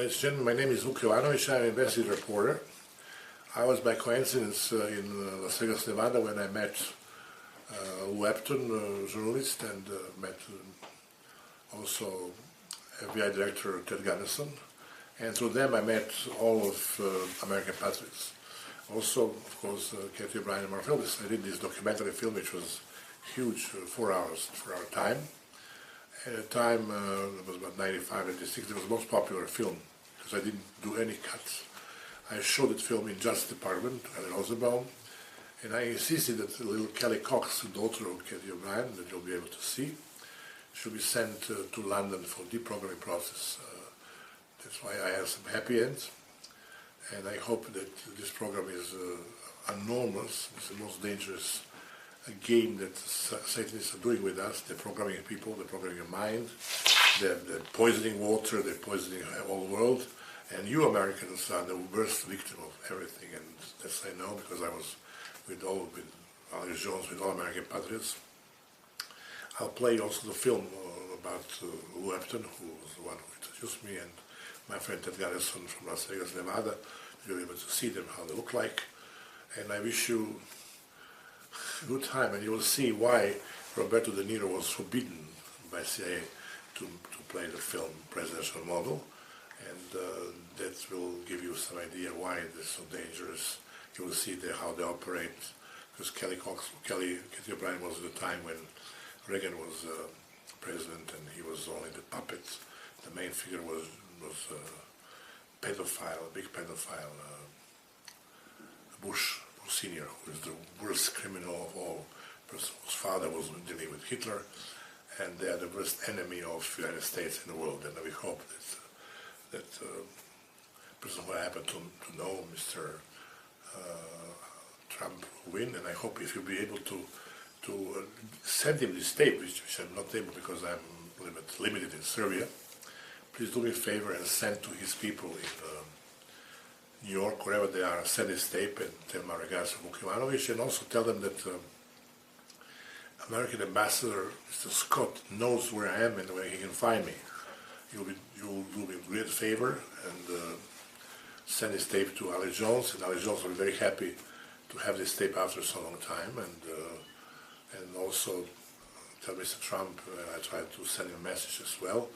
Ladies and gentlemen, my name is Ivanovic. I'm an investigative reporter. I was by coincidence in Las Vegas, Nevada when I met Lou Epton, a journalist, and met also FBI Director Ted Gunnison. And through them I met all of American patriots. Also, of course, Cathy O'Brien and Mark Phillips. I did this documentary film which was huge, 4 hours for our time. At the time, it was about 95, 96, it was the most popular film because I didn't do any cuts. I showed that film in Justice Department at Rosenbaum, and I insisted that the little Kelly Cox, the daughter of Cathy O'Brien, that you'll be able to see, should be sent to London for deprogramming process. That's why I have some happy ends, and I hope that this program is enormous. It's the most dangerous game that Satanists are doing with us. They're programming people, they're programming your mind, they're poisoning water, they're poisoning the whole world, and you Americans are the worst victim of everything, and that's I know because I was with Alex Jones, with all American patriots. I'll play also the film about Lou Epton, who was the one who introduced me, and my friend Ted Gunnison from Las Vegas, Nevada. You'll be able to see them, how they look like, and I wish you good time, and you will see why Roberto De Niro was forbidden by CIA to play the film Presidential Model, and that will give you some idea why they're so dangerous. You will see how they operate, because Cathy O'Brien was at the time when Reagan was president, and he was only the puppet. The main figure was a pedophile, a big pedophile, Bush Senior, who is the worst criminal of all, person whose father was dealing with Hitler, and they are the worst enemy of the United States in the world. And we hope that person who I happen to know, Mr. Trump, will win, and I hope if you'll be able to send him this tape, which I'm not able because I'm limited in Serbia. Please do me a favor and send to his people in New York, wherever they are, send his tape and tell my regards to Ivanovic, and also tell them that American Ambassador Mr. Scott knows where I am and where he can find me. You'll do me a great favor and send his tape to Alex Jones, and Alex Jones will be very happy to have this tape after so long time, and also tell Mr. Trump, I tried to send him a message as well,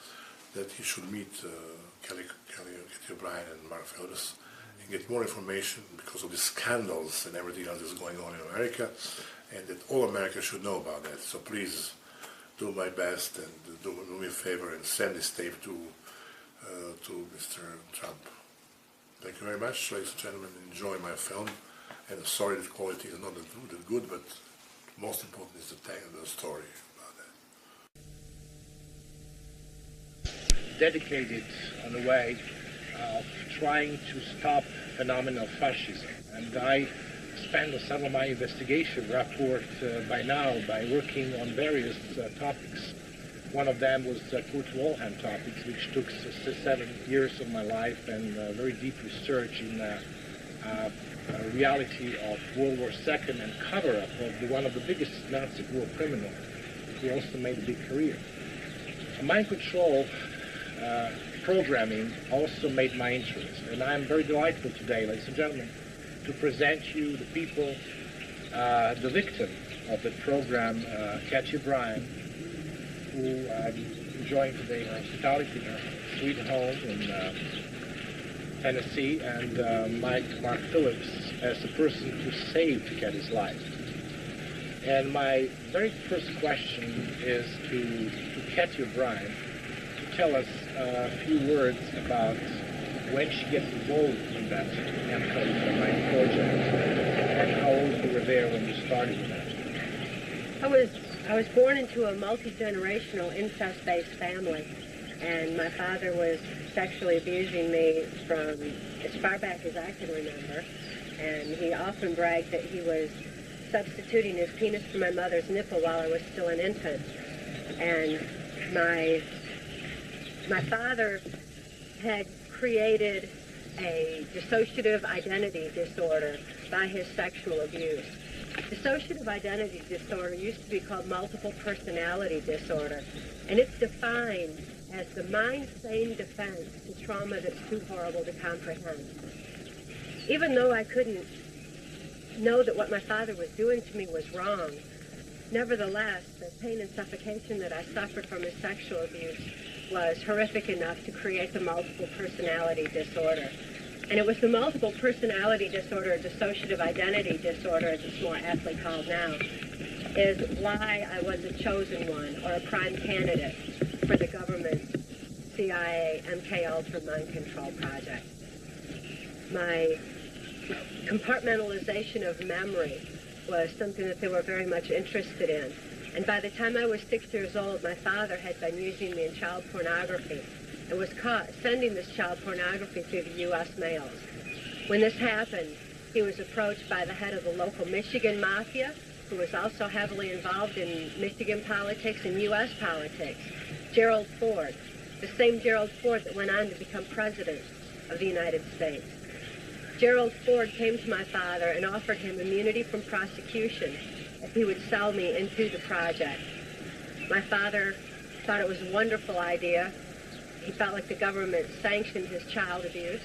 that he should meet Cathy O'Brien and Mark Phillips and get more information because of the scandals and everything else that's going on in America, and that all America should know about that. So please do my best and do me a favor and send this tape to Mr. Trump. Thank you very much, ladies and gentlemen. Enjoy my film, and sorry the quality is not that good, but most important is the story about that. Dedicated on the way of trying to stop phenomenal fascism, and I spent some of my investigation report by now by working on various topics. One of them was Kurt Waldheim topics, which took 7 years of my life, and very deep research in reality of World War II and cover-up of one of the biggest Nazi war criminals who also made a big career. Mind control programming also made my interest, and I'm very delightful today, ladies and gentlemen, to present you the people, the victim of the program, Cathy O'Brien, who I'm enjoying today her hospitality in her sweet home in Tennessee, and Mark Phillips as the person who saved Cathy's life. And my very first question is to Cathy O'Brien to tell us a few words about when she gets involved in that Mind project, and how old you were there when you started with that. I was born into a multi-generational incest-based family, and my father was sexually abusing me from as far back as I can remember, and he often bragged that he was substituting his penis for my mother's nipple while I was still an infant. And my father had created a dissociative identity disorder by his sexual abuse. Dissociative identity disorder used to be called multiple personality disorder, and it's defined as the mind-sane defense to trauma that's too horrible to comprehend. Even though I couldn't know that what my father was doing to me was wrong, nevertheless, the pain and suffocation that I suffered from his sexual abuse was horrific enough to create the multiple personality disorder. And it was the multiple personality disorder, dissociative identity disorder, as it's more aptly called now, is why I was a chosen one or a prime candidate for the government's CIA MK Ultra mind control project. My compartmentalization of memory was something that they were very much interested in. And by the time I was 6 years old, my father had been using me in child pornography and was caught sending this child pornography through the U.S. mails. When this happened, he was approached by the head of the local Michigan mafia, who was also heavily involved in Michigan politics and U.S. politics, Gerald Ford, the same Gerald Ford that went on to become president of the United States. Gerald Ford came to my father and offered him immunity from prosecution if he would sell me into the project. My father thought it was a wonderful idea. He felt like the government sanctioned his child abuse,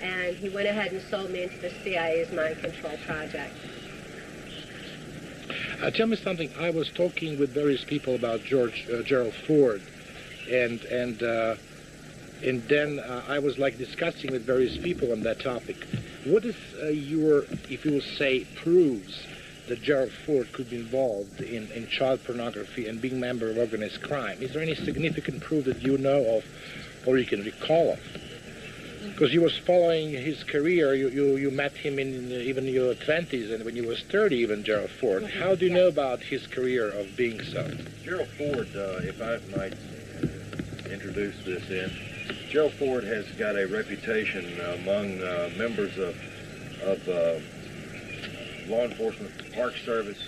and he went ahead and sold me into the CIA's mind control project. Tell me something. I was talking with various people about Gerald Ford, and then I was like discussing with various people on that topic. What is your, if you will say, proves that Gerald Ford could be involved in child pornography and being a member of organized crime? Is there any significant proof that you know of or you can recall of? Because you was following his career, you met him in even your 20s, and when you was 30 even, Gerald Ford. How do you know about his career of being so? Gerald Ford, if I might introduce this in, Gerald Ford has got a reputation among members of law enforcement, Park Service,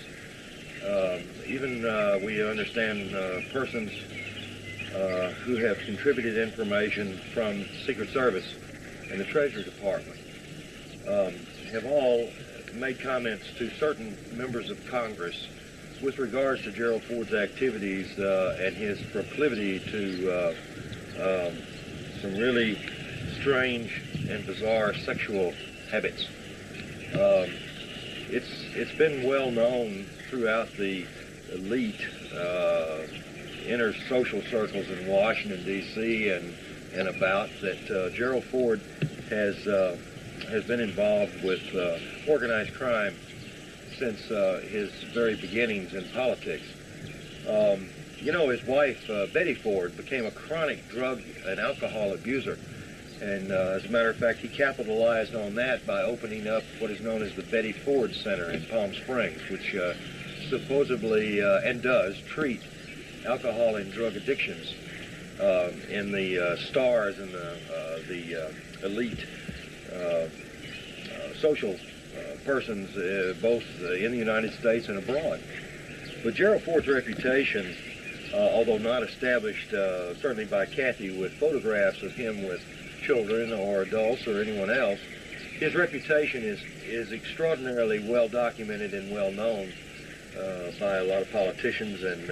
even we understand persons who have contributed information from Secret Service and the Treasury Department have all made comments to certain members of Congress with regards to Gerald Ford's activities and his proclivity to some really strange and bizarre sexual habits. It's been well known throughout the elite inner social circles in Washington, D.C. and about that Gerald Ford has been involved with organized crime since his very beginnings in politics. You know, his wife, Betty Ford, became a chronic drug and alcohol abuser. And as a matter of fact, he capitalized on that by opening up what is known as the Betty Ford Center in Palm Springs, which supposedly and does treat alcohol and drug addictions in the stars and the elite social persons, both in the United States and abroad. But Gerald Ford's reputation, although not established certainly by Cathy with photographs of him with children or adults or anyone else, his reputation is extraordinarily well documented and well known by a lot of politicians and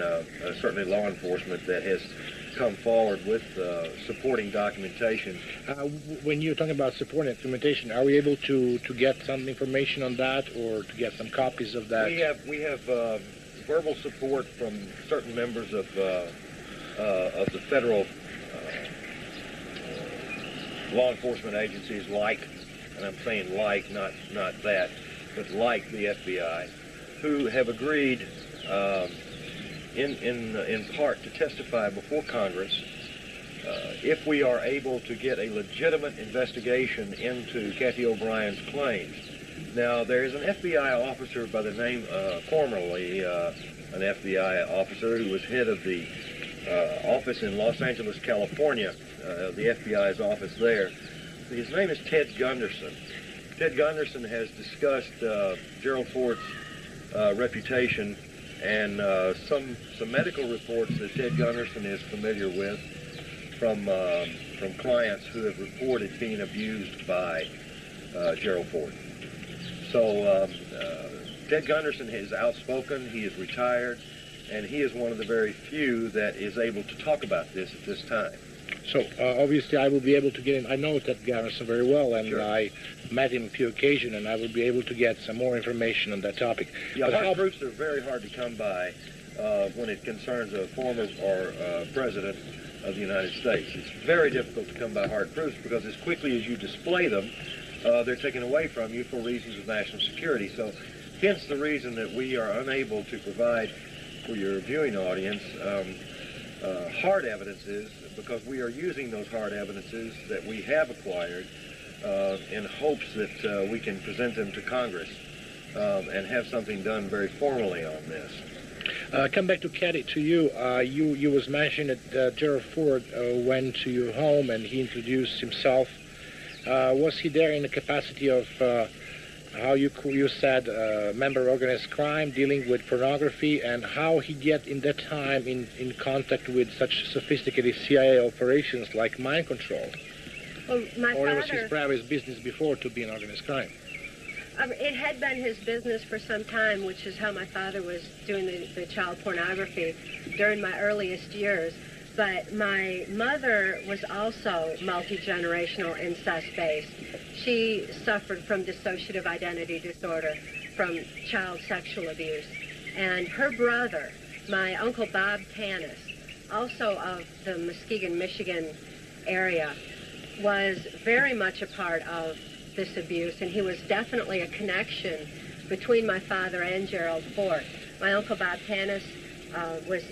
certainly law enforcement that has come forward with supporting documentation. When you're talking about supporting documentation, are we able to get some information on that or to get some copies of that? We have verbal support from certain members of the federal law enforcement agencies, like, and I'm saying like, not that, but like the FBI, who have agreed in part to testify before Congress if we are able to get a legitimate investigation into Cathy O'Brien's claims. Now, there is an FBI officer by the name, formerly an FBI officer who was head of the office in Los Angeles, California, the FBI's office there. His name is Ted Gunderson. Ted Gunderson has discussed Gerald Ford's reputation and some medical reports that Ted Gunderson is familiar with from clients who have reported being abused by Gerald Ford. So Ted Gunderson is outspoken. He is retired. and he is one of the very few that is able to talk about this at this time. So obviously I will be able to get in. I know Ted Garrison very well, and Sure. I met him a few occasions, and I will be able to get some more information on that topic. Yeah, But hard proofs are very hard to come by when it concerns a former or president of the United States. It's very difficult to come by hard proofs because as quickly as you display them, they're taken away from you for reasons of national security. So hence the reason that we are unable to provide for your viewing audience hard evidences, because we are using those hard evidences that we have acquired in hopes that we can present them to Congress and have something done very formally on this. Come back to Cathy, to you. You was mentioned that Gerald Ford went to your home and he introduced himself. Was he there in the capacity of how you said member of organized crime, dealing with pornography, and how he get in that time in contact with such sophisticated CIA operations like mind control? Well, my Or it was father, his previous business before to be an organized crime? it had been his business for some time, which is how my father was doing the child pornography during my earliest years. But my mother was also multi-generational incest-based. She suffered from dissociative identity disorder, from child sexual abuse. And her brother, my Uncle Bob Tanis, also of the Muskegon, Michigan area, was very much a part of this abuse, and he was definitely a connection between my father and Gerald Ford. My Uncle Bob Tanis was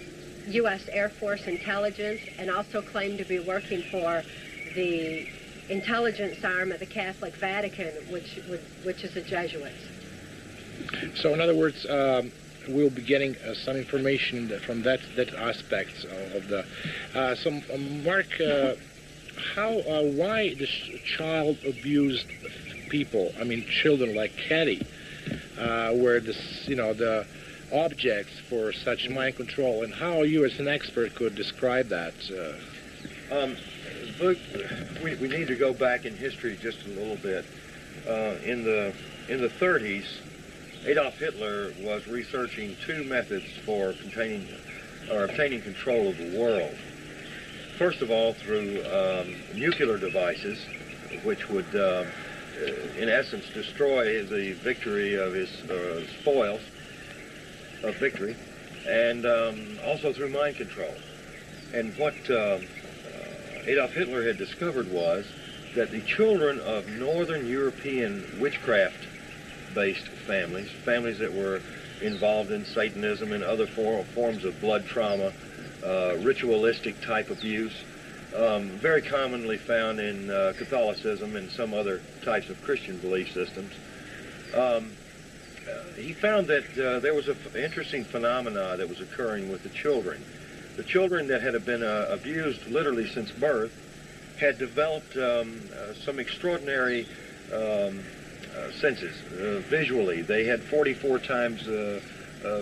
U.S. Air Force intelligence and also claimed to be working for the intelligence arm of the Catholic Vatican, which is the Jesuits. So in other words, we'll be getting some information from that aspect of the. Mark, why this child abused people? I mean, children like Cathy, were the objects for such mind control, and how you, as an expert, could describe that. Look, we need to go back in history just a little bit. In the 30s, Adolf Hitler was researching two methods for obtaining control of the world. First of all, through nuclear devices, which would, in essence, destroy the victory of his spoils of victory, and also through mind control. And what Adolf Hitler had discovered was that the children of Northern European witchcraft-based families that were involved in Satanism and other forms of blood trauma, ritualistic type abuse, very commonly found in Catholicism and some other types of Christian belief systems. He found that there was an interesting phenomena that was occurring with the children. The children that had been abused literally since birth had developed some extraordinary senses visually. They had 44 times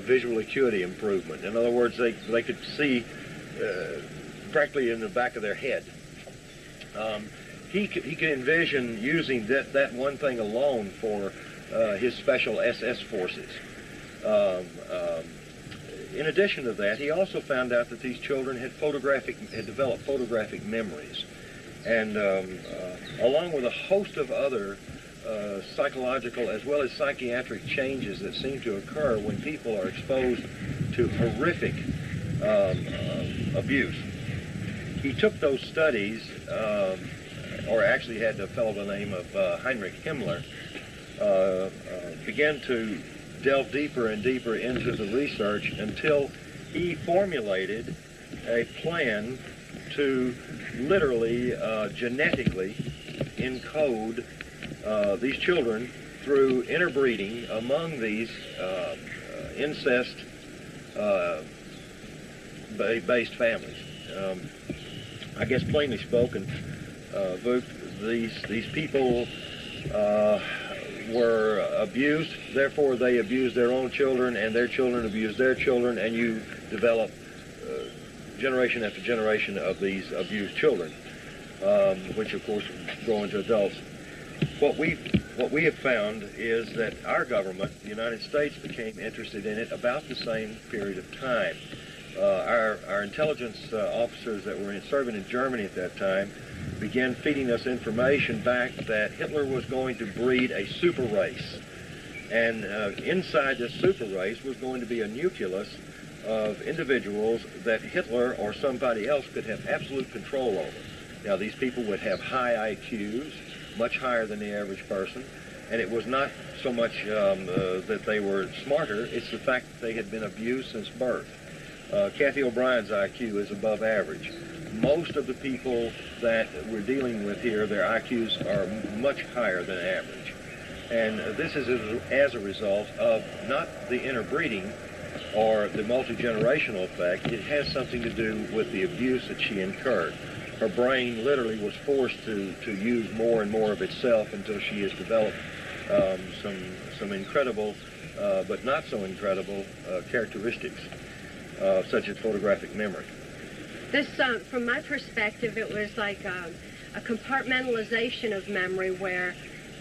visual acuity improvement. In other words, they could see practically in the back of their head. He could envision using that one thing alone for his special SS forces. In addition to that, he also found out that these children had developed photographic memories, and along with a host of other psychological as well as psychiatric changes that seem to occur when people are exposed to horrific abuse. He took those studies, or actually had a fellow by the name of Heinrich Himmler, began to delve deeper and deeper into the research until he formulated a plan to literally genetically encode these children through interbreeding among these incest-based families. I guess plainly spoken, these people were abused, therefore they abused their own children, and their children abused their children, and you develop generation after generation of these abused children, which of course grow into adults. What we have found is that our government, the United States, became interested in it about the same period of time. Our intelligence officers that were serving in Germany at that time began feeding us information back that Hitler was going to breed a super race. And inside this super race was going to be a nucleus of individuals that Hitler or somebody else could have absolute control over. Now, these people would have high IQs, much higher than the average person, and it was not so much that they were smarter, it's the fact that they had been abused since birth. Cathy O'Brien's IQ is above average. Most of the people that we're dealing with here, their IQs are much higher than average. And this is as a result of not the interbreeding or the multi-generational effect. It has something to do with the abuse that she incurred. Her brain literally was forced to use more and more of itself until she has developed some incredible, but not so incredible characteristics, such as photographic memory. This, from my perspective, it was like a compartmentalization of memory where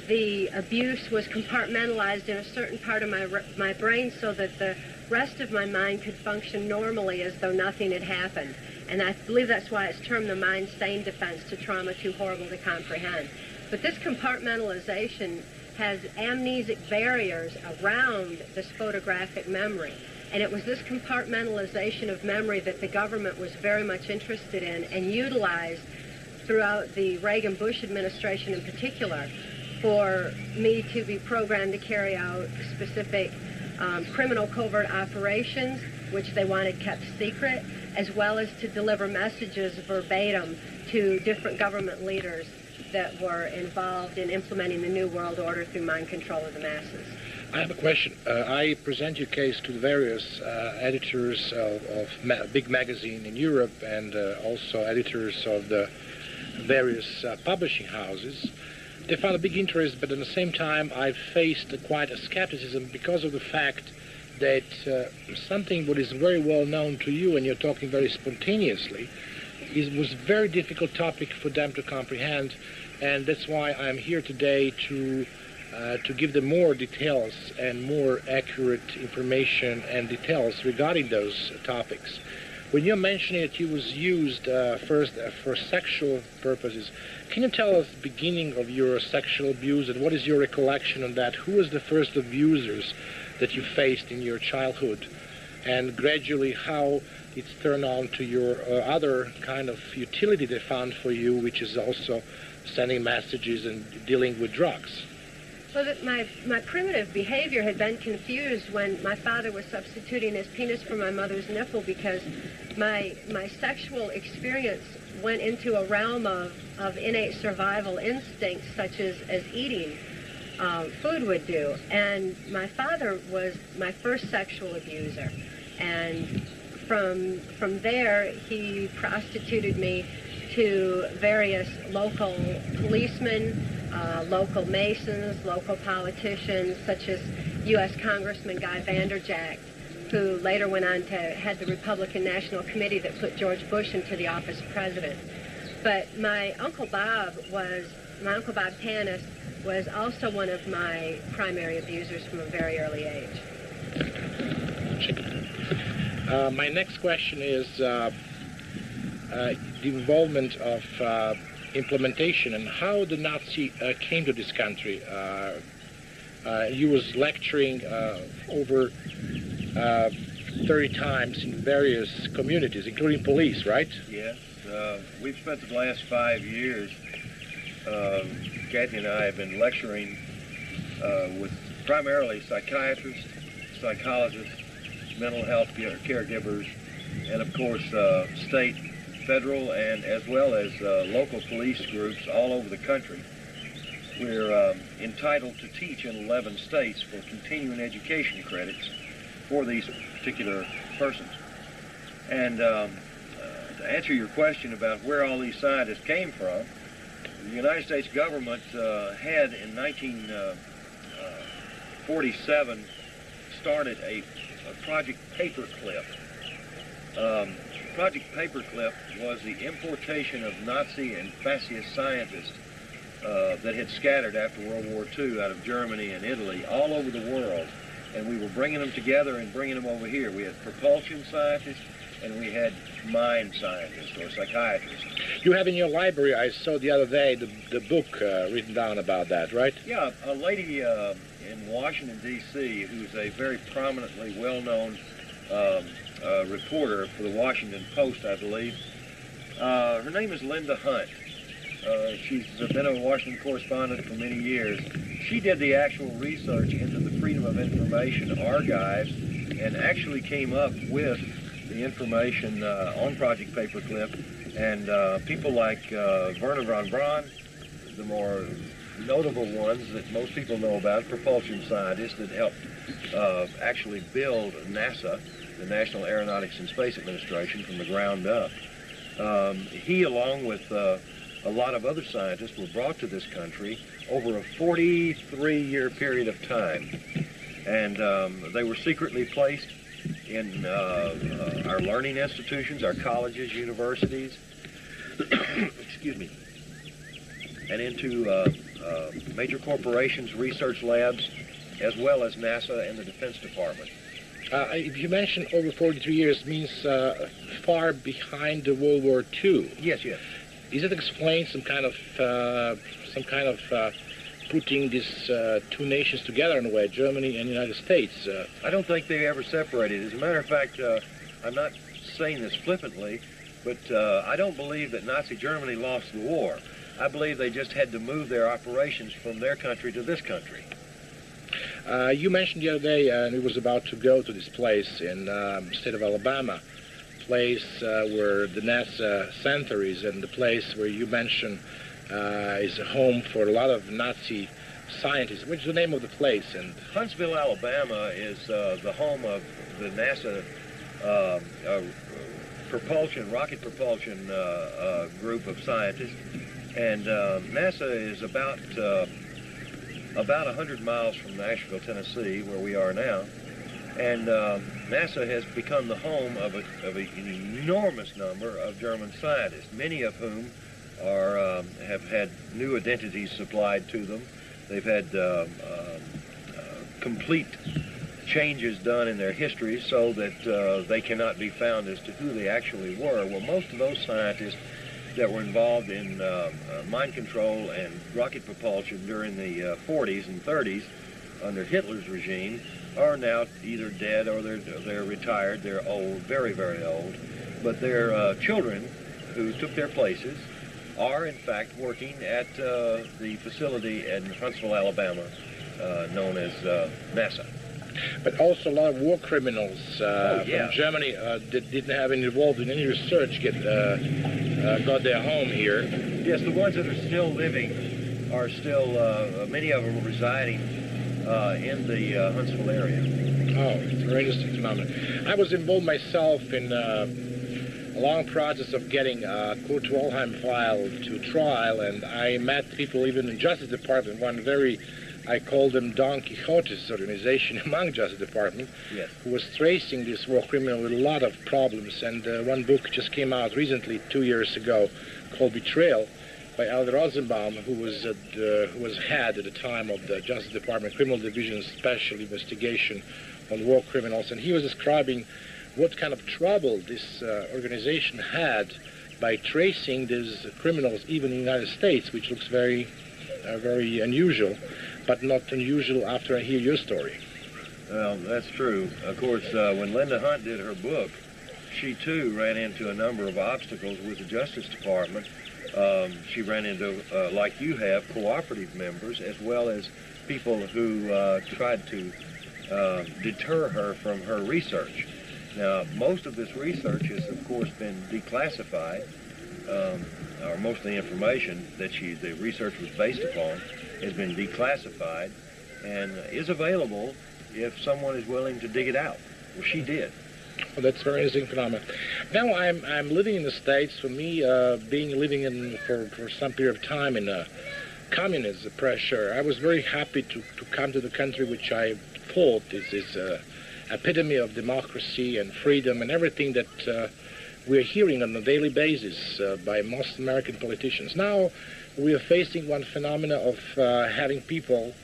the abuse was compartmentalized in a certain part of my brain so that the rest of my mind could function normally as though nothing had happened. And I believe that's why it's termed the mind-sane defense to trauma too horrible to comprehend. But this compartmentalization has amnesic barriers around this photographic memory. And it was this compartmentalization of memory that the government was very much interested in and utilized throughout the Reagan-Bush administration in particular for me to be programmed to carry out specific criminal covert operations, which they wanted kept secret, as well as to deliver messages verbatim to different government leaders that were involved in implementing the New World Order through mind control of the masses. I have a question. I present your case to the various editors of big magazine in Europe and also editors of the various publishing houses. They found a big interest, but at the same time I faced quite a skepticism because of the fact that something what is very well known to you, and you're talking very spontaneously, was a very difficult topic for them to comprehend, and that's why I'm here today to give them more details and more accurate information and details regarding those topics. When you're mentioning that it was used first for sexual purposes, can you tell us the beginning of your sexual abuse and what is your recollection on that? Who was the first abusers that you faced in your childhood, and gradually how it's turned on to your other kind of utility they found for you, which is also sending messages and dealing with drugs? Well, my primitive behavior had been confused when my father was substituting his penis for my mother's nipple, because my sexual experience went into a realm of innate survival instincts such as eating food would do. And my father was my first sexual abuser. And from there, he prostituted me to various local policemen, local Masons, local politicians, such as U.S. Congressman Guy Vanderjagt, who later went on to head the Republican National Committee that put George Bush into the office of president. But my Uncle Bob Tanis was also one of my primary abusers from a very early age. My next question is the involvement of implementation and how the Nazi came to this country. You was lecturing over 30 times in various communities, including police, right? Yes. We've spent the last 5 years, Cathy and I have been lecturing with primarily psychiatrists, psychologists, mental health caregivers, and of course state, federal, and as well as local police groups all over the country. We're entitled to teach in 11 states for continuing education credits for these particular persons. And to answer your question about where all these scientists came from, the United States government had in 1947 started a Project Paperclip. Project Paperclip was the importation of Nazi and fascist scientists that had scattered after World War II out of Germany and Italy all over the world. And we were bringing them together and bringing them over here. We had propulsion scientists and we had mind scientists or psychiatrists. You have in your library, I saw the other day, the book written down about that, right? Yeah, a lady in Washington, D.C., who's a very prominently well-known reporter for the Washington Post, I believe. Her name is Linda Hunt. She's been a Washington correspondent for many years. She did the actual research into the Freedom of Information archives and actually came up with the information on Project Paperclip. And people like Werner von Braun, the more notable ones that most people know about, propulsion scientists that helped actually build NASA, the National Aeronautics and Space Administration, from the ground up. He, along with a lot of other scientists, were brought to this country over a 43-year period of time. And they were secretly placed in our learning institutions, our colleges, universities, excuse me, and into major corporations, research labs, as well as NASA and the Defense Department. If you mentioned over 43 years, means far behind the World War II. Yes, yes. Does it explain some kind of putting these two nations together in a way, Germany and the United States? I don't think they ever separated. As a matter of fact, I'm not saying this flippantly, but I don't believe that Nazi Germany lost the war. I believe they just had to move their operations from their country to this country. You mentioned the other day, and it was about to go to this place in the state of Alabama, place where the NASA center is, and the place where you mentioned is a home for a lot of Nazi scientists. What's the name of the place? And Huntsville, Alabama is the home of the NASA rocket propulsion group of scientists. And NASA is about 100 miles from Nashville, Tennessee, where we are now. And NASA has become the home of an enormous number of German scientists, many of whom have had new identities supplied to them. They've had complete changes done in their histories so that they cannot be found as to who they actually were. Well, most of those scientists that were involved in mind control and rocket propulsion during the 40s and 30s under Hitler's regime are now either dead or they're retired. They're old, very, very old. But their children who took their places are, in fact, working at the facility in Huntsville, Alabama, known as NASA. But also a lot of war criminals yeah. from Germany that didn't have any involved in any research got their home here. Yes, the ones that are still living are still, many of them are residing in the Huntsville area. Oh, it's a very interesting phenomenon. I was involved myself in a long process of getting Kurt Waldheim file to trial, and I met people even in the Justice Department, one very, I call them Don Quixote's organization among Justice Department, yes, who was tracing this war criminal with a lot of problems. And one book just came out recently, 2 years ago, called Betrayal, by Alder Rosenbaum, who was head at the time of the Justice Department Criminal Division's Special Investigation on War Criminals, and he was describing what kind of trouble this organization had by tracing these criminals even in the United States, which looks very, very unusual, but not unusual after I hear your story. Well, that's true. Of course, when Linda Hunt did her book, she too ran into a number of obstacles with the Justice Department. She ran into, like you have, cooperative members, as well as people who tried to deter her from her research. Now, most of this research has, of course, been declassified, or most of the information that the research was based upon has been declassified and is available if someone is willing to dig it out. Well, she did. Well, that's very interesting phenomenon. Now I'm living in the States. For me, living in for some period of time in communist pressure, I was very happy to come to the country which I thought is epitome of democracy and freedom and everything that we're hearing on a daily basis by most American politicians. Now we are facing one phenomena of having people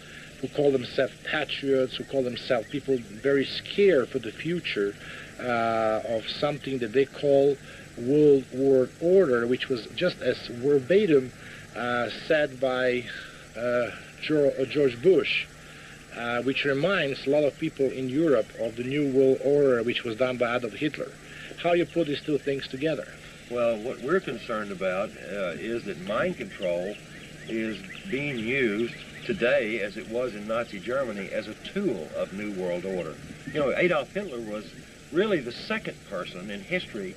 who call themselves patriots, who call themselves people very scared for the future of something that they call World World Order, which was just as verbatim said by George Bush, which reminds a lot of people in Europe of the New World Order, which was done by Adolf Hitler. How you put these two things together? Well, what we're concerned about is that mind control is being used today, as it was in Nazi Germany, as a tool of New World Order. You know, Adolf Hitler was really the second person in history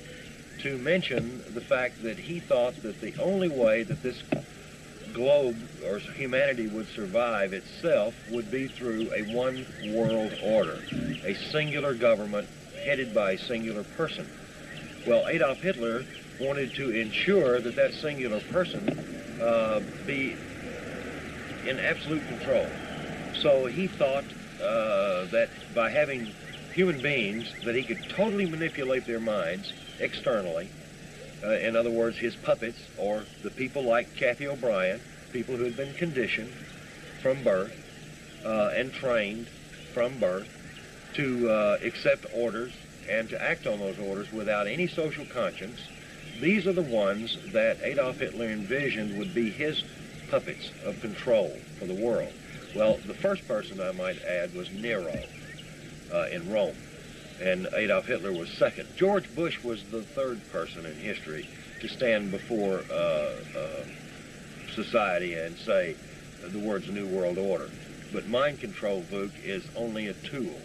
to mention the fact that he thought that the only way that this globe or humanity would survive itself would be through a one world order, a singular government headed by a singular person. Well, Adolf Hitler wanted to ensure that that singular person be in absolute control. So he thought that by having human beings that he could totally manipulate their minds externally, in other words, his puppets, or the people like Cathy O'Brien, people who had been conditioned from birth and trained from birth to accept orders and to act on those orders without any social conscience. These are the ones that Adolf Hitler envisioned would be his puppets of control for the world. Well, the first person, I might add, was Nero in Rome, and Adolf Hitler was second. George Bush was the third person in history to stand before society and say the words New World Order. But mind control, Vuk, is only a tool.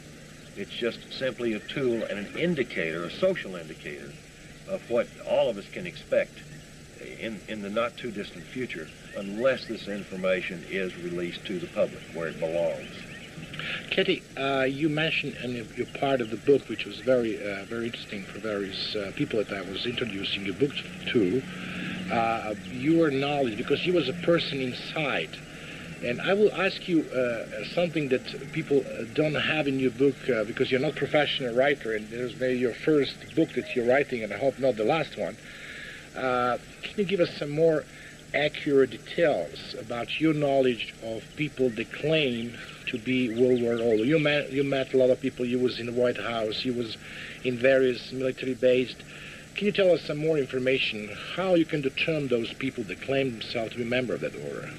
It's just simply a tool and an indicator, a social indicator, of what all of us can expect in the not too distant future, unless this information is released to the public where it belongs. Cathy, you mentioned in your part of the book, which was very interesting for various people that I was introducing your book to, your knowledge, because you was a person inside. And I will ask you something that people don't have in your book, because you're not a professional writer, and this is maybe your first book that you're writing, and I hope not the last one. Can you give us some more accurate details about your knowledge of people that claim to be World War Order? You met a lot of people. You was in the White House. You was in various military bases. Can you tell us some more information how you can determine those people that claim themselves to be a member of that order?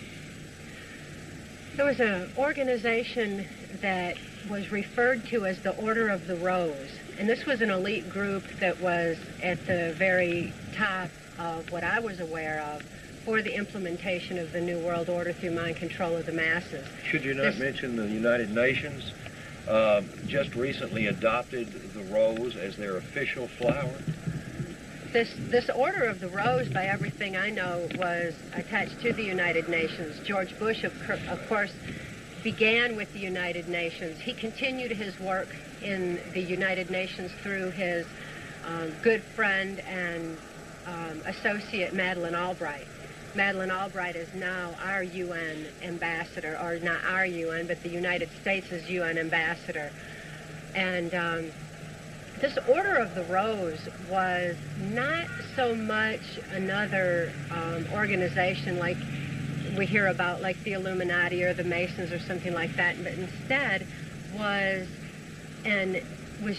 There was an organization that was referred to as the Order of the Rose, and this was an elite group that was at the very top of what I was aware of for the implementation of the New World Order through mind control of the masses. Should you not mention the United Nations just recently adopted the rose as their official flower? This Order of the Rose, by everything I know, was attached to the United Nations. George Bush, of course, began with the United Nations. He continued his work in the United Nations through his good friend and associate, Madeleine Albright. Madeleine Albright is now our UN ambassador, or not our UN, but the United States' UN ambassador. And this Order of the Rose was not so much another organization like we hear about, like the Illuminati or the Masons or something like that, but instead was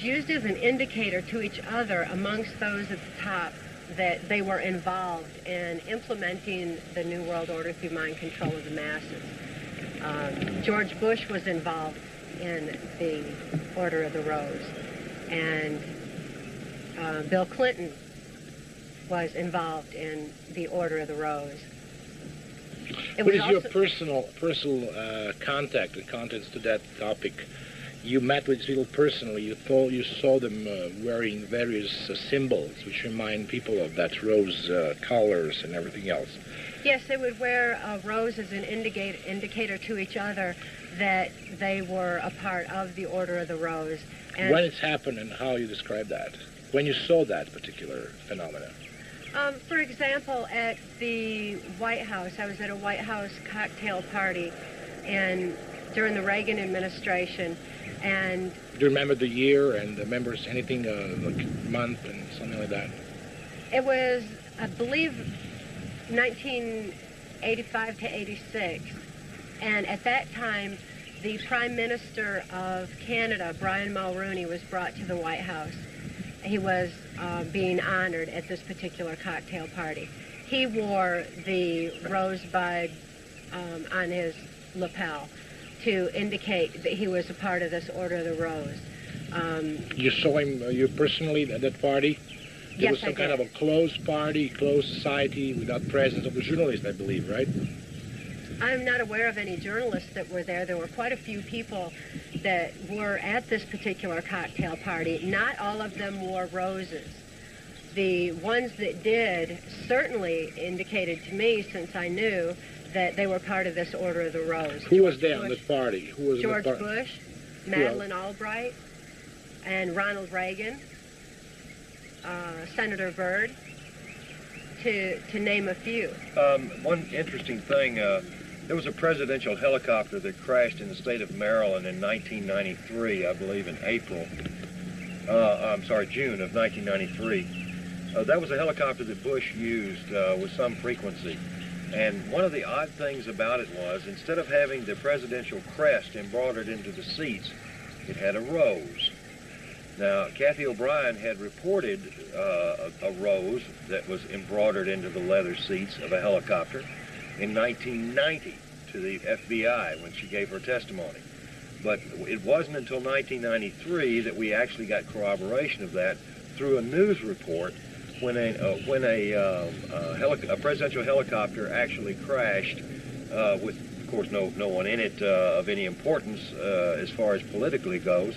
used as an indicator to each other amongst those at the top that they were involved in implementing the New World Order through mind control of the masses. George Bush was involved in the Order of the Rose, and Bill Clinton was involved in the Order of the Rose. What is your personal contact and contents to that topic? You met with people personally. You saw them wearing various symbols which remind people of that rose colors and everything else. Yes, they would wear a rose as an indicator to each other that they were a part of the Order of the Rose. And when it's happened and how you describe that? When you saw that particular phenomenon? For example, at the White House, I was at a White House cocktail party during the Reagan administration, and... Do you remember the year and the members, anything, like month and something like that? It was, I believe, 1985 to 86. And at that time, the Prime Minister of Canada, Brian Mulroney, was brought to the White House. He was being honored at this particular cocktail party. He wore the rosebud on his lapel to indicate that he was a part of this Order of the Rose. You saw him, you personally, at that party? There was Yes, some I kind of did. a closed party, closed society, without presence of the journalists, I believe, right? I'm not aware of any journalists that were there. There were quite a few people that were at this particular cocktail party. Not all of them wore roses. The ones that did certainly indicated to me, since I knew, that they were part of this Order of the Rose. Who was there on that party? Who was George in the Bush, Madeleine Albright, and Ronald Reagan, Senator Byrd, to name a few. One interesting thing, there was a presidential helicopter that crashed in the state of Maryland in 1993, I believe in June of 1993. That was a helicopter that Bush used with some frequency. And one of the odd things about it was, instead of having the presidential crest embroidered into the seats, it had a rose. Now, Cathy O'Brien had reported a rose that was embroidered into the leather seats of a helicopter in 1990 to the FBI when she gave her testimony. But it wasn't until 1993 that we actually got corroboration of that through a news report when a presidential helicopter actually crashed with, of course, no one in it of any importance as far as politically goes.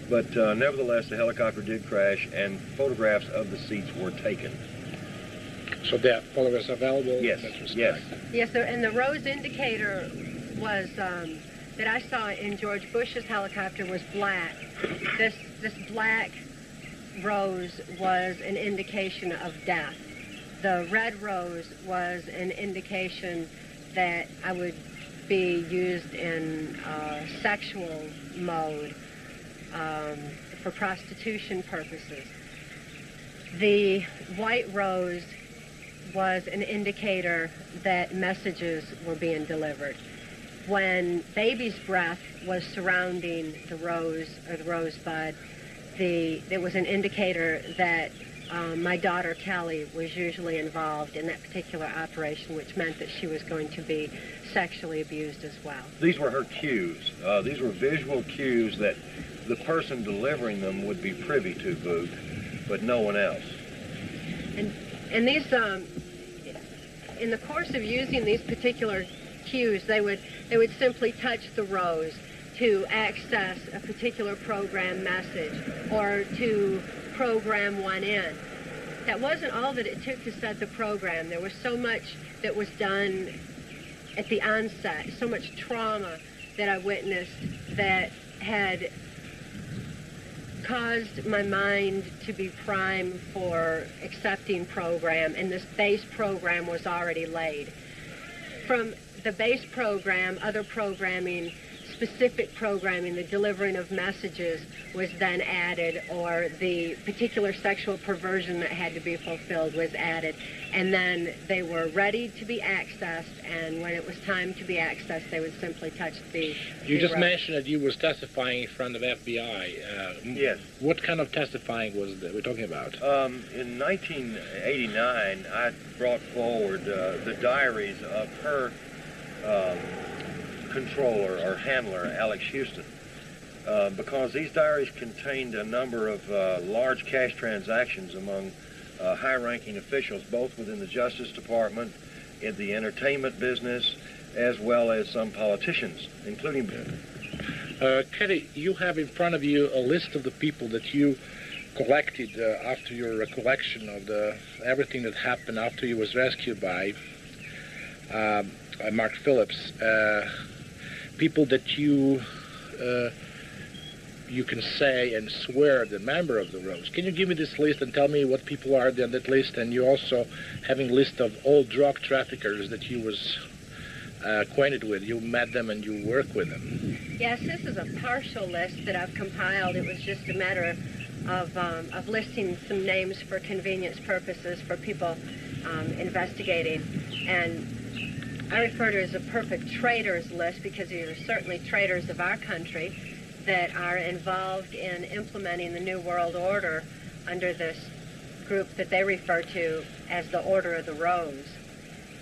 But nevertheless, the helicopter did crash, and photographs of the seats were taken. So that photographs available? Yes, yes. Yes, sir, and the rose indicator was, that I saw in George Bush's helicopter was black. This black rose was an indication of death. The red rose was an indication that I would be used in sexual mode for prostitution purposes. The white rose was an indicator that messages were being delivered. When baby's breath was surrounding the rose or the rosebud, it was an indicator that my daughter Kelly was usually involved in that particular operation, which meant that she was going to be sexually abused as well. These were her cues. These were visual cues that the person delivering them would be privy to, Boog, but no one else. And these, in the course of using these particular cues, they would simply touch the rose to access a particular program message or to program one in. That wasn't all that it took to set the program. There was so much that was done at the onset, so much trauma that I witnessed that had caused my mind to be primed for accepting program, and this base program was already laid. From the base program, other programming, specific programming, the delivering of messages was then added, or the particular sexual perversion that had to be fulfilled was added. And then they were ready to be accessed, and when it was time to be accessed, they would simply touch the You just rope. mentioned that you was testifying in front of FBI. Yes. What kind of testifying was that we're talking about? In 1989, I brought forward the diaries of her controller or handler, Alex Houston, because these diaries contained a number of large cash transactions among high-ranking officials, both within the Justice Department, in the entertainment business, as well as some politicians, including... Cathy, you have in front of you a list of the people that you collected after your recollection of everything that happened after you was rescued by Mark Phillips. People that you can say and swear the member of the Rose. Can you give me this list and tell me what people are on that list? And you also having a list of all drug traffickers that you was acquainted with. You met them and you work with them. Yes, this is a partial list that I've compiled. It was just a matter of listing some names for convenience purposes for people investigating. And I refer to it as a perpetrators list because these are certainly traitors of our country that are involved in implementing the New World Order under this group that they refer to as the Order of the Rose.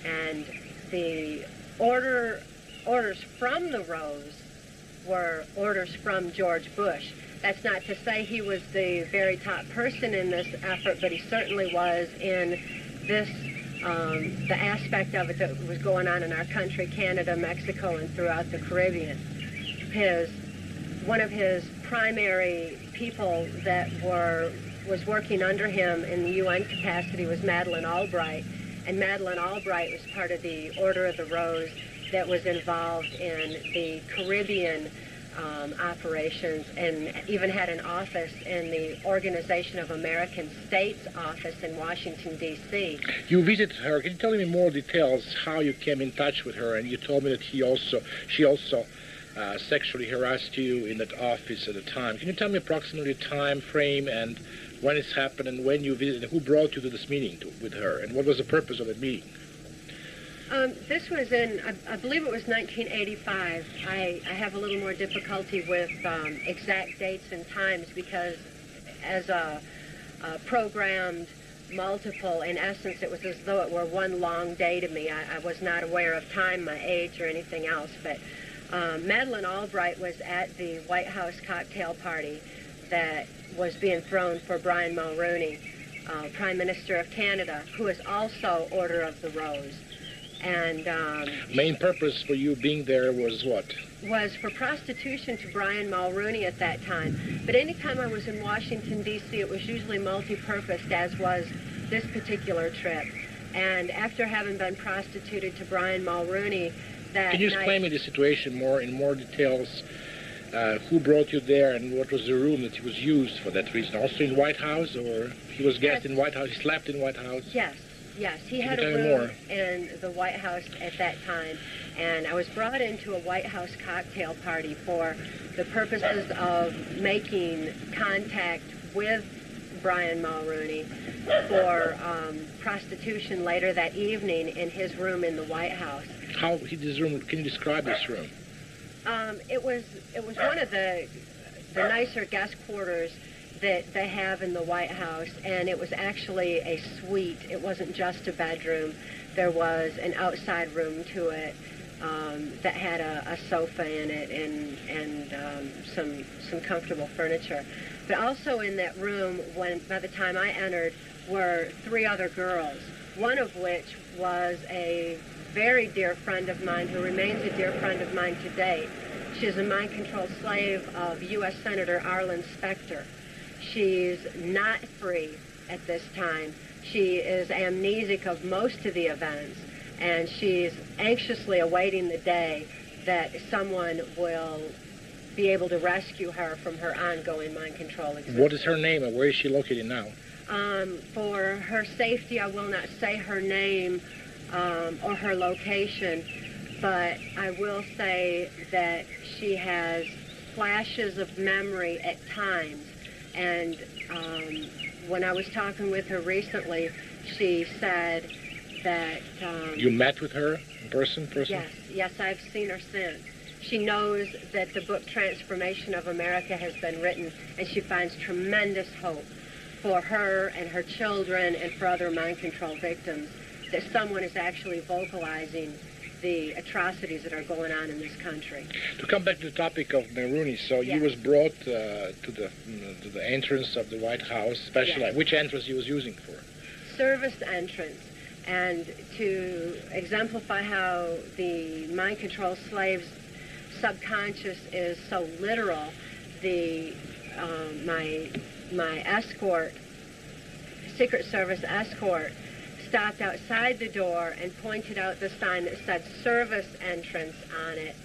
And the orders from the Rose were orders from George Bush. That's not to say he was the very top person in this effort, but he certainly was in this, the aspect of it that was going on in our country, Canada, Mexico, and throughout the Caribbean. One of his primary people that was working under him in the UN capacity was Madeleine Albright, and Madeleine Albright was part of the Order of the Rose that was involved in the Caribbean operations, and even had an office in the Organization of American States office in Washington, D.C. You visited her. Can you tell me more details how you came in touch with her? And you told me that she also sexually harassed you in that office at the time. Can you tell me approximately the time frame and when it's happened and when you visited, and who brought you to this meeting with her, and what was the purpose of that meeting? This was in, I believe it was 1985. I have a little more difficulty with exact dates and times because as a programmed multiple, in essence, it was as though it were one long day to me. I was not aware of time, my age, or anything else. But Madeleine Albright was at the White House cocktail party that was being thrown for Brian Mulroney, Prime Minister of Canada, who is also Order of the Rose. And main purpose for you being there was what? Was for prostitution to Brian Mulroney at that time. But anytime I was in Washington, D.C., it was usually multi-purposed, as was this particular trip. And after having been prostituted to Brian Mulroney that Can you explain me the situation in more details? Who brought you there, and what was the room that was used for that reason? Also in White House, or he was guest in White House, he slept in White House? Yes, he had a room in the White House at that time, and I was brought into a White House cocktail party for the purposes of making contact with Brian Mulroney for prostitution later that evening in his room in the White House. How his room? Can you describe this room? It was one of the nicer guest quarters that they have in the White House, and it was actually a suite. It wasn't just a bedroom. There was an outside room to it that had a sofa in it and some comfortable furniture. But also in that room, by the time I entered, were 3 other girls, one of which was a very dear friend of mine who remains a dear friend of mine to date. She's a mind-controlled slave of U.S. Senator Arlen Specter. She's not free at this time. She is amnesic of most of the events, and she's anxiously awaiting the day that someone will be able to rescue her from her ongoing mind control existence. What is her name, and where is she located now? For her safety, I will not say her name or her location, but I will say that she has flashes of memory at times. And when I was talking with her recently, she said that... You met with her in person? Yes, I've seen her since. She knows that the book Transformation of America has been written, and she finds tremendous hope for her and her children and for other mind control victims, that someone is actually vocalizing the atrocities that are going on in this country. To come back to the topic of Mulroney, so yes. He was brought to the entrance of the White House, especially yes. Which entrance he was using for? Service entrance. And to exemplify how the mind control slave's subconscious is so literal, my escort, Secret Service escort, stopped outside the door and pointed out the sign that said service entrance on it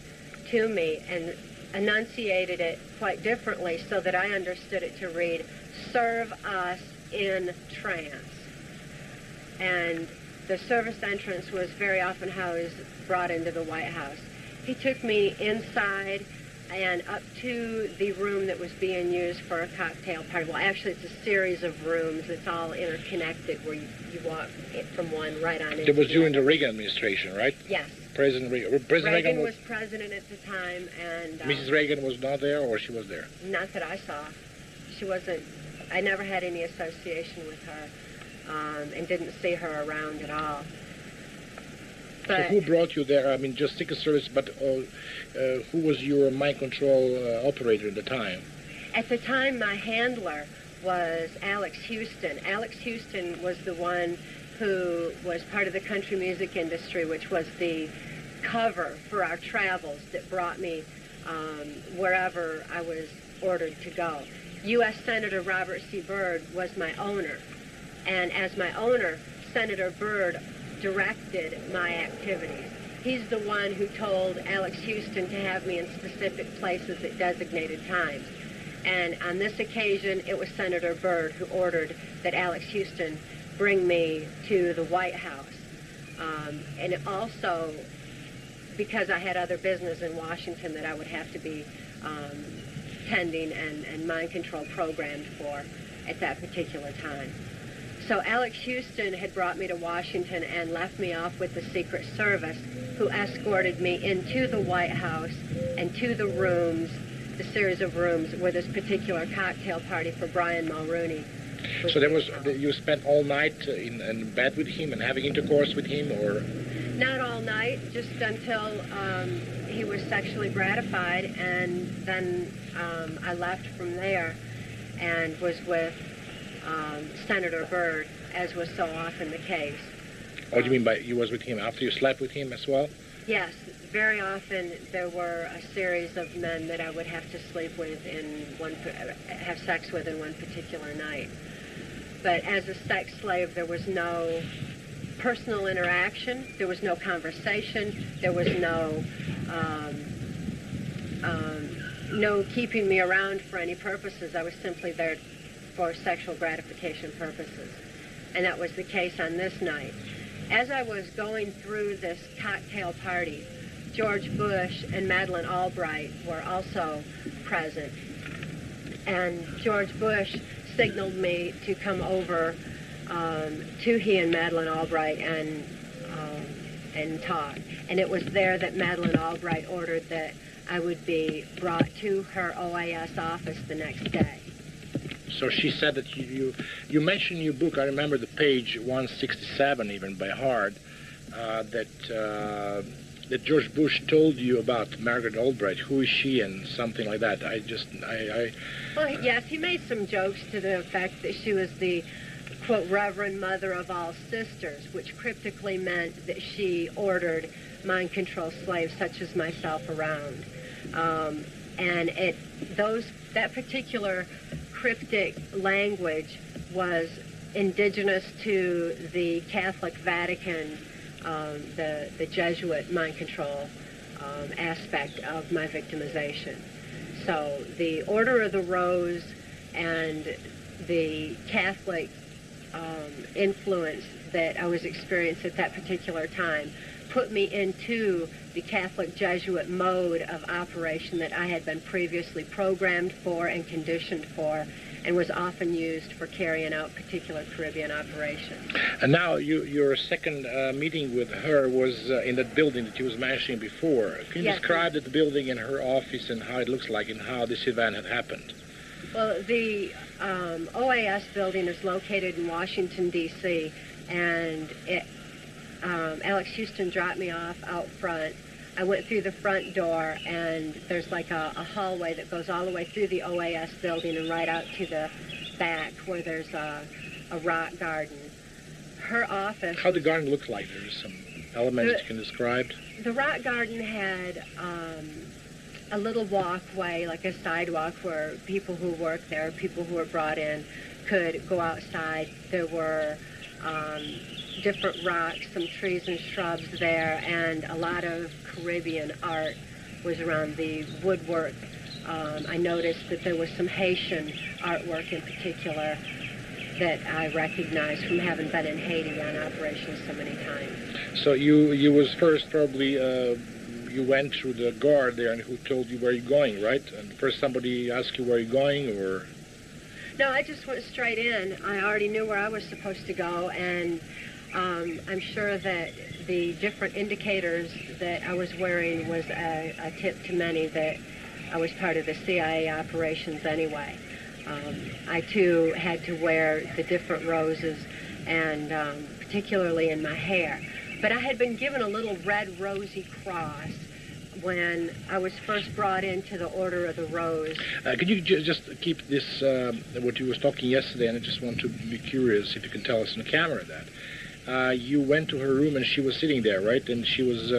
to me and enunciated it quite differently so that I understood it to read, serve us in trance. And the service entrance was very often how I was brought into the White House. He took me inside and up to the room that was being used for a cocktail party. Well, actually, it's a series of rooms. It's all interconnected where you walk from one right on into It was the during other. the Reagan administration, right? Yes. President Reagan. President Reagan Reagan was president at the time, and Mrs. Reagan was not there, or she was there? not that I saw. She wasn't. I never had any association with her, and didn't see her around at all. So who brought you there? I mean, just Secret Service, but who was your mind control operator at the time? At the time, my handler was Alex Houston. Alex Houston was the one who was part of the country music industry, which was the cover for our travels that brought me wherever I was ordered to go. U.S. Senator Robert C. Byrd was my owner, and as my owner, Senator Byrd directed my activities. He's the one who told Alex Houston to have me in specific places at designated times. And on this occasion, it was Senator Byrd who ordered that Alex Houston bring me to the White House. And it also, because I had other business in Washington that I would have to be tending and mind control programmed for at that particular time. So Alex Houston had brought me to Washington and left me off with the Secret Service, who escorted me into the White House and to the rooms, the series of rooms where this particular cocktail party for Brian Mulrooney was. So there was, held. you spent all night in bed with him and having intercourse with him, or? Not all night, just until he was sexually gratified, and then I left from there and was with Senator Byrd, as was so often the case. What do you mean by you was with him after you slept with him as well? Yes, very often there were a series of men that I would have to sleep with have sex with in one particular night. But as a sex slave, there was no personal interaction, there was no conversation, there was no keeping me around for any purposes. I was simply there for sexual gratification purposes. And that was the case on this night. As I was going through this cocktail party, George Bush and Madeleine Albright were also present. And George Bush signaled me to come over to he and Madeleine Albright and talk. And it was there that Madeleine Albright ordered that I would be brought to her OAS office the next day. So she said that you mentioned in your book, I remember the page 167 even by heart, that George Bush told you about Margaret Albright. Who is she and something like that. Well, yes, he made some jokes to the effect that she was the, quote, Reverend Mother of all sisters, which cryptically meant that she ordered mind control slaves such as myself around. And that particular cryptic language was indigenous to the Catholic Vatican, the Jesuit mind control aspect of my victimization. So the Order of the Rose and the Catholic influence that I was experiencing at that particular time put me into the Catholic Jesuit mode of operation that I had been previously programmed for and conditioned for, and was often used for carrying out particular Caribbean operations. And now your second meeting with her was in that building that you was mentioning before. Can you Yes, describe the building and her office and how it looks like and how this event had happened? Well, the OAS building is located in Washington, D.C., and Alex Houston dropped me off out front. I went through the front door, and there's like a hallway that goes all the way through the OAS building and right out to the back where there's a rock garden. Her office... How the garden looked like? There's some elements that you can describe? The rock garden had a little walkway, like a sidewalk, where people who worked there, people who were brought in, could go outside. There were different rocks, some trees and shrubs there, and a lot of Caribbean art was around the woodwork. I noticed that there was some Haitian artwork in particular that I recognized from having been in Haiti on operations so many times. So you was first probably, you went through the guard there and who told you where you're going, right? And first somebody asked you where you're going, or? No, I just went straight in. I already knew where I was supposed to go, and I'm sure that the different indicators that I was wearing was a tip to many that I was part of the CIA operations anyway. I, too, had to wear the different roses, and particularly in my hair. But I had been given a little red rosy cross when I was first brought into the Order of the Rose. Could you just keep this, what you was talking yesterday, and I just want to be curious if you can tell us on the camera that. You went to her room and she was sitting there, right? And she was...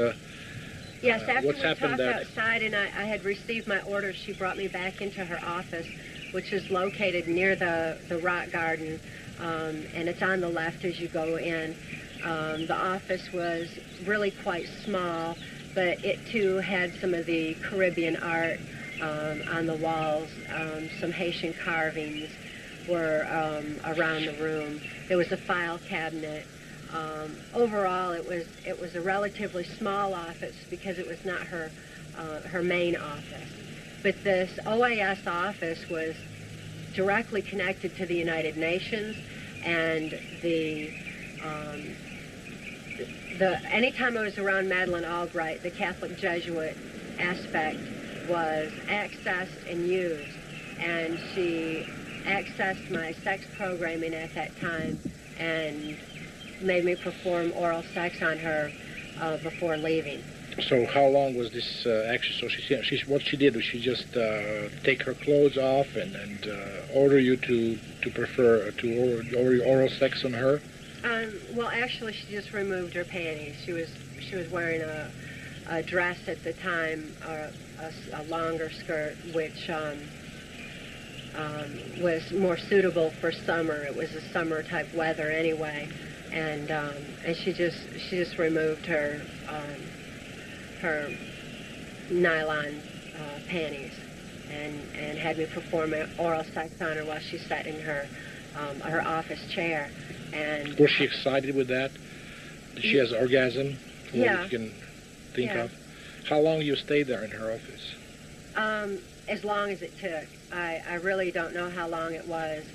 yes, after what's we happened talked outside and I had received my orders, she brought me back into her office, which is located near the rock garden, and it's on the left as you go in. The office was really quite small, but it too had some of the Caribbean art on the walls. Some Haitian carvings were around the room. There was a file cabinet. Overall, it was a relatively small office because it was not her main office. But this OAS office was directly connected to the United Nations, and anytime I was around Madeleine Albright, the Catholic Jesuit aspect was accessed and used, and she accessed my sex programming at that time and made me perform oral sex on her before leaving. So how long was this action? So what she did was she just take her clothes off and order you to order oral sex on her? Well, actually, she just removed her panties. She was wearing a dress at the time, a longer skirt, which was more suitable for summer. It was a summer type weather anyway, and she just removed her nylon panties and had me perform oral sex on her while she sat in her office chair. And was she excited with that? Did she have orgasm? Yeah. What you can think of? How long you stayed there in her office? As long as it took. I really don't know how long it was.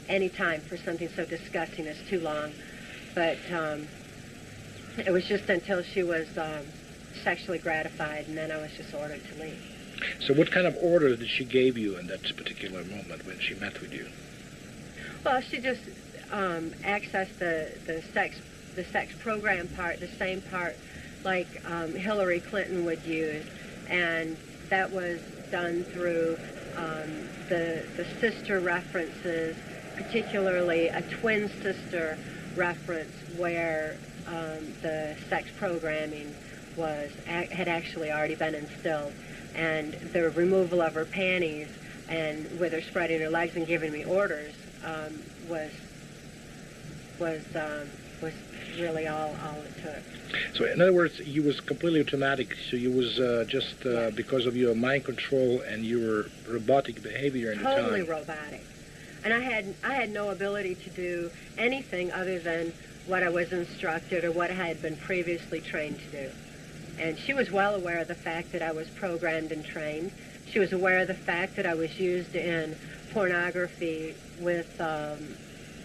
Any time for something so disgusting is too long. But it was just until she was sexually gratified, and then I was just ordered to leave. So what kind of order did she give you in that particular moment when she met with you? Well, she just accessed the sex program part, the same part like Hillary Clinton would use, and that was done through the sister references, particularly a twin sister reference where the sex programming had actually already been instilled, and the removal of her panties and with her spreading her legs and giving me orders was really all it took. So in other words, you was completely automatic. So you was just because of your mind control and your robotic behavior in the time. Totally robotic, and I had no ability to do anything other than what I was instructed or what I had been previously trained to do. And she was well aware of the fact that I was programmed and trained. She was aware of the fact that I was used in pornography with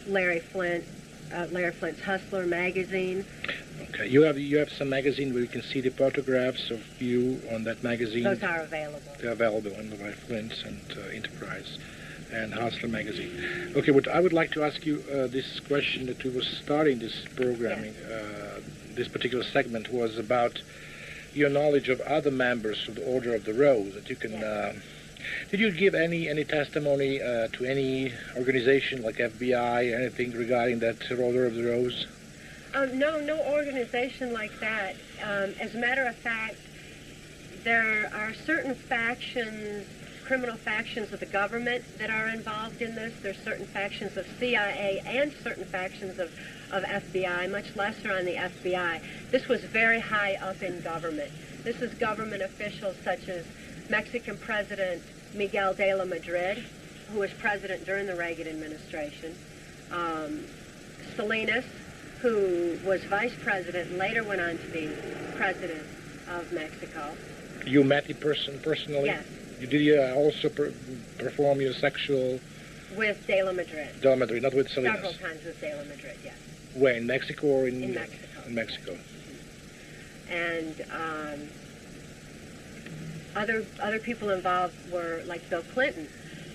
Larry Flint's Hustler magazine. Okay, you have some magazine where you can see the photographs of you on that magazine. Those are available. They're available on the Larry Flint's and Enterprise and Hustler magazine. Okay, what I would like to ask you this question that we were starting this programming, this particular segment was about your knowledge of other members of the Order of the Rose that you can. Did you give any testimony to any organization like FBI or anything regarding that Order of the Rose? No organization like that. As a matter of fact, there are certain factions, criminal factions of the government that are involved in this. There's certain factions of CIA and certain factions of FBI, much lesser on the FBI. This was very high up in government. This is government officials such as Mexican President Miguel de la Madrid, who was president during the Reagan administration, Salinas, who was vice president and later went on to be president, of Mexico. You met him personally? Yes. Did you also perform your sexual... With De La Madrid. De La Madrid, not with Salinas? Several times with De La Madrid, yes. Where, in Mexico or in... In Mexico. In Mexico. And other people involved were like Bill Clinton.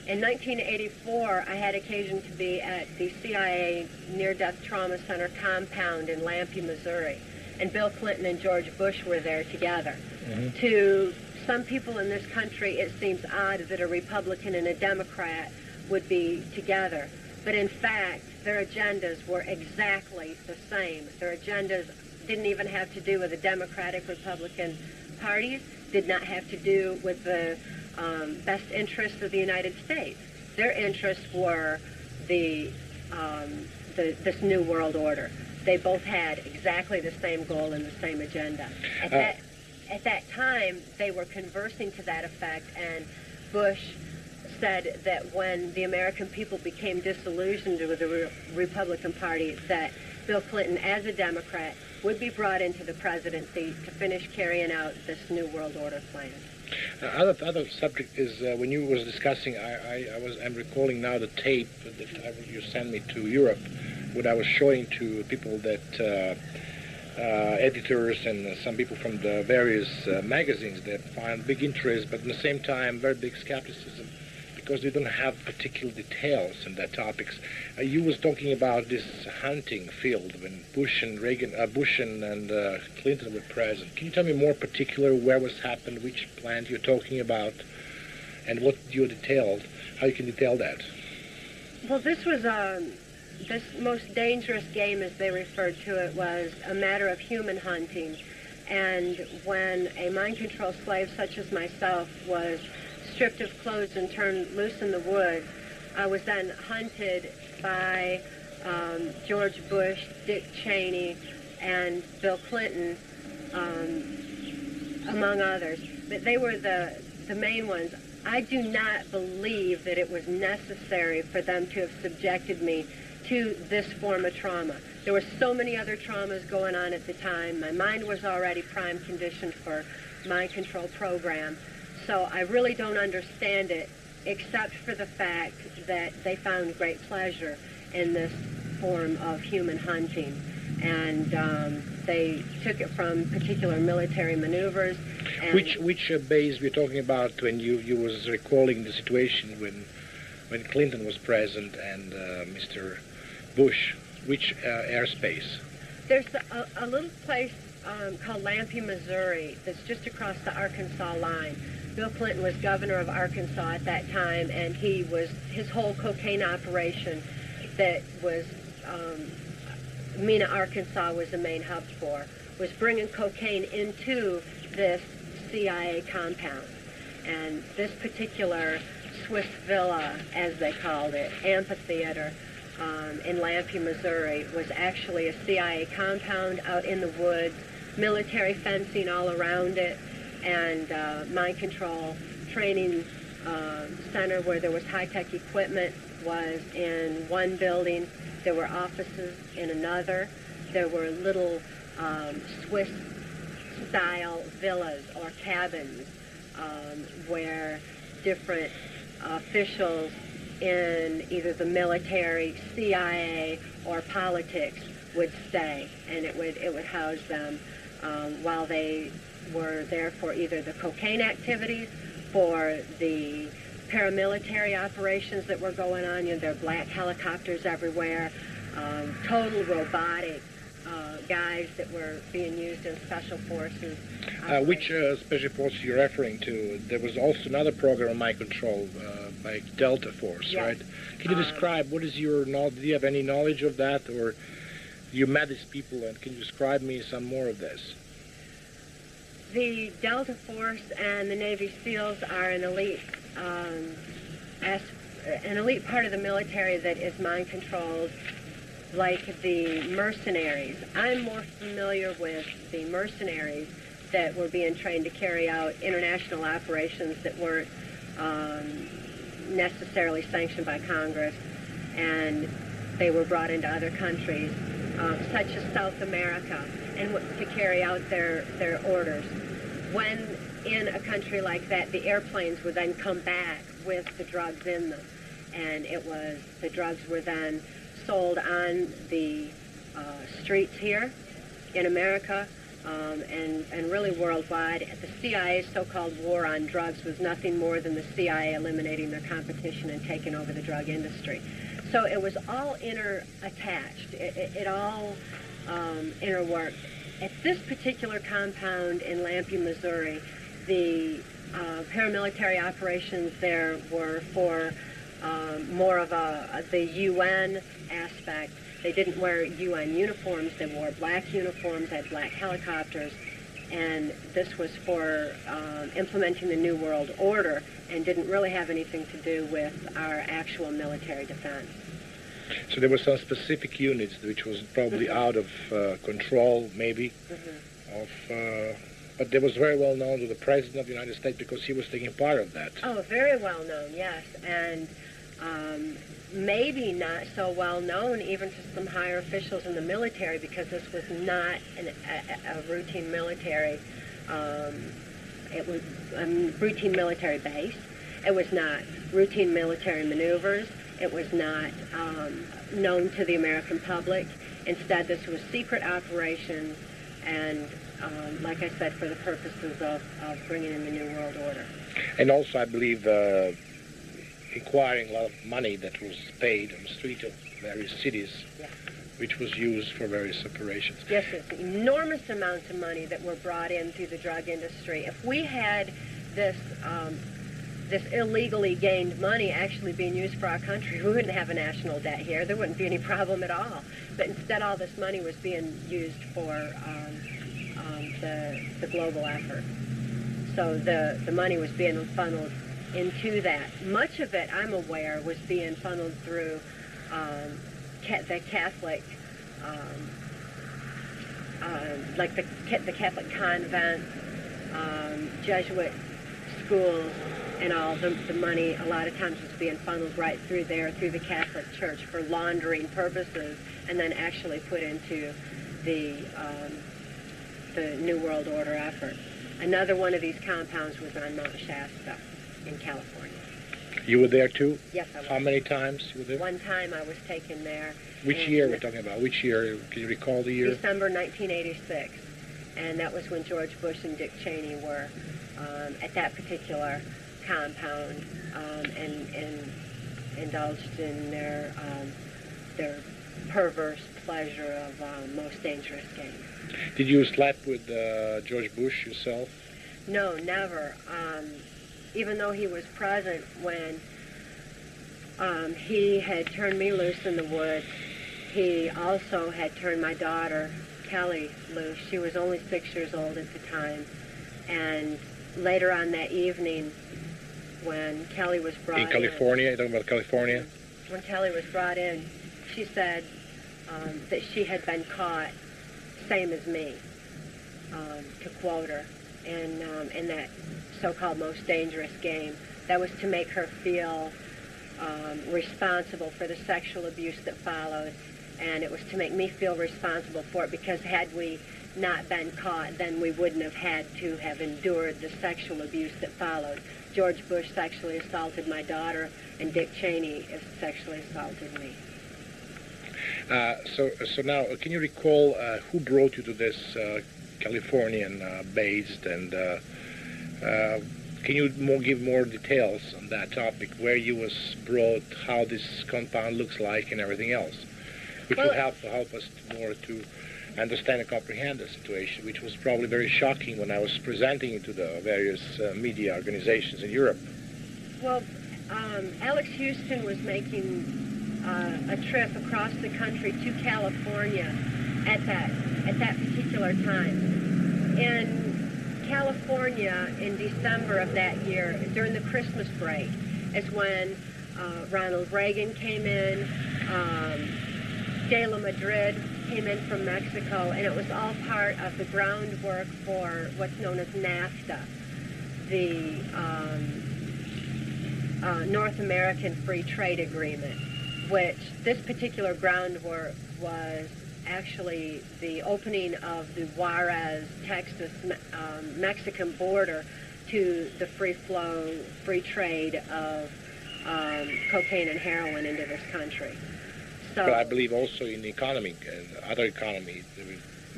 In 1984, I had occasion to be at the CIA Near-Death Trauma Center compound in Lampe, Missouri. And Bill Clinton and George Bush were there together. Mm-hmm. To some people in this country, it seems odd that a Republican and a Democrat would be together. But in fact, their agendas were exactly the same. Their agendas didn't even have to do with the Democratic-Republican parties, did not have to do with the best interests of the United States. Their interests were this new world order. They both had exactly the same goal and the same agenda. At that time, they were conversing to that effect, and Bush said that when the American people became disillusioned with the Republican Party, that Bill Clinton, as a Democrat, would be brought into the presidency to finish carrying out this New World Order plan. Other subject is when you was discussing, I'm recalling now the tape that you sent me to Europe, what I was showing to people that editors and some people from the various magazines that find big interest, but at the same time very big skepticism, because they don't have particular details in their topics. You was talking about this hunting field when Bush and Clinton were present. Can you tell me more particular where was happened, which plant you're talking about, and what you detailed, how you can detail that? Well, this was this most dangerous game, as they referred to it, was a matter of human hunting. And when a mind control slave such as myself was stripped of clothes and turned loose in the woods, I was then hunted by George Bush, Dick Cheney, and Bill Clinton, among others. But they were the main ones. I do not believe that it was necessary for them to have subjected me to this form of trauma. There were so many other traumas going on at the time. My mind was already prime conditioned for mind control program. So I really don't understand it, except for the fact that they found great pleasure in this form of human hunting. And they took it from particular military maneuvers. And which base we're talking about when you was recalling the situation when Clinton was present and Mr. Bush? Which airspace? There's a little place called Lampe, Missouri, that's just across the Arkansas line. Bill Clinton was governor of Arkansas at that time, and his whole cocaine operation that was Mena, Arkansas was the main hub for, was bringing cocaine into this CIA compound. And this particular Swiss villa, as they called it, amphitheater, in Lampe, Missouri, was actually a CIA compound out in the woods, military fencing all around it, and mind control training center where there was high-tech equipment was in one building. There were offices in another. There were little Swiss-style villas or cabins where different officials in either the military, CIA, or politics would stay, and it would house them while they were there for either the cocaine activities, for the paramilitary operations that were going on. You know, there were black helicopters everywhere, total robotic guys that were being used in special forces. Which special forces you're referring to? There was also another program on mind control by Delta Force, yes. Right? Can you describe what is your knowledge? Do you have any knowledge of that, or you met these people, and can you describe me some more of this? The Delta Force and the Navy SEALs are an elite part of the military that is mind controlled, like the mercenaries. I'm more familiar with the mercenaries that were being trained to carry out international operations that weren't necessarily sanctioned by Congress, and they were brought into other countries, such as South America, and to carry out their orders. when in a country like that, the airplanes would then come back with the drugs in them. And the drugs were then sold on the streets here in America and really worldwide. The CIA's so-called war on drugs was nothing more than the CIA eliminating their competition and taking over the drug industry. So it was all inter-attached. It all interworked. At this particular compound in Lampe, Missouri, the paramilitary operations there were for more of the UN aspect. They didn't wear UN uniforms. They wore black uniforms, had black helicopters, and this was for implementing the New World Order and didn't really have anything to do with our actual military defense. So there were some specific units which was probably out of control, maybe, but it was very well known to the President of the United States because he was taking part of that. Oh, very well known, yes, and maybe not so well known even to some higher officials in the military because this was not a routine military. It was a routine military base. It was not routine military maneuvers. It was not known to the American public. Instead, this was secret operations and, like I said, for the purposes of bringing in the New World Order. And also, I believe, acquiring a lot of money that was paid on the street of various cities, yeah, which was used for various operations. Yes, it's enormous amounts of money that were brought in through the drug industry. If we had this illegally gained money actually being used for our country, we wouldn't have a national debt here. There wouldn't be any problem at all. But instead, all this money was being used for the global effort. So the money was being funneled into that. Much of it, I'm aware, was being funneled through the Catholic, like the Catholic convent, Jesuit schools, and all the money a lot of times was being funneled right through there, through the Catholic Church for laundering purposes, and then actually put into the New World Order effort. Another one of these compounds was on Mount Shasta in California. You were there too? Yes, I was. How many times you were there? One time I was taken there. Which year we're talking about? Which year? Can you recall the year? December 1986. And that was when George Bush and Dick Cheney were at that particular compound and indulged in their perverse pleasure of most dangerous game. Did you sleep with George Bush yourself? No, never. Even though he was present when he had turned me loose in the woods, he also had turned my daughter, Kelly, loose. She was only 6 years old at the time. And later on that evening, when Kelly was brought in... In California? You're talking about California? When Kelly was brought in, she said that she had been caught, same as me, to quote her, in that so-called most dangerous game. That was to make her feel responsible for the sexual abuse that followed, and it was to make me feel responsible for it, because had we not been caught, then we wouldn't have had to have endured the sexual abuse that followed. George Bush sexually assaulted my daughter, and Dick Cheney sexually assaulted me. So now, can you recall who brought you to this Californian based, and can you give more details on that topic, where you was brought, how this compound looks like, and everything else, which will help us more to understand and comprehend the situation, which was probably very shocking when I was presenting it to the various media organizations in Europe. Well, Alex Houston was making a trip across the country to California at that particular time. In California, in December of that year, during the Christmas break, is when Ronald Reagan came in, De La Madrid came in from Mexico, and it was all part of the groundwork for what's known as NAFTA, the North American Free Trade Agreement, which this particular groundwork was actually the opening of the Juarez, Texas, Mexican border to the free flow, free trade of cocaine and heroin into this country. So, but I believe also in the economy, other economy,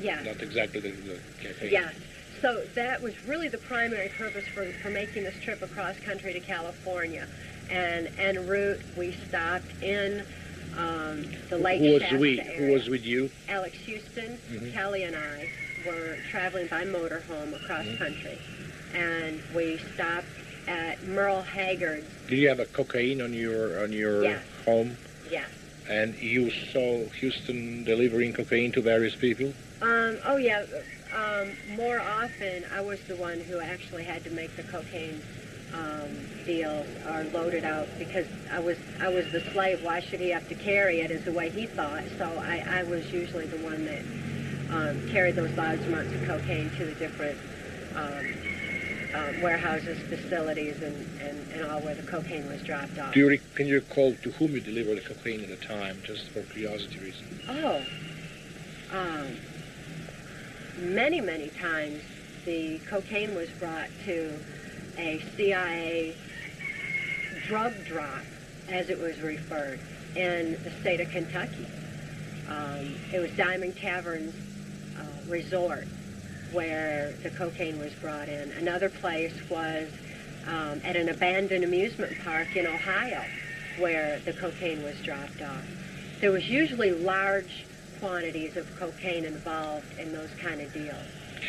yes. not exactly the campaign. Yes. So that was really the primary purpose for making this trip across country to California. And en route, we stopped in the Lake Shasta area. Who was with you? Alex Houston, Kelly, and I were traveling by motorhome across country. And we stopped at Merle Haggard's. Did you have a cocaine on your Yes. home? Yes. And you saw Houston delivering cocaine to various people? Oh yeah. More often, I was the one who actually had to make the cocaine deals or load it out because I was the slave. Why should he have to carry it? Is the way he thought. So I was usually the one that carried those large amounts of cocaine to the different warehouses, facilities, and all where the cocaine was dropped off. Can you recall to whom you delivered the cocaine at the time, just for curiosity reason? Oh, many, many times the cocaine was brought to a CIA drug drop, as it was referred, in the state of Kentucky. It was Diamond Tavern's resort where the cocaine was brought in. Another place was at an abandoned amusement park in Ohio where the cocaine was dropped off. There was usually large quantities of cocaine involved in those kind of deals.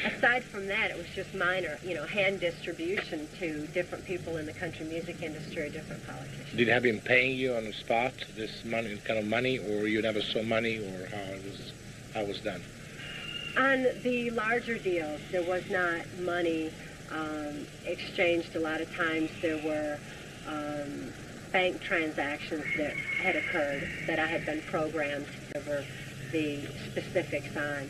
Aside from that, it was just minor, hand distribution to different people in the country music industry or different politicians. Did you have him paying you on the spot, this kind of money, or you never saw money, or how it was done? On the larger deals, there was not money exchanged. A lot of times there were bank transactions that had occurred that I had been programmed to deliver the specifics on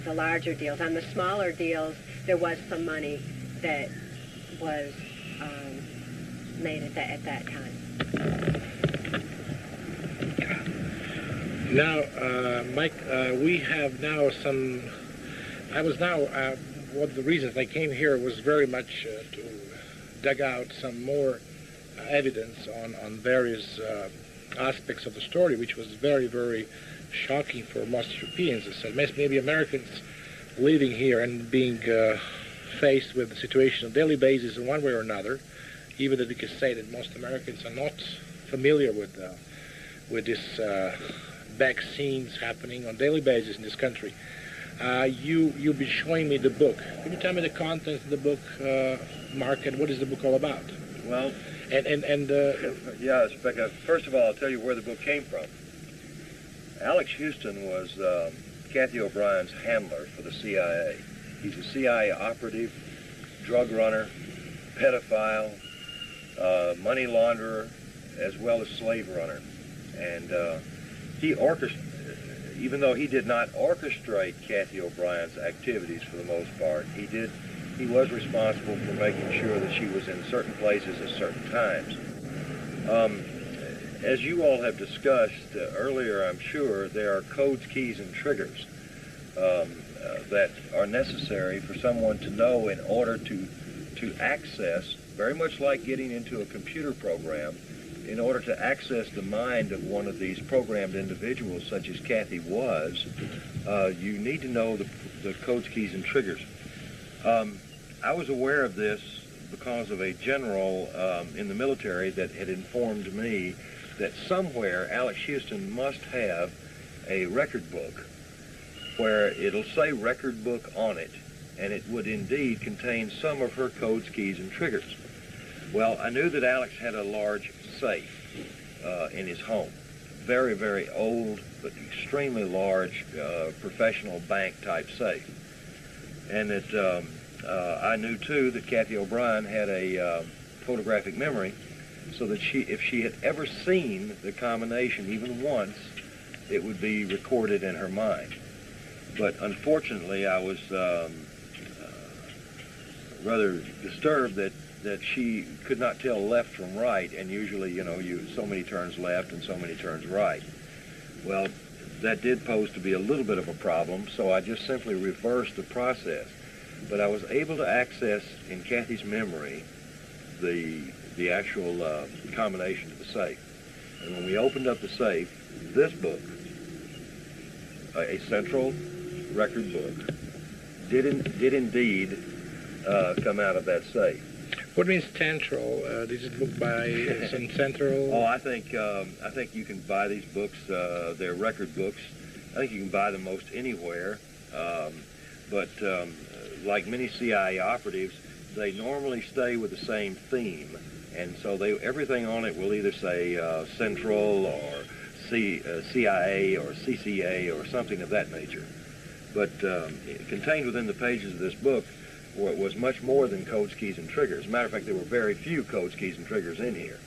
the larger deals. On the smaller deals, there was some money that was made at that time. Now, Mike, we have now some. One of the reasons I came here was very much to dig out some more evidence on various aspects of the story, which was very, very shocking for most Europeans. So maybe Americans living here and being faced with the situation on a daily basis in one way or another, even though we can say that most Americans are not familiar with this vaccines happening on a daily basis in this country. You've been showing me the book. Can you tell me the contents of the book, Mark, and what is the book all about? Well, yeah, Rebecca, first of all, I'll tell you where the book came from. Alex Houston was Cathy O'Brien's handler for the CIA. He's a CIA operative, drug runner, pedophile, money launderer, as well as slave runner. And he even though he did not orchestrate Cathy O'Brien's activities for the most part, he was responsible for making sure that she was in certain places at certain times. As you all have discussed earlier, I'm sure, there are codes, keys, and triggers that are necessary for someone to know in order to access, very much like getting into a computer program, in order to access the mind of one of these programmed individuals, such as Cathy was, you need to know the codes, keys, and triggers. I was aware of this because of a general in the military that had informed me that somewhere Alex Houston must have a record book where it'll say record book on it, and it would indeed contain some of her codes, keys, and triggers. Well, I knew that Alex had a large safe in his home. Very, very old, but extremely large professional bank type safe. And that I knew too that Cathy O'Brien had a photographic memory, so that if she had ever seen the combination even once, it would be recorded in her mind. But unfortunately, I was rather disturbed that she could not tell left from right, and usually, so many turns left and so many turns right. Well, that did pose to be a little bit of a problem, so I just simply reversed the process. But I was able to access in Cathy's memory the actual combination to the safe. And when we opened up the safe, this book, a central record book, did indeed come out of that safe. What means central? Is it booked by some central? Oh, I think you can buy these books. They're record books. I think you can buy them most anywhere. But like many CIA operatives, they normally stay with the same theme, and so everything on it will either say Central or CIA or CCA or something of that nature. But contained within the pages of this book was much more than codes, keys, and triggers. As a matter of fact, there were very few codes, keys, and triggers in here.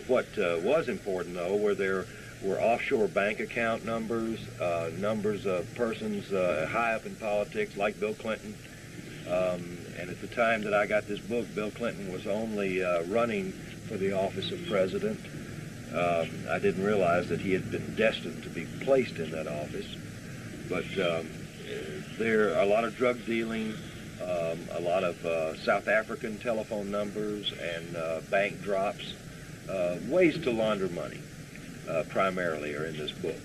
What was important, though, were offshore bank account numbers, numbers of persons high up in politics, like Bill Clinton. And at the time that I got this book, Bill Clinton was only running for the office of president. I didn't realize that he had been destined to be placed in that office. But there are a lot of drug dealing, a lot of South African telephone numbers and bank drops. Ways to launder money, primarily, are in this book.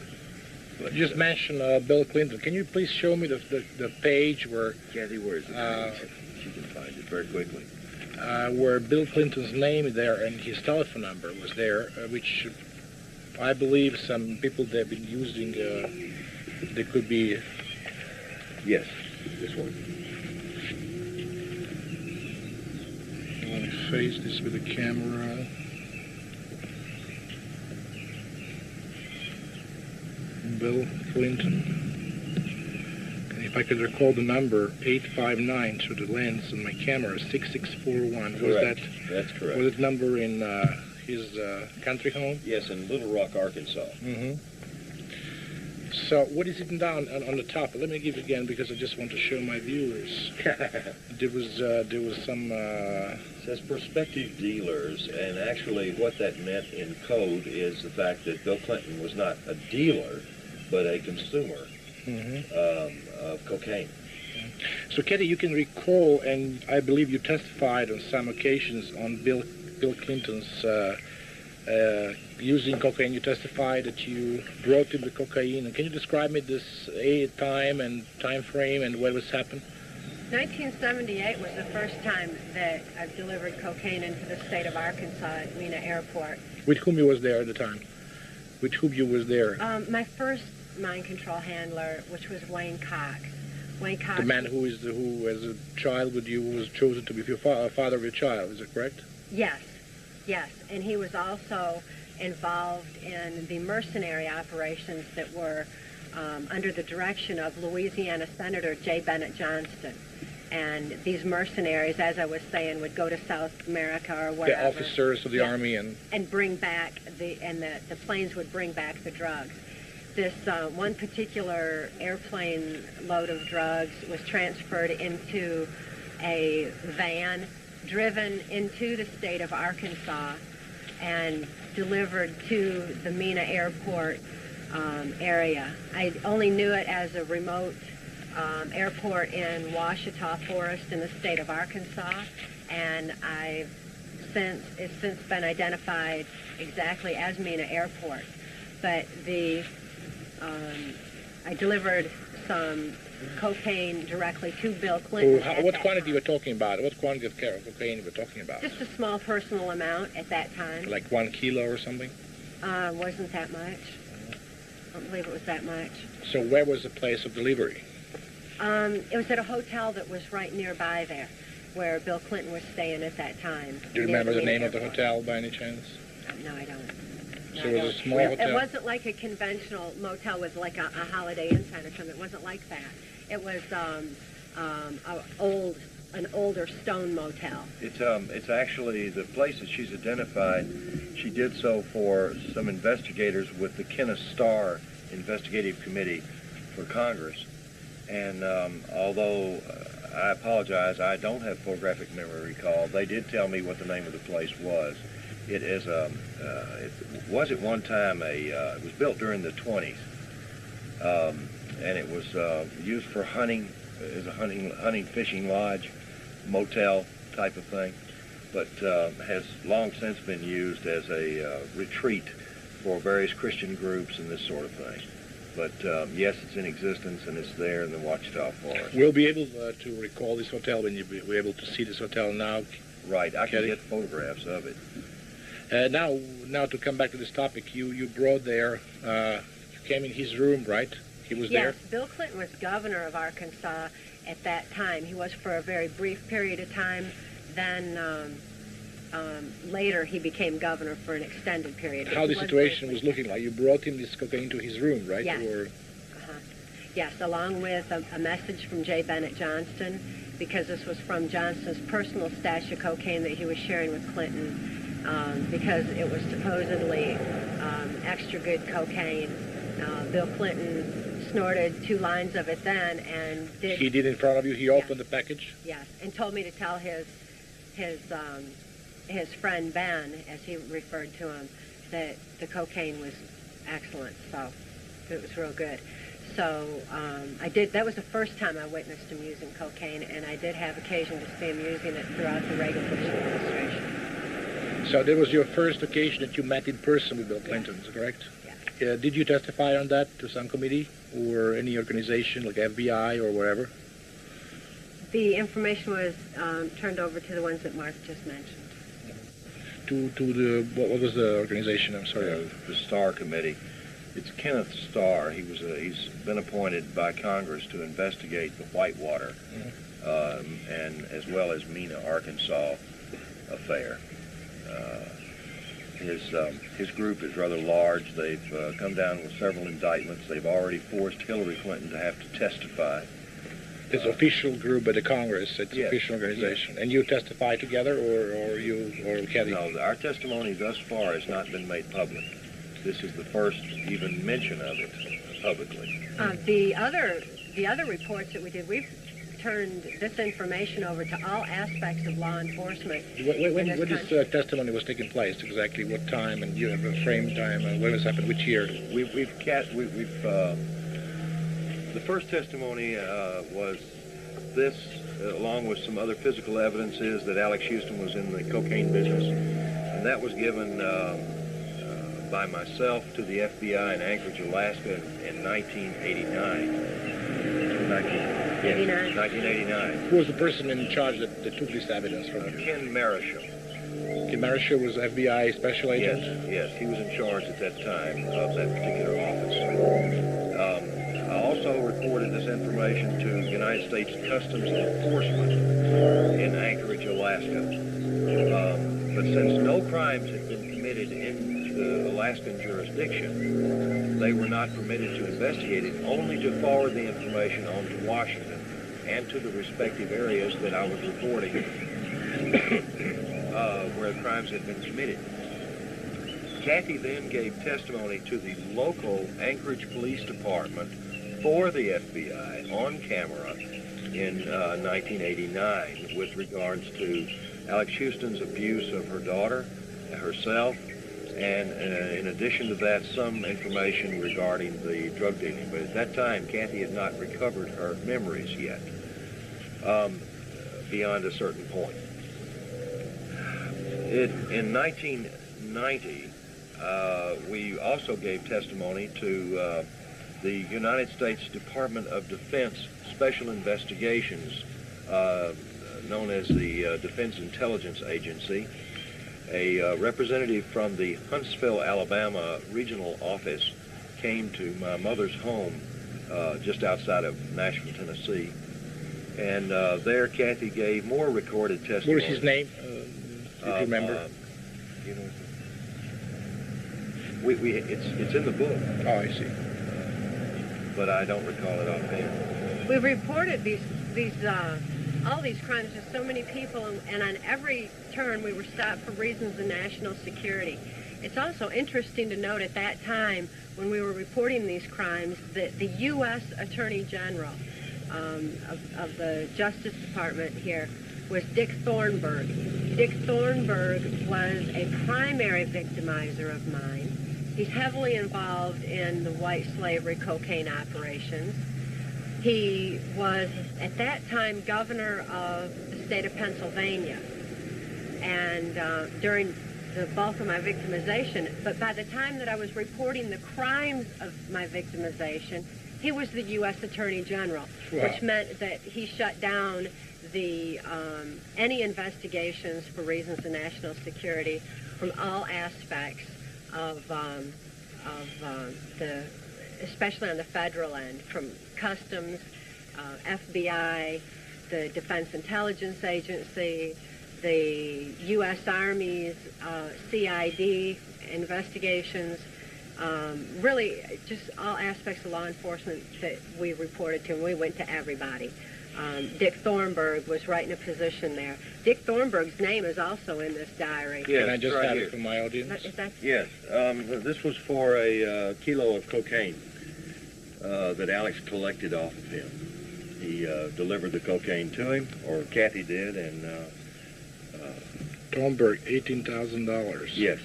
But, you just mentioned Bill Clinton. Can you please show me the page where... Cathy, where is the page? She can find it very quickly. Where Bill Clinton's name is there and his telephone number was there, which I believe some people they've been using, they could be... Yes, this one. I want to face this with the camera. Bill Clinton. And if I could recall the number 859 through the lens on my camera, 6641. Correct. That's correct. Was it number in his country home? Yes, in Little Rock, Arkansas. Mm-hmm. So what is it down on the top? Let me give it again because I just want to show my viewers. there was some... It says prospective dealers, and actually what that meant in code is the fact that Bill Clinton was not a dealer, but a consumer of cocaine. So, Cathy, you can recall, and I believe you testified on some occasions on Bill Clinton's using cocaine. You testified that you brought him the cocaine. And can you describe me this time and time frame and what was happened? 1978 was the first time that I've delivered cocaine into the state of Arkansas at Mena Airport. With whom you was there at the time? With whom you was there? My first mind control handler, which was Wayne Cox. Wayne Cox. The man who as a child with you, was chosen to be your father of your child. Is that correct? Yes, yes, and he was also involved in the mercenary operations that were under the direction of Louisiana Senator J. Bennett Johnston. And these mercenaries, as I was saying, would go to South America or wherever. The officers of the army and bring back the planes would bring back the drugs. This one particular airplane load of drugs was transferred into a van, driven into the state of Arkansas, and delivered to the Mena Airport area. I only knew it as a remote airport in Ouachita Forest in the state of Arkansas, and it's since been identified exactly as Mena Airport. But I delivered some cocaine directly to Bill Clinton. What quantity were talking about? What quantity of cocaine were talking about? Just a small personal amount at that time. Like 1 kilo or something? Wasn't that much. I don't believe it was that much. So where was the place of delivery? It was at a hotel that was right nearby there, where Bill Clinton was staying at that time. Do you remember the name of the hotel by any chance? No, I don't. So it was a small hotel? It wasn't like a conventional motel with like a Holiday Inn kind of something. It wasn't like that. It was an older stone motel. It's actually the place that she's identified. She did so for some investigators with the Kenneth Starr Investigative Committee for Congress. And although I apologize, I don't have photographic memory recall, they did tell me what the name of the place was. It is it was at one time it was built during the 20s, and it was used for hunting, as a hunting fishing lodge, motel type of thing, but has long since been used as a retreat for various Christian groups and this sort of thing. But yes, it's in existence and it's there in the Ouachita Forest. We'll be able to recall this hotel when you'll be able to see this hotel now. Right, I can Cathy? get photographs of it. Now to come back to this topic, you brought there, you came in his room, right? He was Yes, there? Bill Clinton was governor of Arkansas at that time. He was for a very brief period of time. Then later he became governor for an extended period. How the situation was looking like? You brought him this cocaine to his room, right? Yes. Or... Yes, along with a message from J. Bennett Johnston, because this was from Johnston's personal stash of cocaine that he was sharing with Clinton, because it was supposedly extra good cocaine. Bill Clinton snorted 2 lines of it then and did... He did in front of you? He opened the package? Yes, and told me to tell his friend Ben, as he referred to him, that the cocaine was excellent, so it was real good. So I did. That was the first time I witnessed him using cocaine, and I did have occasion to see him using it throughout the Reagan Bush administration. So that was your first occasion that you met in person with Bill Clinton, is correct? Yes. Did you testify on that to some committee or any organization like FBI or whatever? The information was turned over to the ones that Mark just mentioned. To the what was the organization? I'm sorry. The Starr Committee. It's Kenneth Starr. He's been appointed by Congress to investigate the Whitewater, and as well as Mena, Arkansas affair. His group is rather large. They've come down with several indictments. They've already forced Hillary Clinton to have to testify. It's an official group by the Congress. It's an Yes, official organization. yes. And you testify together, or you or Cathy? No, our testimony thus far has not been made public. This is the first even mention of it publicly. The other reports that we did, we've turned this information over to all aspects of law enforcement. When this testimony was taking place, exactly what time, and you have a frame time, and when this happened, which year? The first testimony was this, along with some other physical evidence, is that Alex Houston was in the cocaine business, and that was given by myself to the FBI in Anchorage, Alaska in 1989. 1989. Who was the person in charge that took this evidence from you? Ken Marisha. Ken Marisha was FBI special agent? Yes, he was in charge at that time of that particular office. I also reported this information to United States Customs Enforcement in Anchorage, Alaska. But since no crimes had been committed in the Alaskan jurisdiction, they were not permitted to investigate it, only to forward the information on to Washington and to the respective areas that I was reporting where crimes had been committed. Cathy then gave testimony to the local Anchorage Police Department for the FBI on camera in 1989 with regards to Alex Houston's abuse of her daughter, herself, and in addition to that, some information regarding the drug dealing. But at that time, Cathy had not recovered her memories yet, beyond a certain point. In 1990, we also gave testimony to the United States Department of Defense Special Investigations, known as the Defense Intelligence Agency. A representative from the Huntsville, Alabama regional office came to my mother's home just outside of Nashville, Tennessee. And there Cathy gave more recorded testimony. What was his name? Do you remember? You know, it's in the book. Oh, I see. But I don't recall it offhand. We've reported all these crimes to so many people, and on every turn we were stopped for reasons of national security. It's also interesting to note at that time when we were reporting these crimes that the U.S. Attorney General of the Justice Department here was Dick Thornburg. Dick Thornburg was a primary victimizer of mine. He's heavily involved in the white slavery cocaine operations. He was, at that time, governor of the state of Pennsylvania, and during the bulk of my victimization. But by the time that I was reporting the crimes of my victimization, he was the U.S. Attorney General, Wow. which meant that he shut down the any investigations for reasons of national security from all aspects of the, especially on the federal end, from Customs, FBI, the Defense Intelligence Agency, the U.S. Army's CID investigations, really just all aspects of law enforcement that we reported to, and we went to everybody. Dick Thornburg was right in a position there. Dick Thornburg's name is also in this diary. Yes, Can I just right have here. it for my audience? Is that, Yes, this was for a kilo of cocaine that Alex collected off of him. He delivered the cocaine to him, or Cathy did, and Thornburg, $18,000. yes.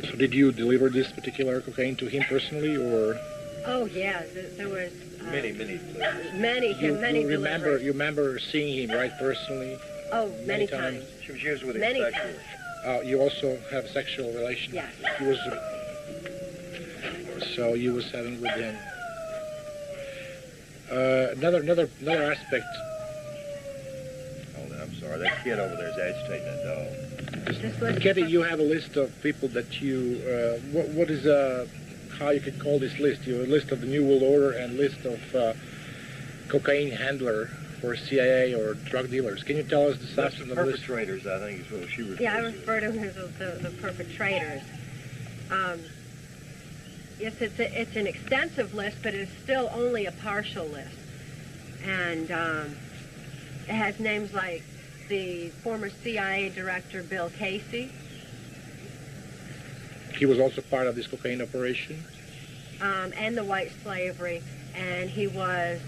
So did you deliver this particular cocaine to him personally, or oh yeah, there was Many. many you deliveries. remember seeing him right personally? Oh, many times? times. She was used with him Many sexually. You also have sexual relations. Yes. He was. So you was having with him. Another aspect. Hold on, I'm sorry. That kid over there is agitating that dog. This was Katie, you have a list of people that you. What is how you could call this list? You have a list of the New World Order and list of cocaine handler for CIA or drug dealers. Can you tell us the That's substance the of the list? perpetrators, I think, is what she referred Yeah, I to. refer to them as the perpetrators. Yes, it's an extensive list, but it's still only a partial list. And it has names like the former CIA director, Bill Casey, He was also part of this cocaine operation. and the white slavery. And he was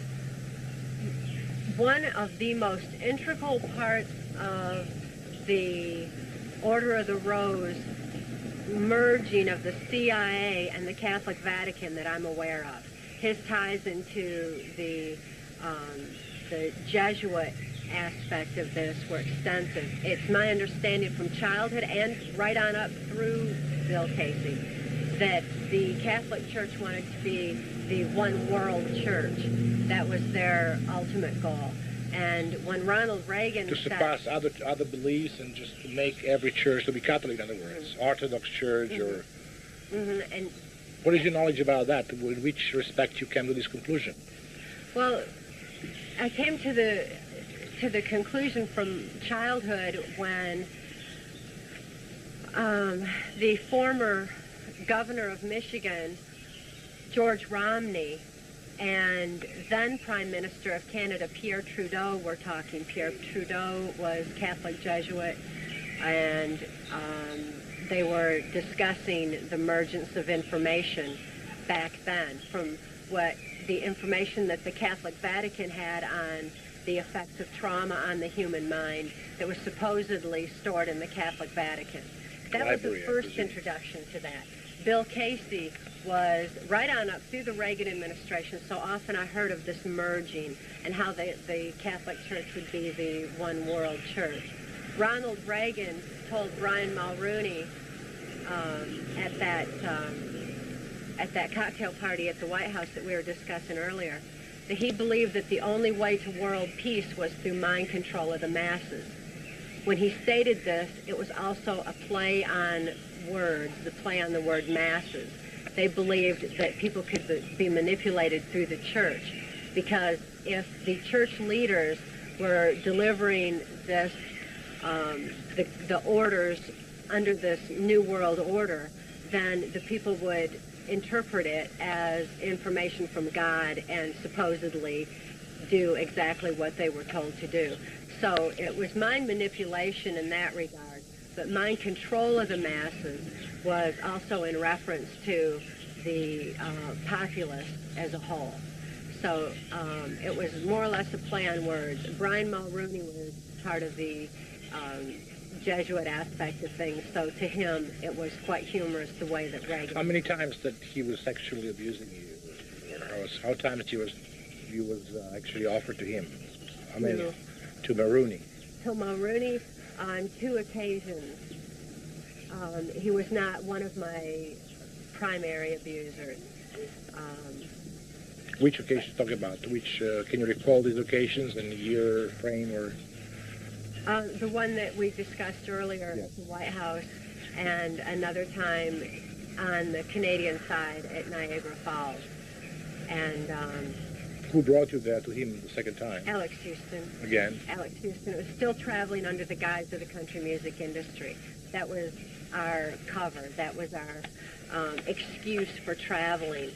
one of the most integral parts of the Order of the Rose merging of the CIA and the Catholic Vatican that I'm aware of. His ties into the Jesuit aspect of this were extensive. It's my understanding from childhood and right on up through Bill Casey that the Catholic Church wanted to be the one world church. That was their ultimate goal. And when Ronald Reagan To surpass other beliefs and just to make every church to be Catholic, in other words, Orthodox Church or. and What is your knowledge about that? In which respect you came to this conclusion? well, I came to the conclusion from childhood when the former governor of Michigan, George Romney, and then Prime Minister of Canada, Pierre Trudeau, were talking. Pierre Trudeau was Catholic Jesuit, and they were discussing the emergence of information back then from what the information that the Catholic Vatican had on the effects of trauma on the human mind that was supposedly stored in the Catholic Vatican. That was the Library, I first presume. introduction to that. Bill Casey was right on up through the Reagan administration, so often I heard of this merging and how the Catholic Church would be the one world church. Ronald Reagan told Brian Mulrooney at that cocktail party at the White House that we were discussing earlier that he believed that the only way to world peace was through mind control of the masses. When he stated this, it was also a play on words, the play on the word masses. They believed that people could be manipulated through the church because if the church leaders were delivering this, the orders under this New World Order, then the people would interpret it as information from God and supposedly do exactly what they were told to do. So it was mind manipulation in that regard, but mind control of the masses was also in reference to the populace as a whole. So it was more or less a play on words. Brian Mulrooney was part of the Jesuit aspect of things. So to him, it was quite humorous the way that Reagan. How many times that he was sexually abusing you? Or how times you was actually offered to him? How many? To Maroney. To Maroney, on 2 occasions. He was not one of my primary abusers. Which occasions talking about? Which can you recall these occasions and year frame or? The one that we discussed earlier, Yes. the White House, and another time on the Canadian side at Niagara Falls. And Who brought you there to him the second time? Alex Houston. Again? Alex Houston was still traveling under the guise of the country music industry. That was our cover. That was our excuse for traveling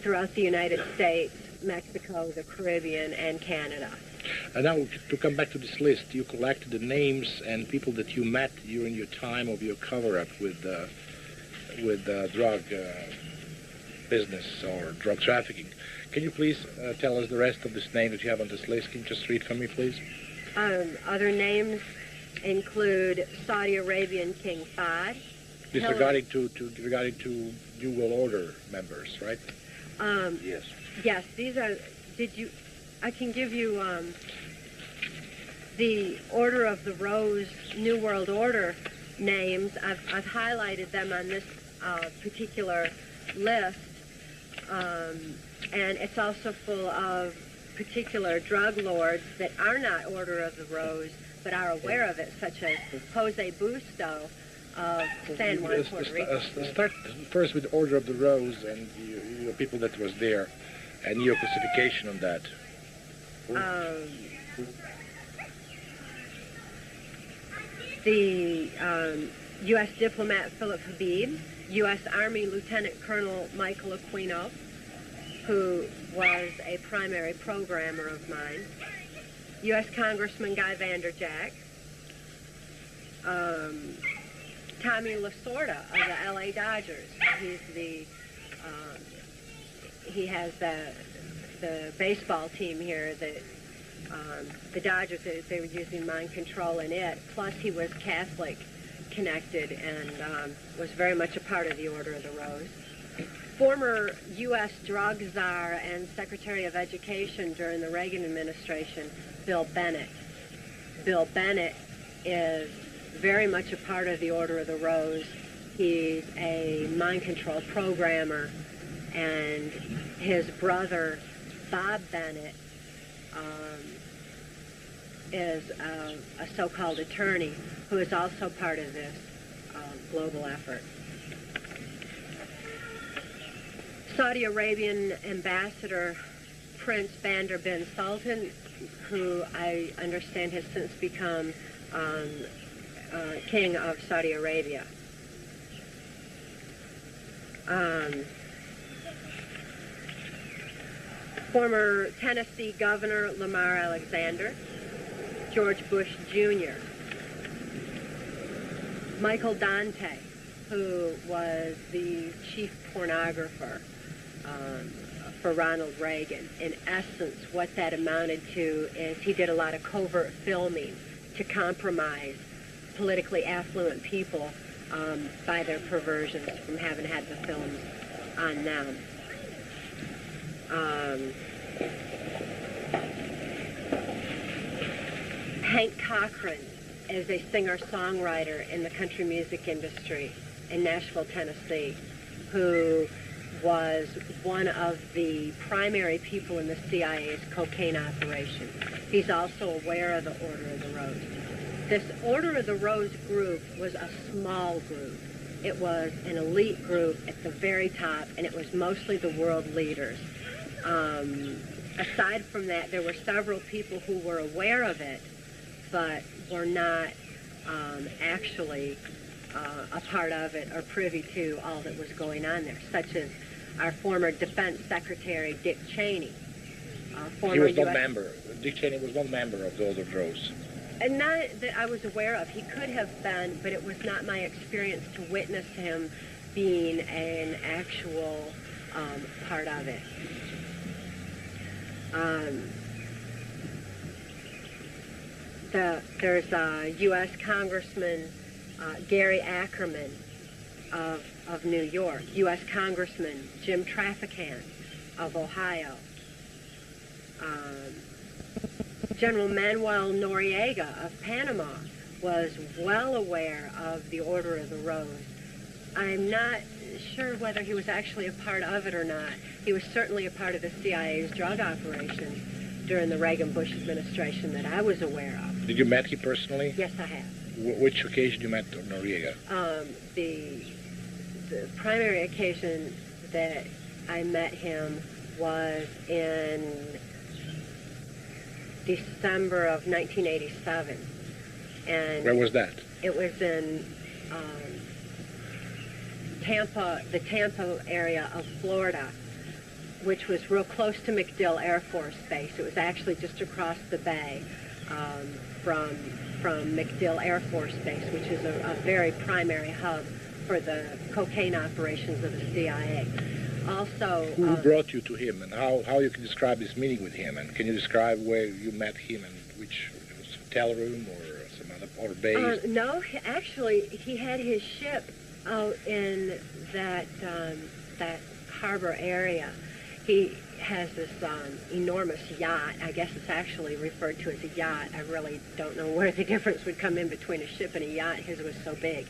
throughout the United States, Mexico, the Caribbean, and Canada. And now, to come back to this list, you collected the names and people that you met during your time of your cover-up with drug business or drug trafficking. Can you please tell us the rest of this name that you have on this list? Can you just read for me, please? Other names include Saudi Arabian King Fahd. This regarding to New World Order members, right? Yes. Yes, these are. I can give you the Order of the Rose New World Order names. I've highlighted them on this particular list, and it's also full of particular drug lords that are not Order of the Rose but are aware of it, such as Jose Busto of San Juan, Puerto Rico. Start first with Order of the Rose and your people that was there, and your classification on that. The U.S. diplomat Philip Habib, U.S. Army Lieutenant Colonel Michael Aquino, who was a primary programmer of mine, U.S. Congressman Guy Vanderjack, Tommy Lasorda of the L.A. Dodgers. He has the baseball team here that the Dodgers, they were using mind control in it. Plus he was Catholic connected and was very much a part of the Order of the Rose. Former U.S. drug czar and Secretary of Education during the Reagan administration, Bill Bennett. Bill Bennett is very much a part of the Order of the Rose. He's a mind control programmer, and his brother, Bob Bennett, is a so-called attorney who is also part of this global effort. Saudi Arabian Ambassador Prince Bandar bin Sultan, who I understand has since become King of Saudi Arabia. Former Tennessee Governor Lamar Alexander, George Bush Jr., Michael Dante, who was the chief pornographer for Ronald Reagan. In essence, what that amounted to is he did a lot of covert filming to compromise politically affluent people by their perversions from having had the films on them. Hank Cochran is a singer-songwriter in the country music industry in Nashville, Tennessee, who was one of the primary people in the CIA's cocaine operation. He's also aware of the Order of the Rose. This Order of the Rose group was a small group. It was an elite group at the very top, and it was mostly the world leaders. Aside from that, there were several people who were aware of it, but were not actually a part of it or privy to all that was going on there, such as our former Defense Secretary, Dick Cheney. He was not member. Dick Cheney was not member of the Order of the Rose. And not that I was aware of. He could have been, but it was not my experience to witness him being an actual part of it. There's U.S. Congressman Gary Ackerman of New York, U.S. Congressman Jim Traficant of Ohio, General Manuel Noriega of Panama was well aware of the Order of the Rose. I'm not sure whether he was actually a part of it or not. He was certainly a part of the CIA's drug operations during the Reagan-Bush administration that I was aware of. Did you met him personally? Yes, I have. Which occasion you met Noriega? The primary occasion that I met him was in December of 1987. And where was that? It was in Tampa, the Tampa area of Florida, which was real close to MacDill Air Force Base. It was actually just across the bay from MacDill Air Force Base, which is a very primary hub for the cocaine operations of the CIA. Also, who brought you to him, and how you can describe this meeting with him, and can you describe where you met him and which it was hotel room or some other or base? No, actually, he had his ship out in that harbor area. He has this enormous yacht. I guess it's actually referred to as a yacht. I really don't know where the difference would come in between a ship and a yacht. His was so big.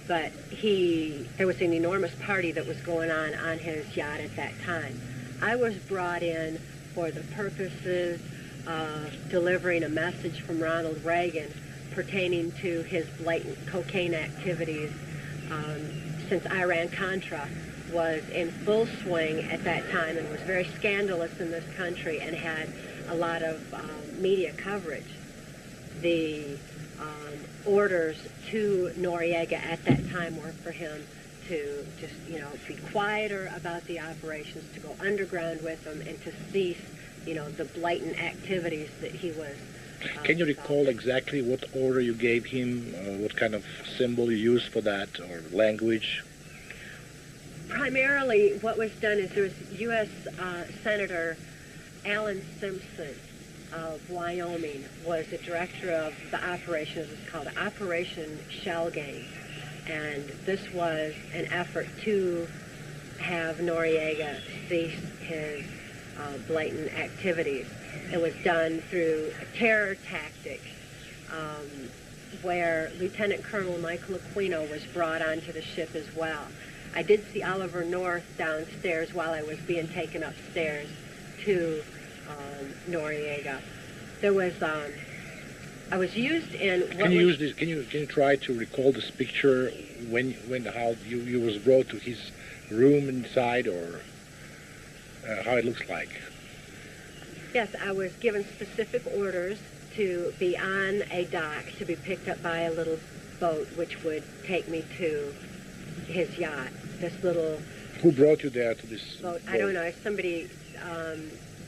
But there was an enormous party that was going on his yacht at that time. I was brought in for the purposes of delivering a message from Ronald Reagan pertaining to his blatant cocaine activities since Iran-Contra was in full swing at that time and was very scandalous in this country and had a lot of media coverage. The orders to Noriega at that time were for him to just, be quieter about the operations, to go underground with them, and to cease, the blatant activities that he was. Can you recall exactly what order you gave him, what kind of symbol you used for that, or language? Primarily, what was done is there was U.S. Senator Alan Simpson of Wyoming was the director of the operations. It's called Operation Shell Game, and this was an effort to have Noriega cease his blatant activities. It was done through terror tactics, where Lieutenant Colonel Michael Aquino was brought onto the ship as well. I did see Oliver North downstairs while I was being taken upstairs to Noriega. There was, I was used in. Can you try to recall this picture how you was brought to his room inside, or how it looks like? Yes, I was given specific orders to be on a dock to be picked up by a little boat, which would take me to his yacht. This little. Who brought you there to this boat? I don't know. Somebody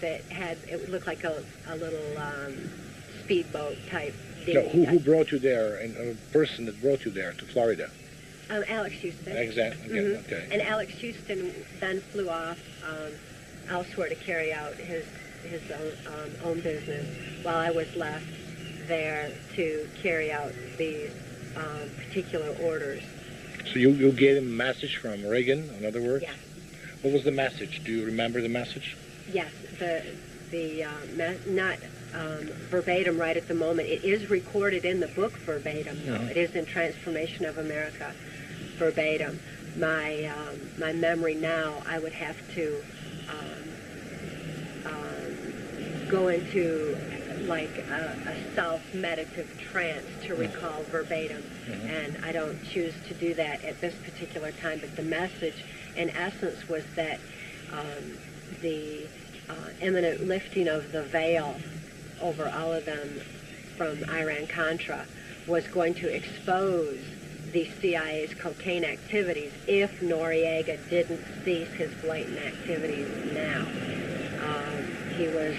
that had, it would look like a little speedboat type thing. No, who brought you there, and a person that brought you there to Florida? Alex Houston. Exactly. Mm-hmm. Okay. And Alex Houston then flew off elsewhere to carry out his own business, while I was left there to carry out these particular orders. So you gave him a message from Reagan, in other words? Yes. What was the message? Do you remember the message? Yes. Not verbatim right at the moment. It is recorded in the book verbatim, though. Mm-hmm. It is in Transformation of America verbatim. My memory now, I would have to go into like a self-meditative trance to recall verbatim, and I don't choose to do that at this particular time. But the message, in essence, was that the imminent lifting of the veil over all of them from Iran-Contra was going to expose the CIA's cocaine activities if Noriega didn't cease his blatant activities now. He was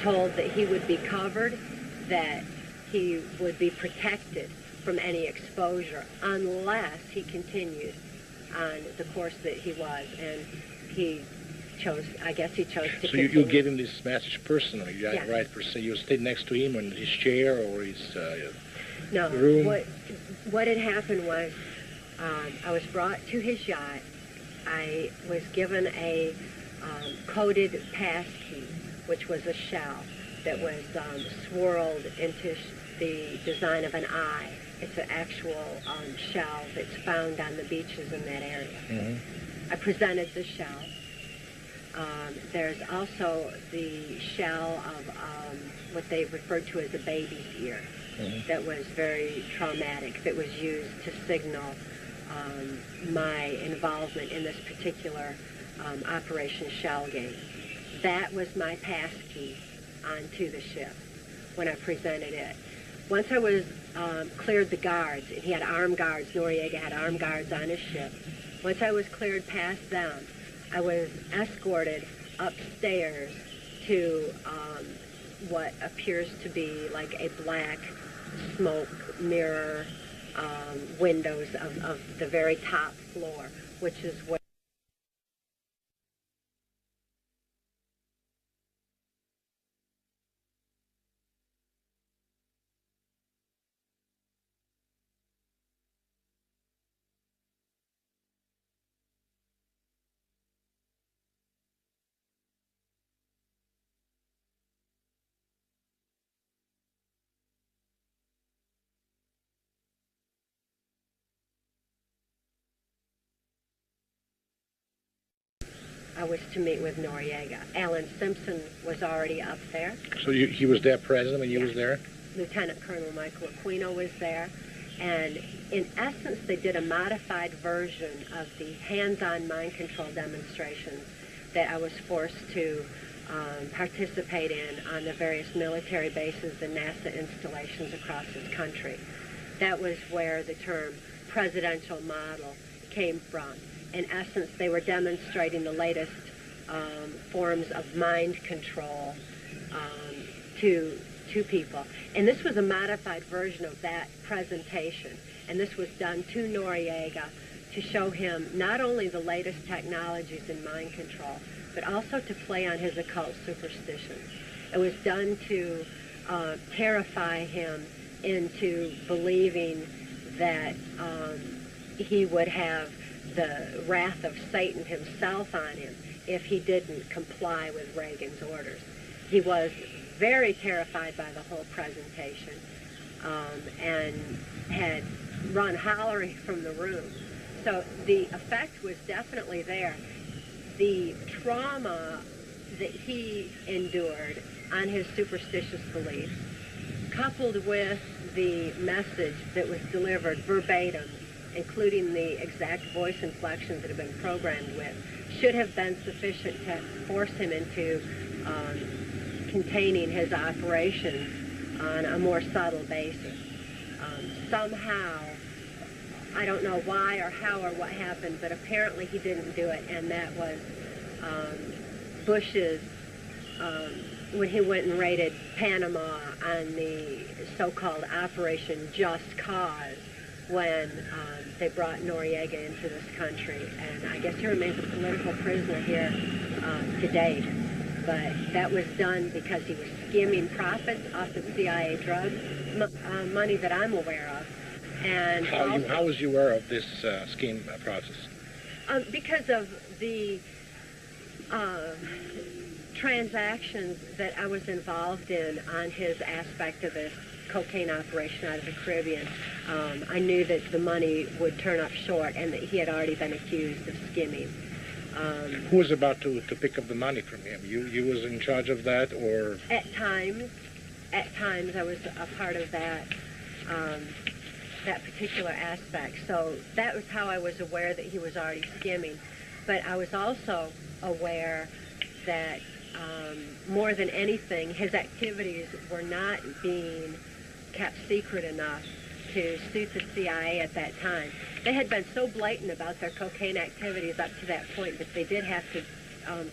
told that he would be covered, that he would be protected from any exposure unless he continued on the course that he was. And he I guess he chose to So continue. you gave him this message personally, Yes. right? Per se, you stayed next to him in his chair or his No, room? what had happened was I was brought to his yacht. I was given a coded pass key, which was a shell that was swirled into the design of an eye. It's an actual shell that's found on the beaches in that area. Mm-hmm. I presented the shell. There's also the shell of what they referred to as a baby's ear. Mm-hmm. That was very traumatic, that was used to signal my involvement in this particular Operation Shellgate. That was my pass key onto the ship when I presented it. Once I was cleared the guards, and he had armed guards, Noriega had armed guards on his ship. Once I was cleared past them, I was escorted upstairs to what appears to be like a black smoke mirror windows of the very top floor, which is where I was to meet with Noriega. Alan Simpson was already up there. So he was there present when you was there? Lieutenant Colonel Michael Aquino was there. And in essence, they did a modified version of the hands-on mind control demonstrations that I was forced to participate in on the various military bases and NASA installations across this country. That was where the term presidential model came from. In essence, they were demonstrating the latest forms of mind control to people. And this was a modified version of that presentation. And this was done to Noriega to show him not only the latest technologies in mind control, but also to play on his occult superstitions. It was done to terrify him into believing that he would have the wrath of Satan himself on him if he didn't comply with Reagan's orders. He was very terrified by the whole presentation and had run hollering from the room. So the effect was definitely there. The trauma that he endured on his superstitious beliefs, coupled with the message that was delivered verbatim, including the exact voice inflections that have been programmed with, should have been sufficient to force him into containing his operations on a more subtle basis. Somehow, I don't know why or how or what happened, but apparently he didn't do it, and that was Bush's, when he went and raided Panama on the so-called Operation Just Cause, when they brought Noriega into this country. And I guess he remains a political prisoner here to date. But that was done because he was skimming profits off the CIA drug money that I'm aware of. And How was you aware of this scheme process? Because of the transactions that I was involved in on his aspect of this cocaine operation out of the Caribbean. I knew that the money would turn up short and that he had already been accused of skimming. Who was about to pick up the money from him? You was in charge of that, or? At times I was a part of that that particular aspect. So that was how I was aware that he was already skimming. But I was also aware that more than anything, his activities were not being kept secret enough to suit the CIA at that time. They had been so blatant about their cocaine activities up to that point that they did have to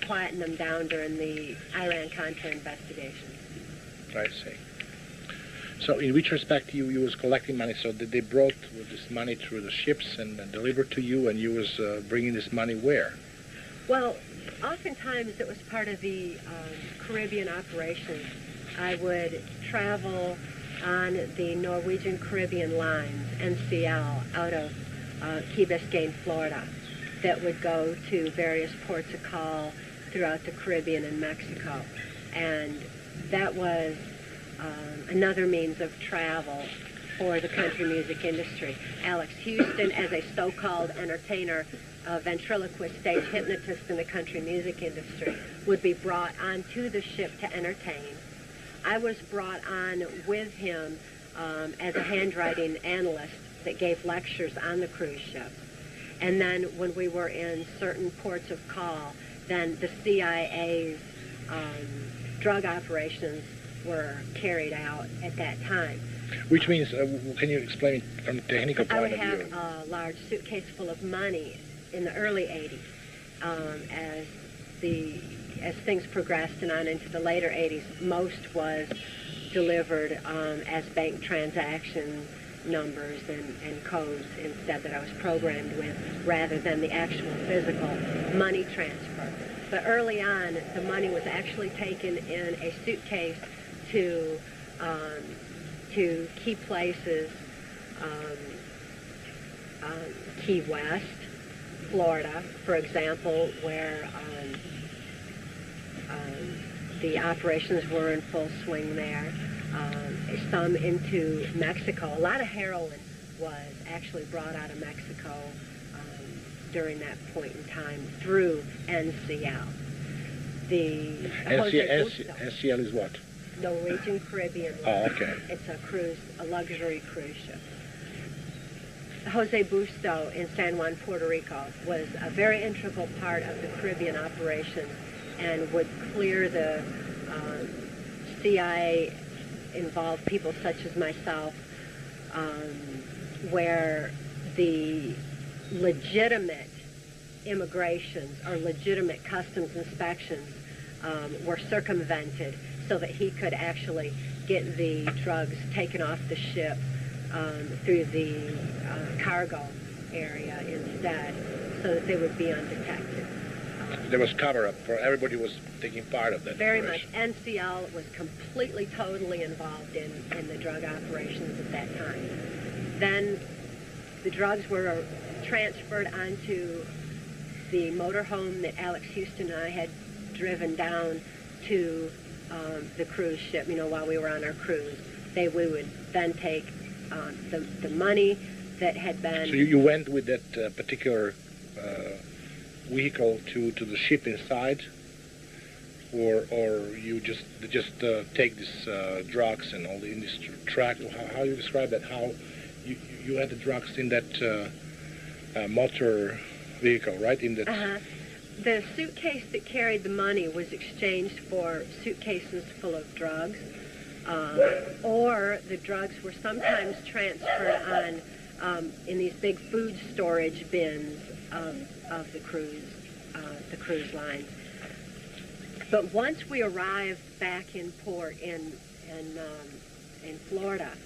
quieten them down during the Iran-Contra investigation. I see. So in which respect you was collecting money? So they brought this money through the ships and delivered to you, and you was bringing this money where? Well, Oftentimes it was part of the Caribbean operations. I would travel on the Norwegian Caribbean lines, NCL, out of Key Biscayne, Florida, that would go to various ports of call throughout the Caribbean and Mexico. And that was another means of travel for the country music industry. Alex Houston, as a so-called entertainer, a ventriloquist stage hypnotist in the country music industry, would be brought onto the ship to entertain. I was brought on with him as a handwriting analyst that gave lectures on the cruise ship. And then when we were in certain ports of call, then the CIA's drug operations were carried out at that time. Which means, can you explain from a technical I point would of view? have a large suitcase full of money in the early 80s. As things progressed and on into the later 80s, most was delivered as bank transaction numbers and codes instead that I was programmed with, rather than the actual physical money transfer. But early on, the money was actually taken in a suitcase to key places, Key West, Florida, for example, where the operations were in full swing there. Some into Mexico. A lot of heroin was actually brought out of Mexico during that point in time through NCL. The NCL is what? Norwegian Caribbean line. Oh, okay. It's a luxury cruise ship. Jose Busto in San Juan, Puerto Rico was a very integral part of the Caribbean operations and would clear the CIA involved people such as myself, where the legitimate immigrations or legitimate customs inspections were circumvented so that he could actually get the drugs taken off the ship through the cargo area instead, so that they would be undetected. There was cover-up for everybody was taking part of that. Very much. NCL was completely, totally involved in the drug operations at that time. Then the drugs were transferred onto the motorhome that Alex Houston and I had driven down to the cruise ship, while we were on our cruise. We would then take the money that had been... So you went with that particular vehicle to the ship inside, or you just take these drugs and all in this truck? How you describe that? How you had the drugs in that motor vehicle, right? In that. The suitcase that carried the money was exchanged for suitcases full of drugs, or the drugs were sometimes transferred on in these big food storage bins of the cruise lines. But once we arrived back in port in Florida,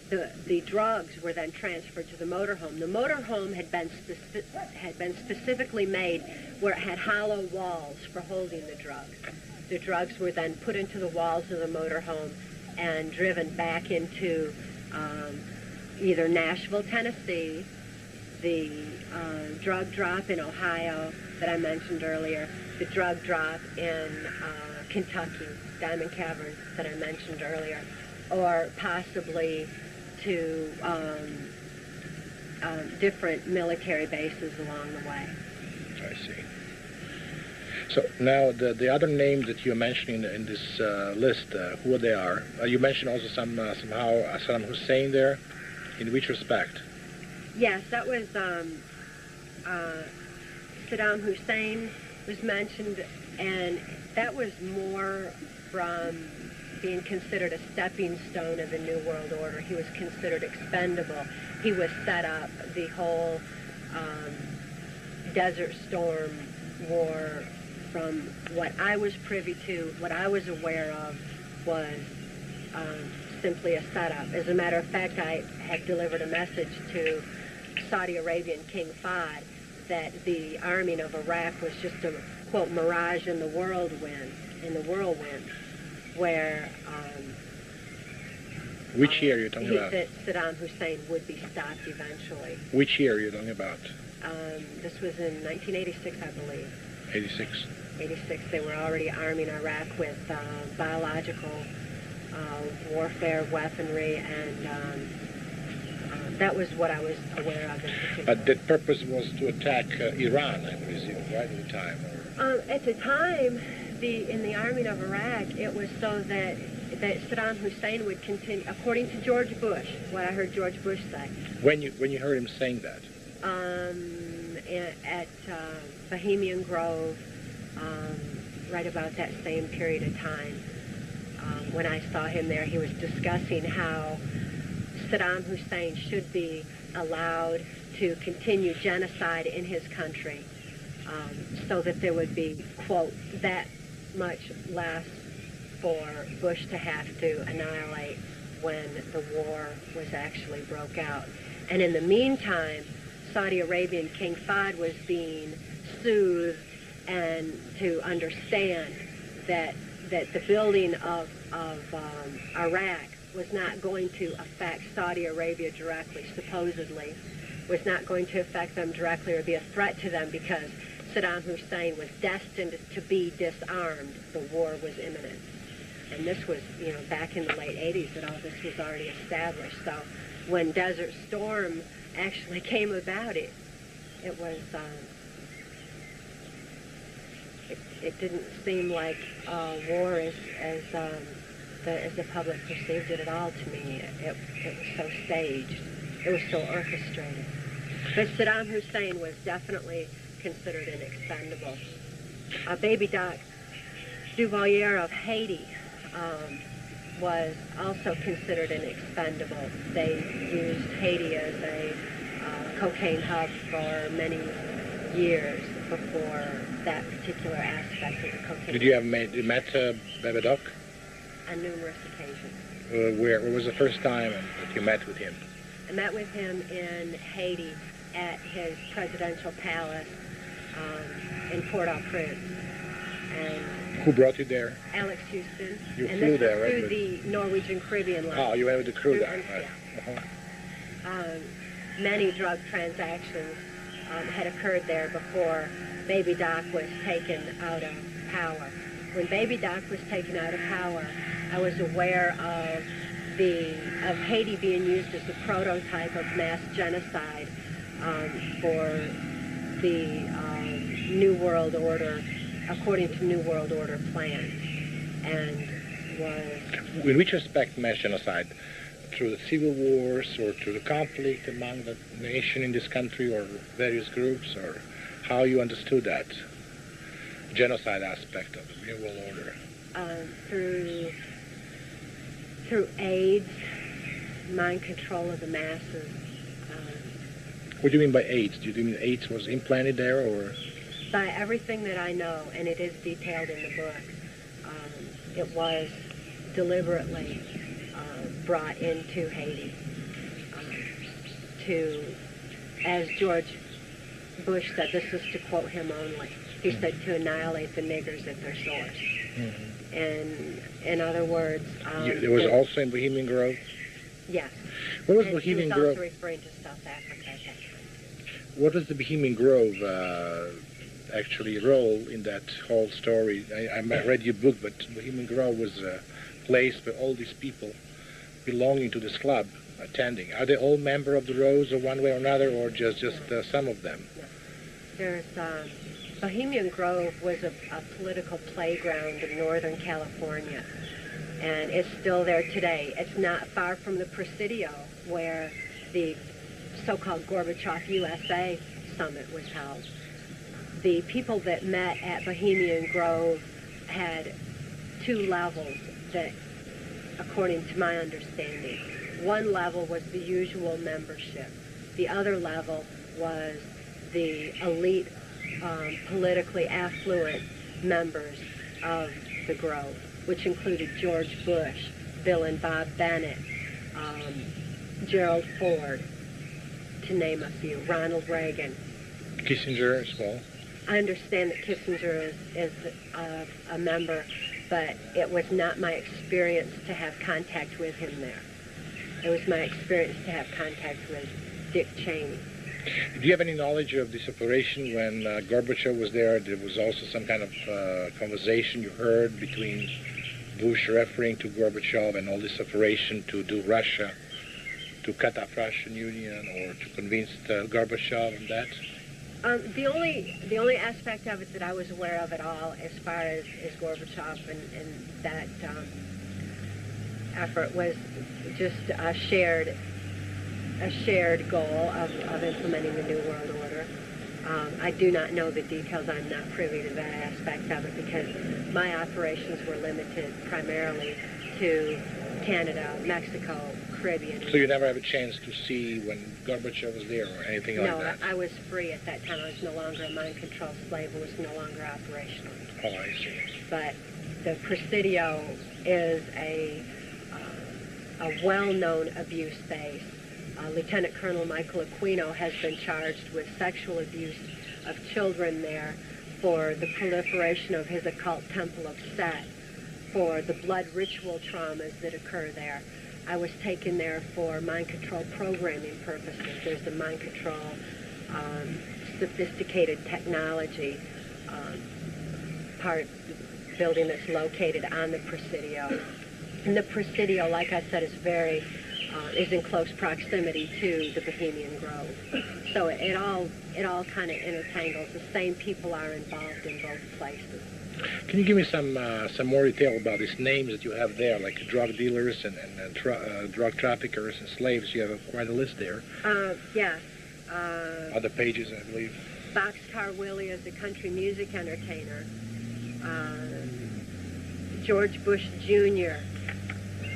the drugs were then transferred to the motorhome. The motorhome had been specifically made where it had hollow walls for holding the drugs. The drugs were then put into the walls of the motorhome and driven back into either Nashville, Tennessee, the drug drop in Ohio that I mentioned earlier, the drug drop in Kentucky, Diamond Cavern that I mentioned earlier, or possibly to different military bases along the way. I see. So now the other name that you're mentioning in this list, who they are? You mentioned also somehow Saddam Hussein there. In which respect? Yes, that was Saddam Hussein was mentioned, and that was more from being considered a stepping stone of the New World Order. He was considered expendable. He was set up. The whole Desert Storm war, from what I was privy to, what I was aware of, was simply a setup. As a matter of fact, I had delivered a message to Saudi Arabian King Fahd that the arming of Iraq was just a, quote, mirage in the whirlwind, where Which year are you talking about? that Saddam Hussein would be stopped eventually. Which year are you talking about? This was in 1986, I believe. 86. 86. They were already arming Iraq with biological warfare weaponry, and that was what I was aware of in particular. But the purpose was to attack Iran, I presume, right, at the time? Or? At the time, in the arming of Iraq, it was so that Saddam Hussein would continue, according to George Bush, what I heard George Bush say. When you heard him saying that? At Bohemian Grove, right about that same period of time. When I saw him there, he was discussing how Saddam Hussein should be allowed to continue genocide in his country, so that there would be, quote, that much less for Bush to have to annihilate when the war was actually broke out. And in the meantime, Saudi Arabian King Fahd was being soothed and to understand that the building of Iraq was not going to affect Saudi Arabia directly, supposedly, was not going to affect them directly or be a threat to them because Saddam Hussein was destined to be disarmed. The war was imminent. And this was, back in the late 80s that all this was already established. So when Desert Storm actually came about, it was, it didn't seem like war as the public perceived it at all to me. It was so staged. It was so orchestrated. But Saddam Hussein was definitely considered an expendable. Baby Doc Duvalier of Haiti was also considered an expendable. They used Haiti as a cocaine hub for many years before that particular aspect of the cocaine. Did you have met Baby Doc? On numerous occasions. Where was the first time that you met with him? I met with him in Haiti at his presidential palace in Port-au-Prince. And who brought you there? Alex Houston. You and flew this there, was right? through the Norwegian Caribbean line. Oh, you went with the crew there. Yeah. Right. Many drug transactions had occurred there before Baby Doc was taken out of power. When Baby Doc was taken out of power, I was aware of Haiti being used as a prototype of mass genocide for the New World Order, according to New World Order plans, and was... In which respect mass genocide? Through the civil wars or through the conflict among the nation in this country or various groups, or how you understood that genocide aspect of the New World Order? Through AIDS, mind control of the masses. What do you mean by AIDS? Do you mean AIDS was implanted there, or? By everything that I know, and it is detailed in the book, it was deliberately brought into Haiti to, as George Bush said, this is to quote him only, he said to annihilate the niggers at their source. Mm-hmm. And in other words... it was also in Bohemian Grove? Yes. What was Bohemian Grove? He was also referring to South Africa at that time. What does the Bohemian Grove actually role in that whole story? I read your book, but Bohemian Grove was a place where all these people belonging to this club attending. Are they all member of the Rose or one way or another, or just some of them? No. There's Bohemian Grove was a political playground in Northern California, and it's still there today. It's not far from the Presidio, where the so-called Gorbachev USA summit was held. The people that met at Bohemian Grove had two levels that, according to my understanding. One level was the usual membership. The other level was the elite, politically affluent members of the Grove, which included George Bush, Bill and Bob Bennett, Gerald Ford, to name a few, Ronald Reagan. Kissinger as well? I understand that Kissinger is a member, but it was not my experience to have contact with him there. It was my experience to have contact with Dick Cheney. Do you have any knowledge of this operation when Gorbachev was there? There was also some kind of conversation you heard between Bush referring to Gorbachev and all this operation to do Russia, to cut off Russian Union, or to convince Gorbachev on that? The only aspect of it that I was aware of at all, as far as Gorbachev and that effort, was just a shared goal of implementing the New World Order. I do not know the details. I'm not privy to that aspect of it because my operations were limited primarily to Canada, Mexico, Caribbean. So you never have a chance to see when Gorbachev was there or anything like that? No, I was free at that time. I was no longer a mind-controlled slave. I was no longer operational. Oh, I see. But the Presidio is a well-known abuse base. Lieutenant Colonel Michael Aquino has been charged with sexual abuse of children there for the proliferation of his occult temple of Set, for the blood ritual traumas that occur there. I was taken there for mind control programming purposes. There's the mind control sophisticated technology part building that's located on the Presidio. And the Presidio, like I said, is in close proximity to the Bohemian Grove. So it all kind of intertangles. The same people are involved in both places. Can you give me some more detail about these names that you have there, like drug dealers and drug traffickers and slaves? You have quite a list there. Yes. Other pages, I believe. Boxcar Willie is a country music entertainer. George Bush Jr.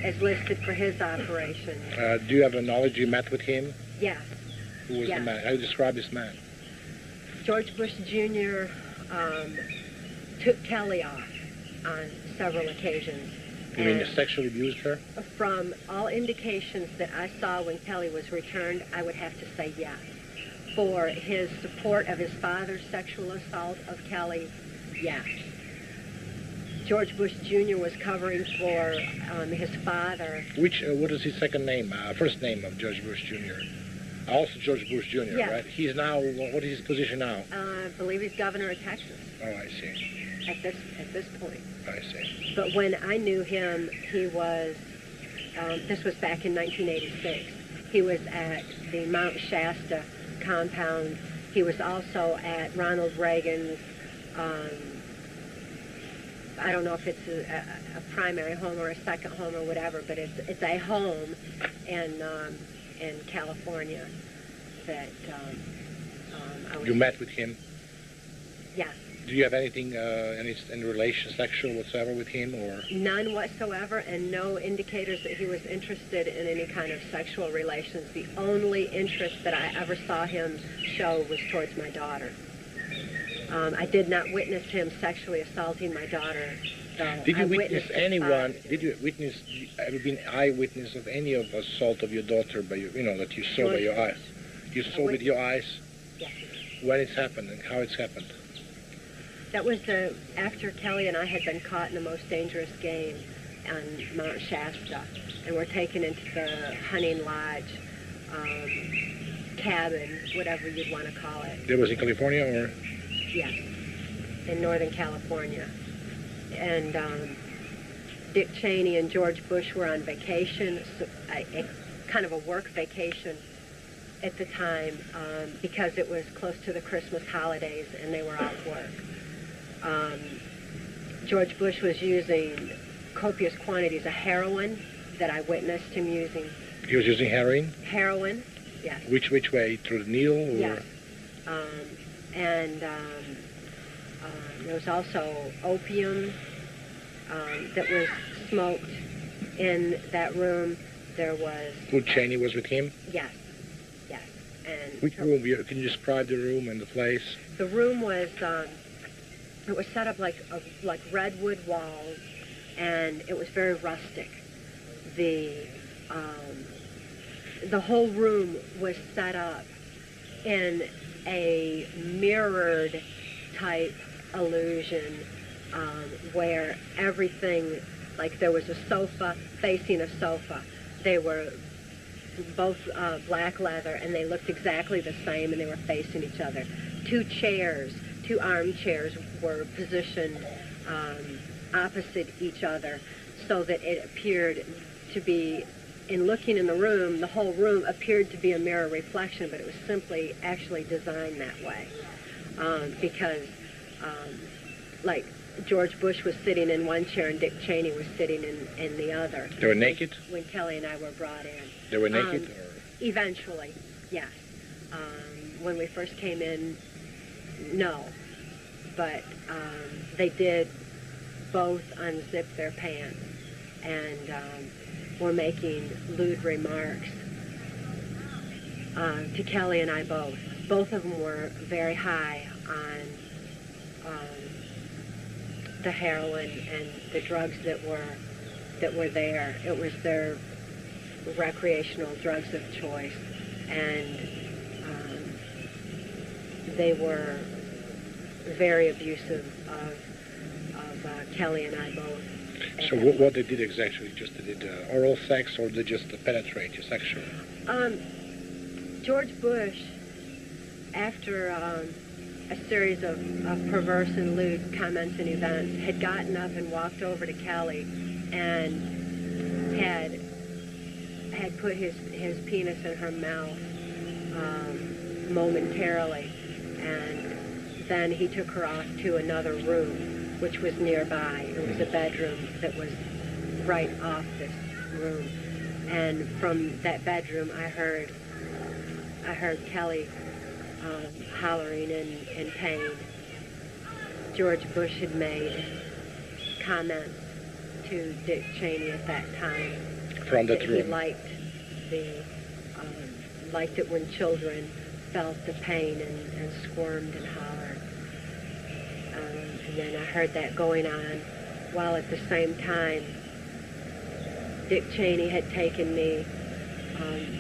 is listed for his operation. Do you have a knowledge you met with him? Yes. Who was the man? How do you describe this man? George Bush Jr. Took Kelly off on several occasions. You mean you sexually abused her? From all indications that I saw when Kelly was returned, I would have to say yes. For his support of his father's sexual assault of Kelly, yes. George Bush Jr. was covering for his father. What is his second name, first name of George Bush Jr.? Also George Bush Jr., yes. Right? He's now, what is his position now? I believe he's governor of Texas. Oh, I see. At this point. I see. But when I knew him, he was, this was back in 1986. He was at the Mount Shasta compound. He was also at Ronald Reagan's, I don't know if it's a primary home or a second home or whatever, but it's a home in California that I was... You met with him? Yes. Do you have anything, any relation, sexual whatsoever with him, or? None whatsoever, and no indicators that he was interested in any kind of sexual relations. The only interest that I ever saw him show was towards my daughter. I did not witness him sexually assaulting my daughter. Did you witness anyone? Did you witness? Ever been eyewitness of any of assault of your daughter by that you saw by your eyes? You saw with your eyes? Yes. When it's happened and how it's happened? That was after Kelly and I had been caught in the most dangerous game on Mount Shasta, and were taken into the hunting lodge, cabin, whatever you'd want to call it. That was in California, or? Yes, in Northern California. And Dick Cheney and George Bush were on vacation, kind of a work vacation at the time, because it was close to the Christmas holidays and they were off work. George Bush was using copious quantities of heroin that I witnessed him using. He was using heroin? Heroin, yes. Which way? Through the needle? Or? Yes. There was also opium that was smoked in that room. There was... Who, Cheney was with him? Yes, yes. And which room? Can you describe the room and the place? The room was... it was set up like redwood walls, and it was very rustic. The whole room was set up in a mirrored type illusion where everything, like there was a sofa facing a sofa. They were both black leather, and they looked exactly the same, and they were facing each other. Two armchairs were positioned opposite each other, so that it appeared to be, in looking in the room, the whole room appeared to be a mirror reflection, but it was simply actually designed that way. Because, like, George Bush was sitting in one chair and Dick Cheney was sitting in the other. They were naked? When Kelly and I were brought in. They were naked? Or? Eventually, yes. When we first came in, no. But they did both unzip their pants and were making lewd remarks to Kelly and I both. Both of them were very high on the heroin and the drugs that were there. It was their recreational drugs of choice, and they were very abusive of Kelly and I both. So what they did exactly? Just they did oral sex, or they just penetrate you sexually? George Bush, after a series of perverse and lewd comments and events, had gotten up and walked over to Kelly and had put his penis in her mouth momentarily, and then he took her off to another room, which was nearby. It was a bedroom that was right off this room, and from that bedroom I heard Kelly hollering in pain. George Bush had made comments to Dick Cheney at that time. From that room? He liked it when children felt the pain and squirmed and hollered. And then I heard that going on, while at the same time Dick Cheney had taken me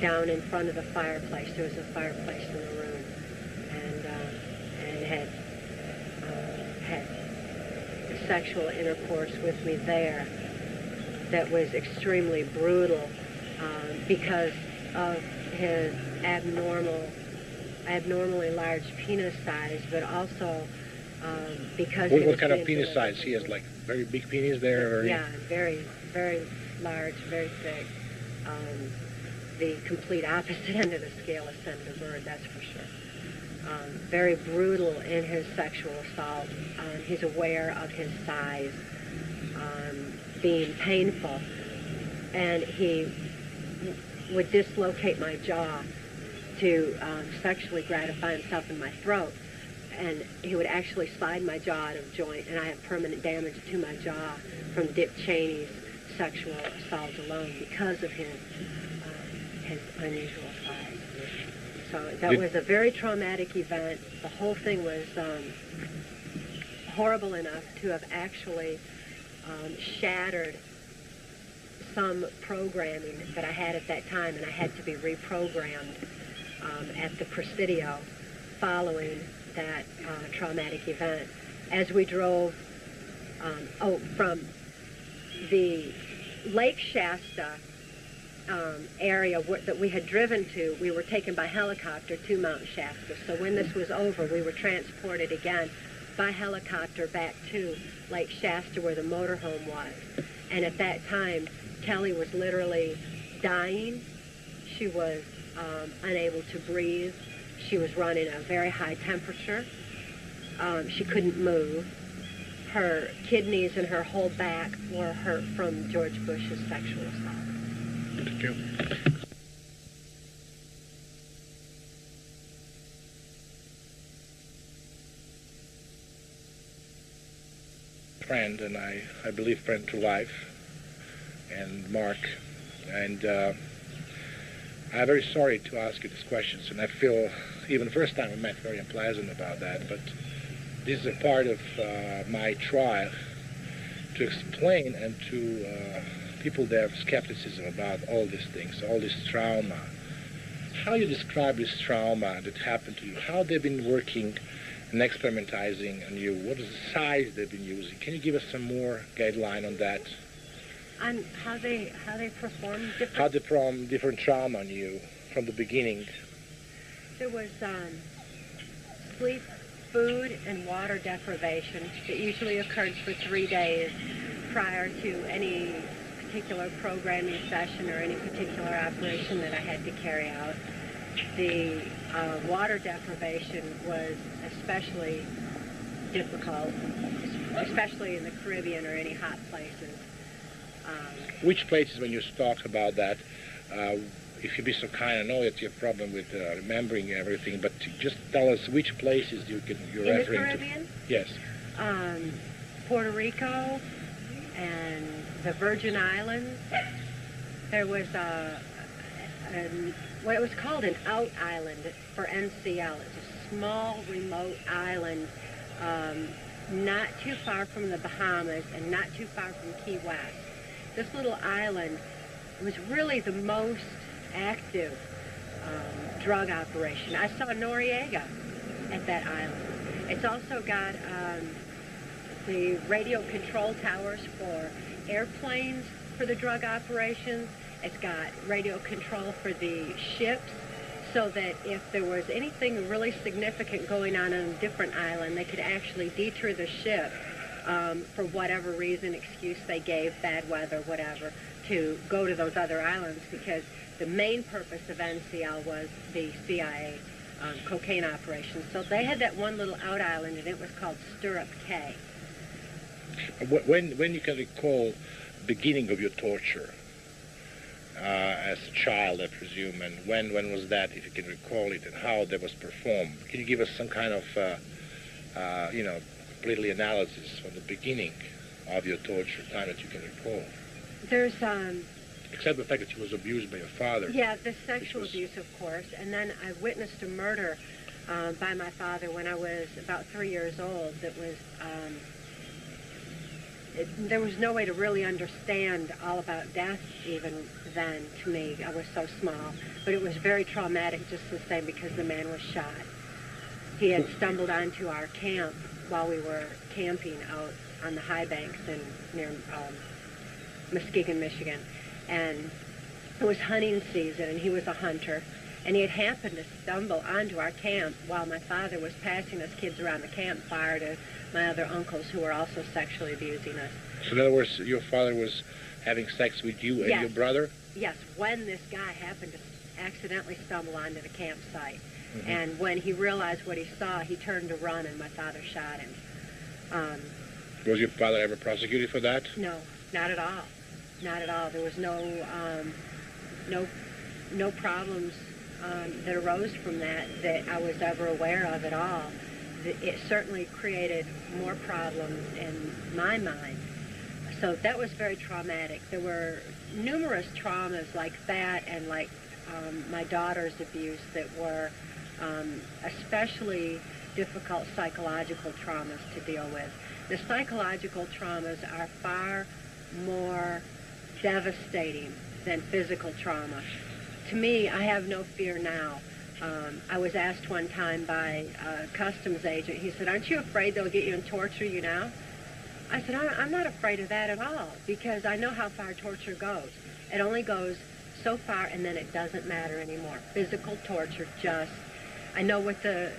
down in front of the fireplace. There was a fireplace in the room, and had sexual intercourse with me there that was extremely brutal because of his abnormally large penis size, but also because what kind of penis size? He has like very big penis there? Or yeah, very, very large, very thick. The complete opposite end of the scale of Senator Byrd, that's for sure. Very brutal in his sexual assault. He's aware of his size being painful, and he would dislocate my jaw to sexually gratify himself in my throat, and he would actually slide my jaw out of joint, and I have permanent damage to my jaw from Dick Cheney's sexual assault alone because of his unusual size. So that was a very traumatic event. The whole thing was horrible enough to have actually shattered some programming that I had at that time, and I had to be reprogrammed at the Presidio following that traumatic event. As we drove from the Lake Shasta area that we had driven to, we were taken by helicopter to Mount Shasta. So when this was over, we were transported again by helicopter back to Lake Shasta where the motorhome was. And at that time, Kelly was literally dying. She was unable to breathe. She was running a very high temperature. She couldn't move. Her kidneys and her whole back were hurt from George Bush's sexual assault. Thank you. Friend, and I believe friend to life, and Mark, and I'm very sorry to ask you these questions, and I feel, even the first time we met, very unpleasant about that, but this is a part of my trial to explain and to people that have skepticism about all these things, all this trauma, How you describe this trauma that happened to you? How they've been working and experimentizing on you? What is the size they've been using? Can you give us some more guideline on that? On how they perform different. How they perform different trauma on you from the beginning? There was sleep, food, and water deprivation that usually occurred for 3 days prior to any particular programming session or any particular operation that I had to carry out. The water deprivation was especially difficult, especially in the Caribbean or any hot places. Which places, when you talk about that, if you'd be so kind, I know that you have a problem with remembering everything, but just tell us which places you're in referring the Caribbean? to. Yes. Puerto Rico and the Virgin Islands. There was what it was called an out island for NCL. It's a small, remote island, not too far from the Bahamas and not too far from Key West. This little island was really the most active drug operation. I saw Noriega at that island. It's also got the radio control towers for airplanes for the drug operations. It's got radio control for the ships, so that if there was anything really significant going on a different island, they could actually detour the ship for whatever reason, excuse they gave, bad weather, whatever, to go to those other islands, because the main purpose of NCL was the CIA cocaine operation. So they had that one little out island, and it was called Stirrup Cay. When you can recall beginning of your torture as a child, I presume, and when was that, if you can recall it, and how that was performed? Can you give us some kind of, completely analysis from the beginning of your torture, time that you can recall? There's except the fact that she was abused by your father. Yeah, the sexual abuse, of course, and then I witnessed a murder by my father when I was about 3 years old. That was there was no way to really understand all about death even then to me. I was so small. But it was very traumatic just the same, because the man was shot. He had stumbled onto our camp while we were camping out on the high banks near Muskegon, Michigan. And it was hunting season, and he was a hunter. And he had happened to stumble onto our camp while my father was passing us kids around the campfire to my other uncles who were also sexually abusing us. So in other words, your father was having sex with you and Yes. your brother? Yes, when this guy happened to accidentally stumble onto the campsite. Mm-hmm. And when he realized what he saw, he turned to run, and my father shot him. Was your father ever prosecuted for that? No, not at all. Not at all. There was no problems that arose from that I was ever aware of at all. It certainly created more problems in my mind. So that was very traumatic. There were numerous traumas like that, and like my daughter's abuse, that were especially difficult psychological traumas to deal with. The psychological traumas are far more devastating than physical trauma. To me, I have no fear now. I was asked one time by a customs agent, he said, "Aren't you afraid they'll get you and torture you now?" I said, I'm not afraid of that at all, because I know how far torture goes. It only goes so far, and then it doesn't matter anymore. Physical torture, I know what the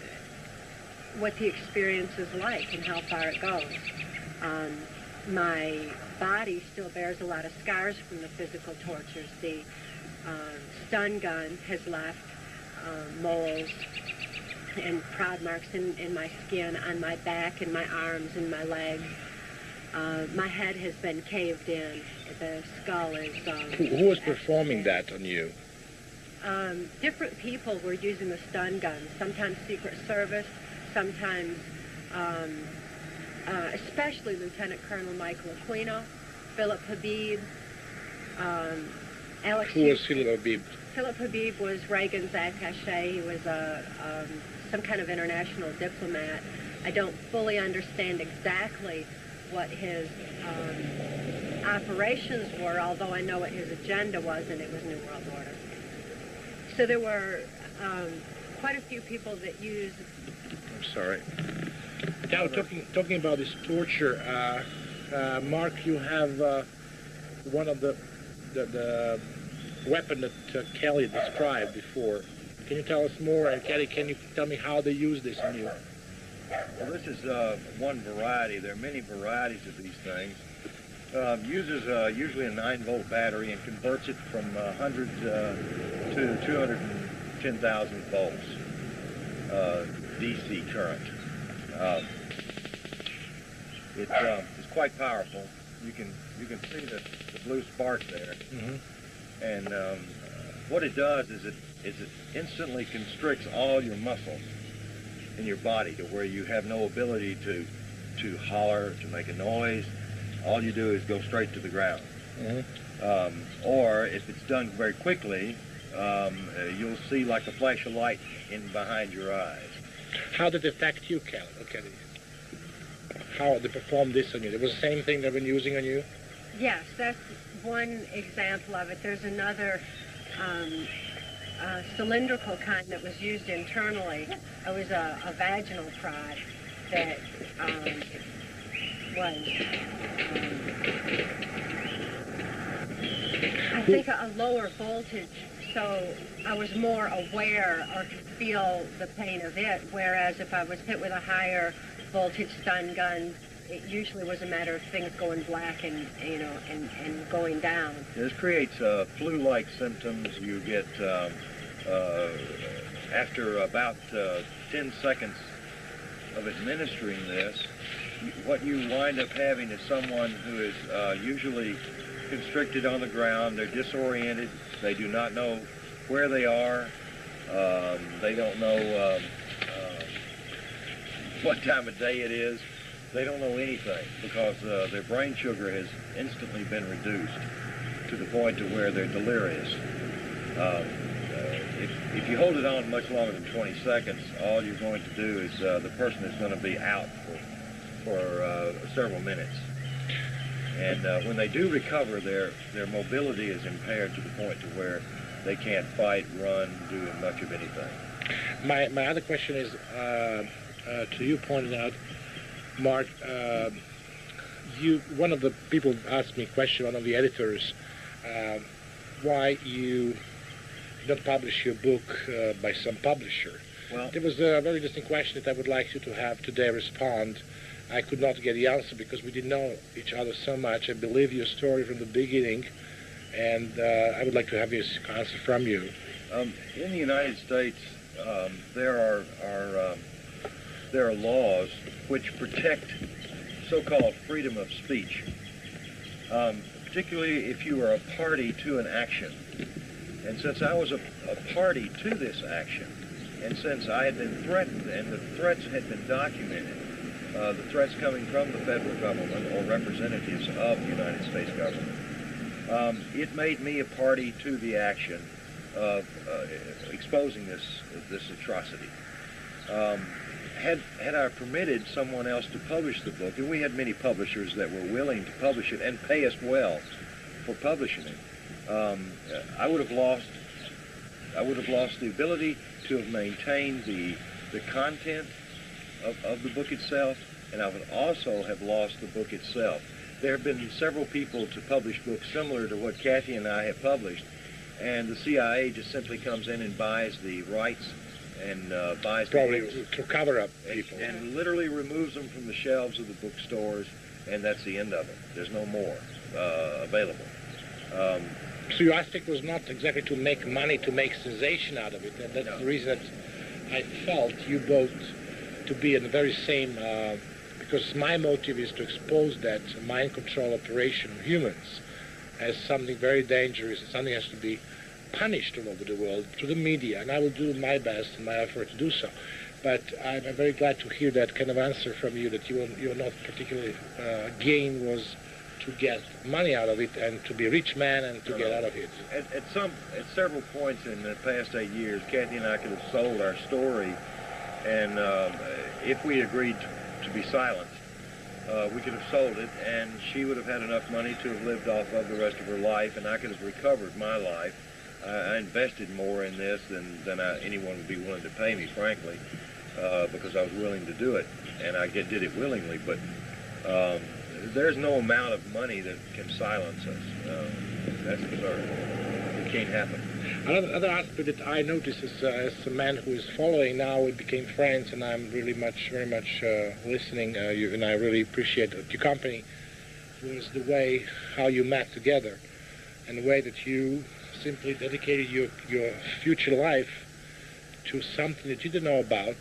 experience is like and how far it goes. My body still bears a lot of scars from the physical tortures. The stun gun has left moles and prod marks in my skin, on my back and my arms and my legs. My head has been caved in. The skull is... Who was performing that on you? Different people were using the stun guns, sometimes Secret Service, sometimes, especially Lieutenant Colonel Michael Aquino, Philip Habib, Alex... Who was Philip Habib? Philip Habib was Reagan's attaché. He was some kind of international diplomat. I don't fully understand exactly what his operations were, although I know what his agenda was, and it was New World Order. So there were quite a few people that used. I'm sorry. Now, talking about this torture, Mark, you have one of the weapon that Kelly described before. Can you tell us more? And Kelly, can you tell me how they use this on you? Well, this is one variety. There are many varieties of these things. Uses usually a 9-volt battery and converts it from 100 to 210,000 volts DC current. It's quite powerful. You can see the blue spark there. Mm-hmm. And what it does is it instantly constricts all your muscles in your body to where you have no ability to holler, to make a noise. All you do is go straight to the ground. Mm-hmm. Or if it's done very quickly, you'll see like a flash of light in behind your eyes. How did it affect you, Kelly? How they performed this on you? It was the same thing they've been using on you? Yes, that's one example of it. There's another cylindrical kind that was used internally. It was a vaginal prod that was, I think, a lower voltage, so I was more aware or could feel the pain of it, whereas if I was hit with a higher voltage stun gun, it usually was a matter of things going black and going down. This creates flu-like symptoms. You get after about 10 seconds of administering this, what you wind up having is someone who is usually constricted on the ground. They're disoriented. They do not know where they are. They don't know what time of day it is. They don't know anything because their brain sugar has instantly been reduced to the point to where they're delirious. If you hold it on much longer than 20 seconds, all you're going to do is the person is going to be out for several minutes. And when they do recover, their mobility is impaired to the point to where they can't fight, run, do much of anything. My other question is to you, pointed out, Mark. One of the people asked me a question, one of the editors, why you don't publish your book by some publisher. Well, it was a very interesting question that I would like you to have today respond. I could not get the answer because we didn't know each other so much. I believe your story from the beginning, and I would like to have this answer from you. In the United States, there are laws which protect so-called freedom of speech, particularly if you are a party to an action. And since I was a party to this action, and since I had been threatened and the threats had been documented, the threats coming from the federal government or representatives of the United States government, it made me a party to the action of exposing this atrocity. Had I permitted someone else to publish the book, and we had many publishers that were willing to publish it and pay us well for publishing it, I would have lost the ability to have maintained the content of the book itself, and I would also have lost the book itself. There have been several people to publish books similar to what Cathy and I have published, and the CIA just simply comes in and buys the rights and buys probably the books to cover up people and literally removes them from the shelves of the bookstores, and that's the end of it. There's no more available. So your aspect was not exactly to make money, to make sensation out of it. And that's the reason that I felt you both to be in the very same, because my motive is to expose that mind control operation of humans as something very dangerous, and something has to be punished all over the world through the media, and I will do my best in my effort to do so. But I'm very glad to hear that kind of answer from you, that you are not particularly gain was to get money out of it and to be a rich man and to get out of it. At several points in the past 8 years, Cathy and I could have sold our story, and if we agreed to be silent, we could have sold it, and she would have had enough money to have lived off of the rest of her life, and I could have recovered my life I invested more in this than anyone would be willing to pay me, frankly, because I was willing to do it, and I did it willingly. But there's no amount of money that can silence us. That's absurd. It can't happen. Another aspect that I noticed is, as a man who is following now, we became friends, and I'm really very much listening, and I really appreciate your company, was the way how you met together, and the way that you simply dedicated your future life to something that you didn't know about,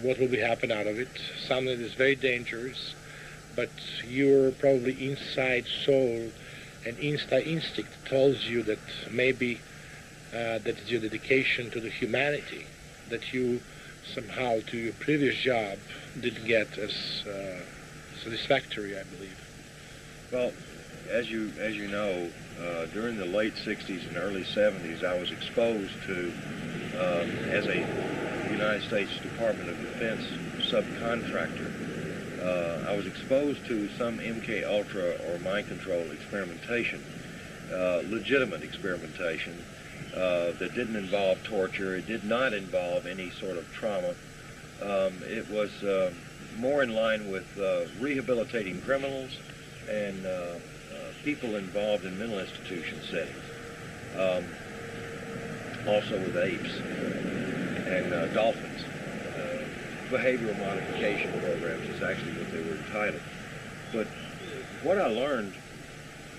what will be happen out of it, something that is very dangerous, but your probably inside soul and inside instinct tells you that maybe that is your dedication to the humanity that you somehow to your previous job didn't get as satisfactory, I believe. Well, as you know, during the late 60s and early 70s, I was exposed to, as a United States Department of Defense subcontractor, I was exposed to some MK Ultra or mind control experimentation, legitimate experimentation that didn't involve torture. It did not involve any sort of trauma. It was more in line with rehabilitating criminals and people involved in mental institution settings. Also with apes and dolphins. Behavioral modification programs is actually what they were entitled. But what I learned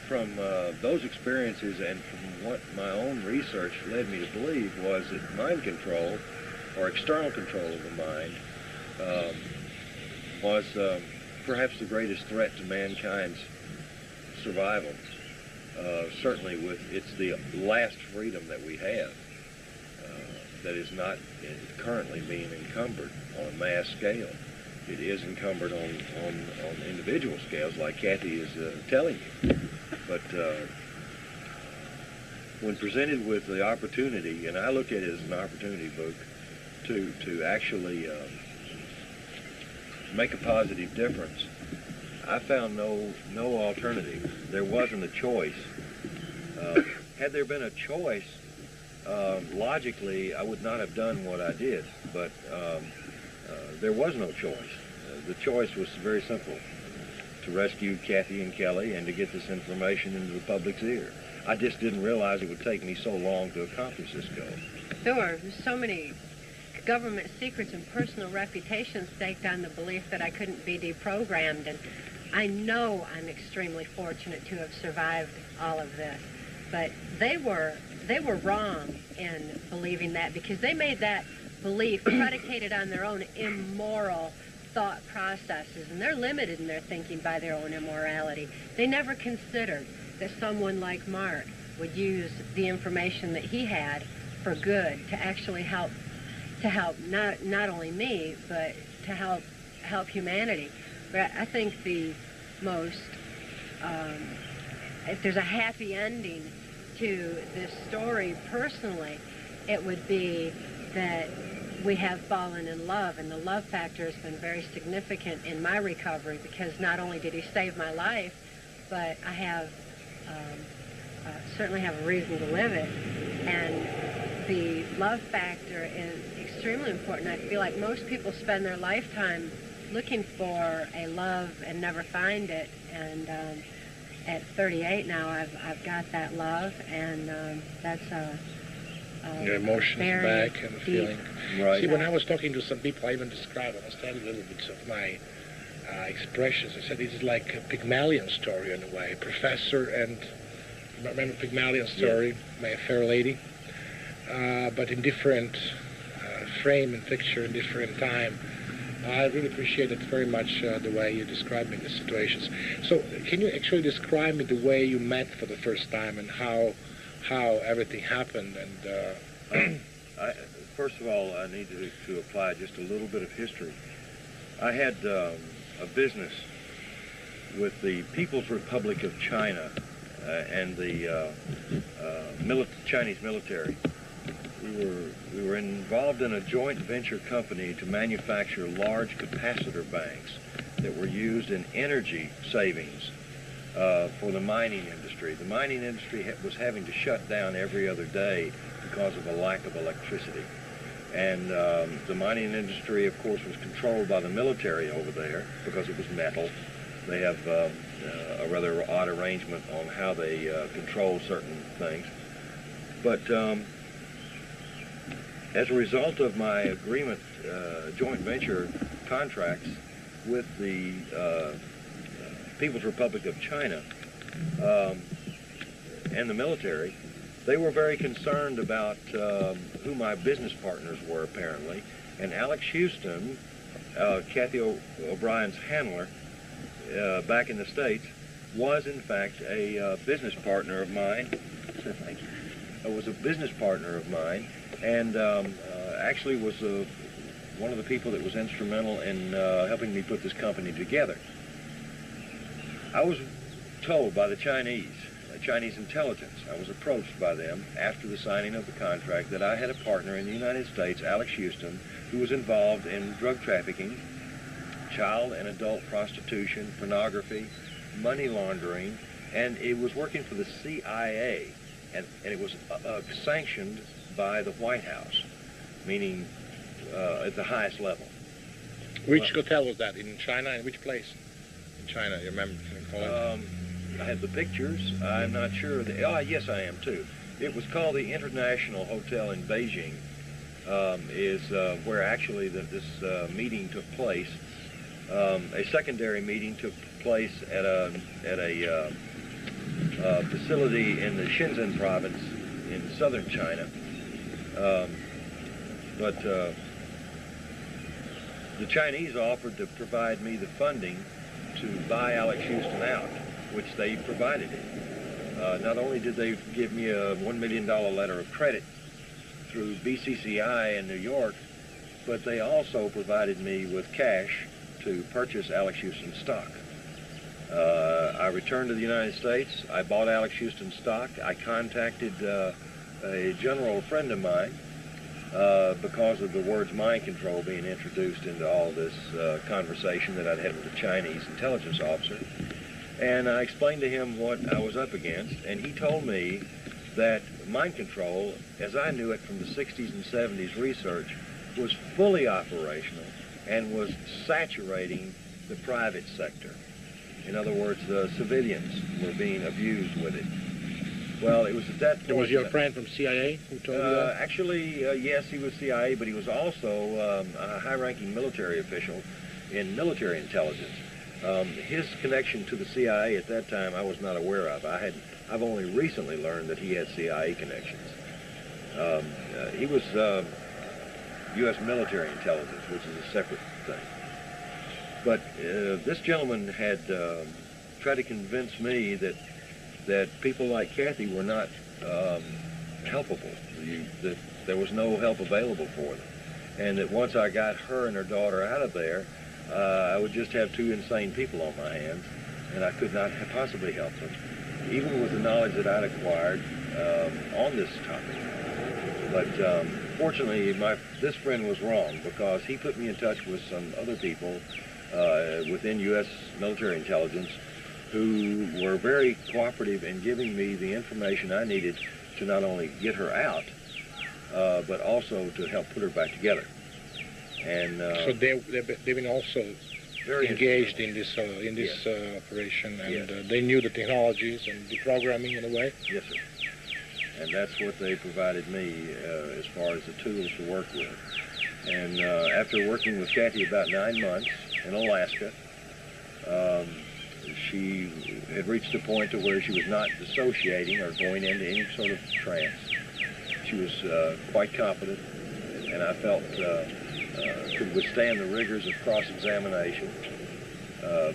from those experiences and from what my own research led me to believe was that mind control, or external control of the mind, was perhaps the greatest threat to mankind's survival. Certainly it's the last freedom that we have that is not currently being encumbered on a mass scale. It is encumbered on individual scales, like Cathy is telling you. But when presented with the opportunity, and I look at it as an opportunity book, to actually make a positive difference, I found no alternative. There wasn't a choice. Had there been a choice, logically, I would not have done what I did. But there was no choice. The choice was very simple: to rescue Cathy and Kelly and to get this information into the public's ear. I just didn't realize it would take me so long to accomplish this goal. There were so many government secrets and personal reputations staked on the belief that I couldn't be deprogrammed, and I know I'm extremely fortunate to have survived all of this. But they were wrong in believing that, because they made that belief predicated on their own immoral thought processes, and they're limited in their thinking by their own immorality. They never considered that someone like Mark would use the information that he had for good, to actually help not only me, but to help humanity. But I think the most, if there's a happy ending to this story personally, it would be that we have fallen in love, and the love factor has been very significant in my recovery, because not only did he save my life, but I have certainly have a reason to live it. And the love factor is extremely important. I feel like most people spend their lifetime looking for a love and never find it. And at 38 now, I've got that love, and that's your emotions back and the feeling. Right. See, when I was talking to some people, I even described, I was telling a little bit of my expressions. I said, this is like a Pygmalion story in a way. Professor and, remember Pygmalion story, Yeah. My Fair Lady? But in different frame and picture, in different time. I really appreciate it very much, the way you describe me the situations. So can you actually describe me the way you met for the first time, and how everything happened? And First of all, I need to apply just a little bit of history. I had a business with the People's Republic of China and the Chinese military. We were involved in a joint venture company to manufacture large capacitor banks that were used in energy savings for the mining industry. The mining industry was having to shut down every other day because of a lack of electricity. And the mining industry, of course, was controlled by the military over there because it was metal. They have a rather odd arrangement on how they control certain things. But as a result of my agreement, joint venture contracts with the People's Republic of China and the military, they were very concerned about who my business partners were, apparently. And Alex Houston, Cathy O'Brien's handler back in the States, was in fact a business partner of mine. Thank you. Was a business partner of mine, and actually was one of the people that was instrumental in helping me put this company together. I was told by the Chinese intelligence, I was approached by them after the signing of the contract, that I had a partner in the United States, Alex Houston, who was involved in drug trafficking, child and adult prostitution, pornography, money laundering, and it was working for the CIA, and it was sanctioned by the White House, meaning at the highest level. Which hotel was that? In China? In which place? In China, you remember? I have the pictures. I'm not sure. Yes, I am too. It was called the International Hotel in Beijing. Is where actually this meeting took place. A secondary meeting took place at a facility in the Shenzhen province in southern China. But the Chinese offered to provide me the funding to buy Alex Houston out, which they provided it. Not only did they give me a $1 million letter of credit through BCCI in New York, but they also provided me with cash to purchase Alex Houston stock. I returned to the United States. I bought Alex Houston stock. I contacted a general friend of mine because of the words mind control being introduced into all this conversation that I'd had with the Chinese intelligence officer. And I explained to him what I was up against, and he told me that mind control, as I knew it from the 60s and 70s research, was fully operational and was saturating the private sector. In other words, the civilians were being abused with it. Well, it was at that point... It was your friend from CIA who told you that? Actually, yes, he was CIA, but he was also a high-ranking military official in military intelligence. His connection to the CIA at that time I was not aware of. I've only recently learned that he had CIA connections. He was U.S. military intelligence, which is a separate thing. But this gentleman had tried to convince me that people like Cathy were not helpable, that there was no help available for them, and that once I got her and her daughter out of there, I would just have two insane people on my hands, and I could not possibly help them, even with the knowledge that I'd acquired on this topic. But fortunately, this friend was wrong, because he put me in touch with some other people within U.S. military intelligence who were very cooperative in giving me the information I needed to not only get her out, but also to help put her back together. And so they've been also very engaged in this yes. Operation, and yes. They knew the technologies and the programming in a way. Yes, sir. And that's what they provided me as far as the tools to work with. And after working with Cathy about 9 months in Alaska, she had reached a point to where she was not dissociating or going into any sort of trance. She was quite competent, and I felt could withstand the rigors of cross-examination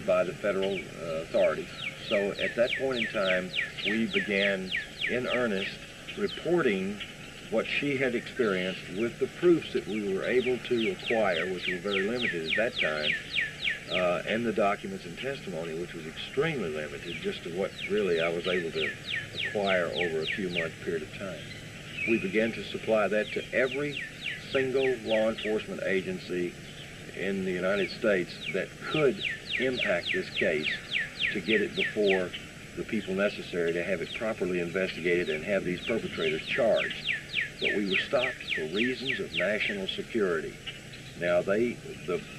by the federal authorities. So at that point in time, we began in earnest reporting what she had experienced with the proofs that we were able to acquire, which were very limited at that time, and the documents and testimony, which was extremely limited, just to what really I was able to acquire over a few month period of time. We began to supply that to every single law enforcement agency in the United States that could impact this case, to get it before the people necessary to have it properly investigated and have these perpetrators charged. But we were stopped for reasons of national security. Now the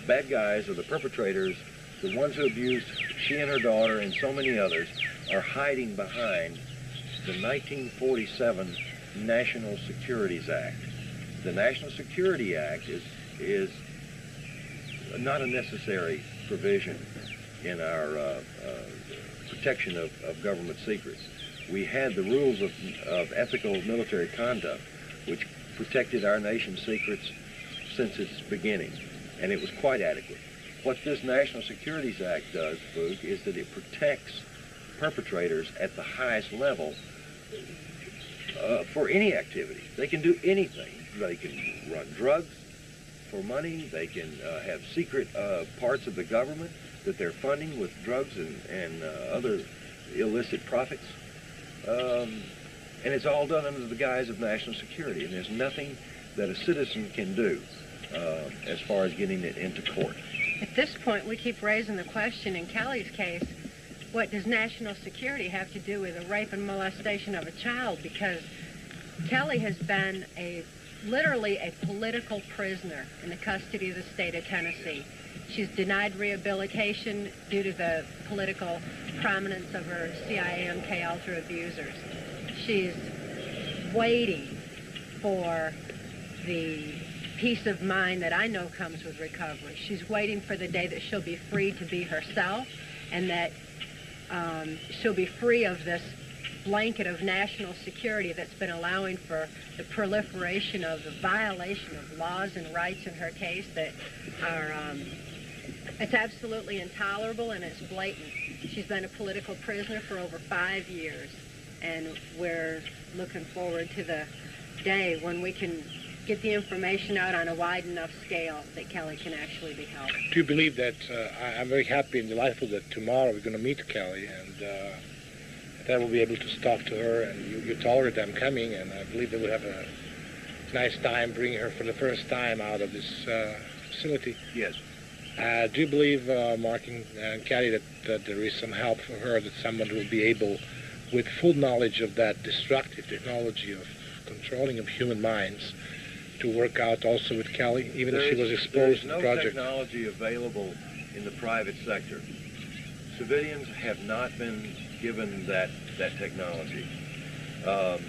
bad guys or the perpetrators, the ones who abused she and her daughter and so many others, are hiding behind the 1947 National Securities Act. The National Security Act is not a necessary provision in our protection of government secrets. We had the rules of ethical military conduct, which protected our nation's secrets since its beginning, and it was quite adequate. What this National Securities Act does, Boog, is that it protects perpetrators at the highest level for any activity. They can do anything. They can run drugs for money. They can have secret parts of the government that they're funding with drugs and other illicit profits. And it's all done under the guise of national security, and there's nothing that a citizen can do as far as getting it into court. At this point, we keep raising the question in Kelly's case, what does national security have to do with the rape and molestation of a child? Because Kelly has been literally a political prisoner in the custody of the state of Tennessee. She's denied rehabilitation due to the political prominence of her CIA MK Ultra abusers. She's waiting for the peace of mind that I know comes with recovery. She's waiting for the day that she'll be free to be herself, and that she'll be free of this blanket of national security that's been allowing for the proliferation of the violation of laws and rights in her case that are, it's absolutely intolerable and it's blatant. She's been a political prisoner for over 5 years, and we're looking forward to the day when we can get the information out on a wide enough scale that Kelly can actually be helped. Do you believe that, I'm very happy and delightful that tomorrow we're going to meet Kelly, and that we'll be able to talk to her, and you told her that I'm coming, and I believe that we'll have a nice time bringing her for the first time out of this facility. Yes. Do you believe, Mark and Cathy, that there is some help for her, that someone will be able, with full knowledge of that destructive technology of controlling of human minds, to work out also with Kelly, even if she was exposed to the project? There's no technology available in the private sector. Civilians have not been given that technology.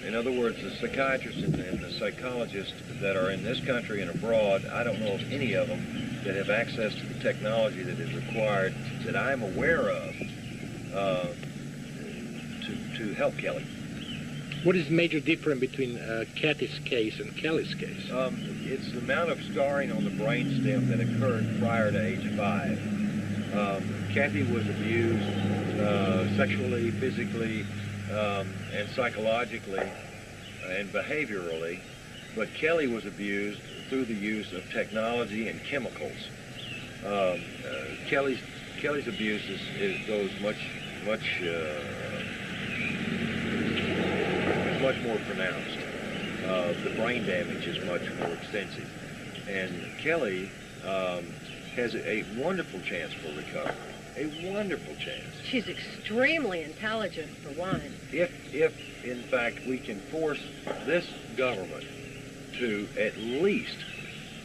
In other words, the psychiatrists and the psychologists that are in this country and abroad, I don't know of any of them that have access to the technology that is required, that I'm aware of, to help Kelly. What is the major difference between Cathy's case and Kelly's case? It's the amount of scarring on the brainstem that occurred prior to age 5. Cathy was abused sexually, physically, and psychologically and behaviorally, but Kelly was abused through the use of technology and chemicals. Kelly's abuse goes much more pronounced. The brain damage is much more extensive, and Kelly has a wonderful chance for recovery. A wonderful chance. She's extremely intelligent, for one. If in fact we can force this government to at least,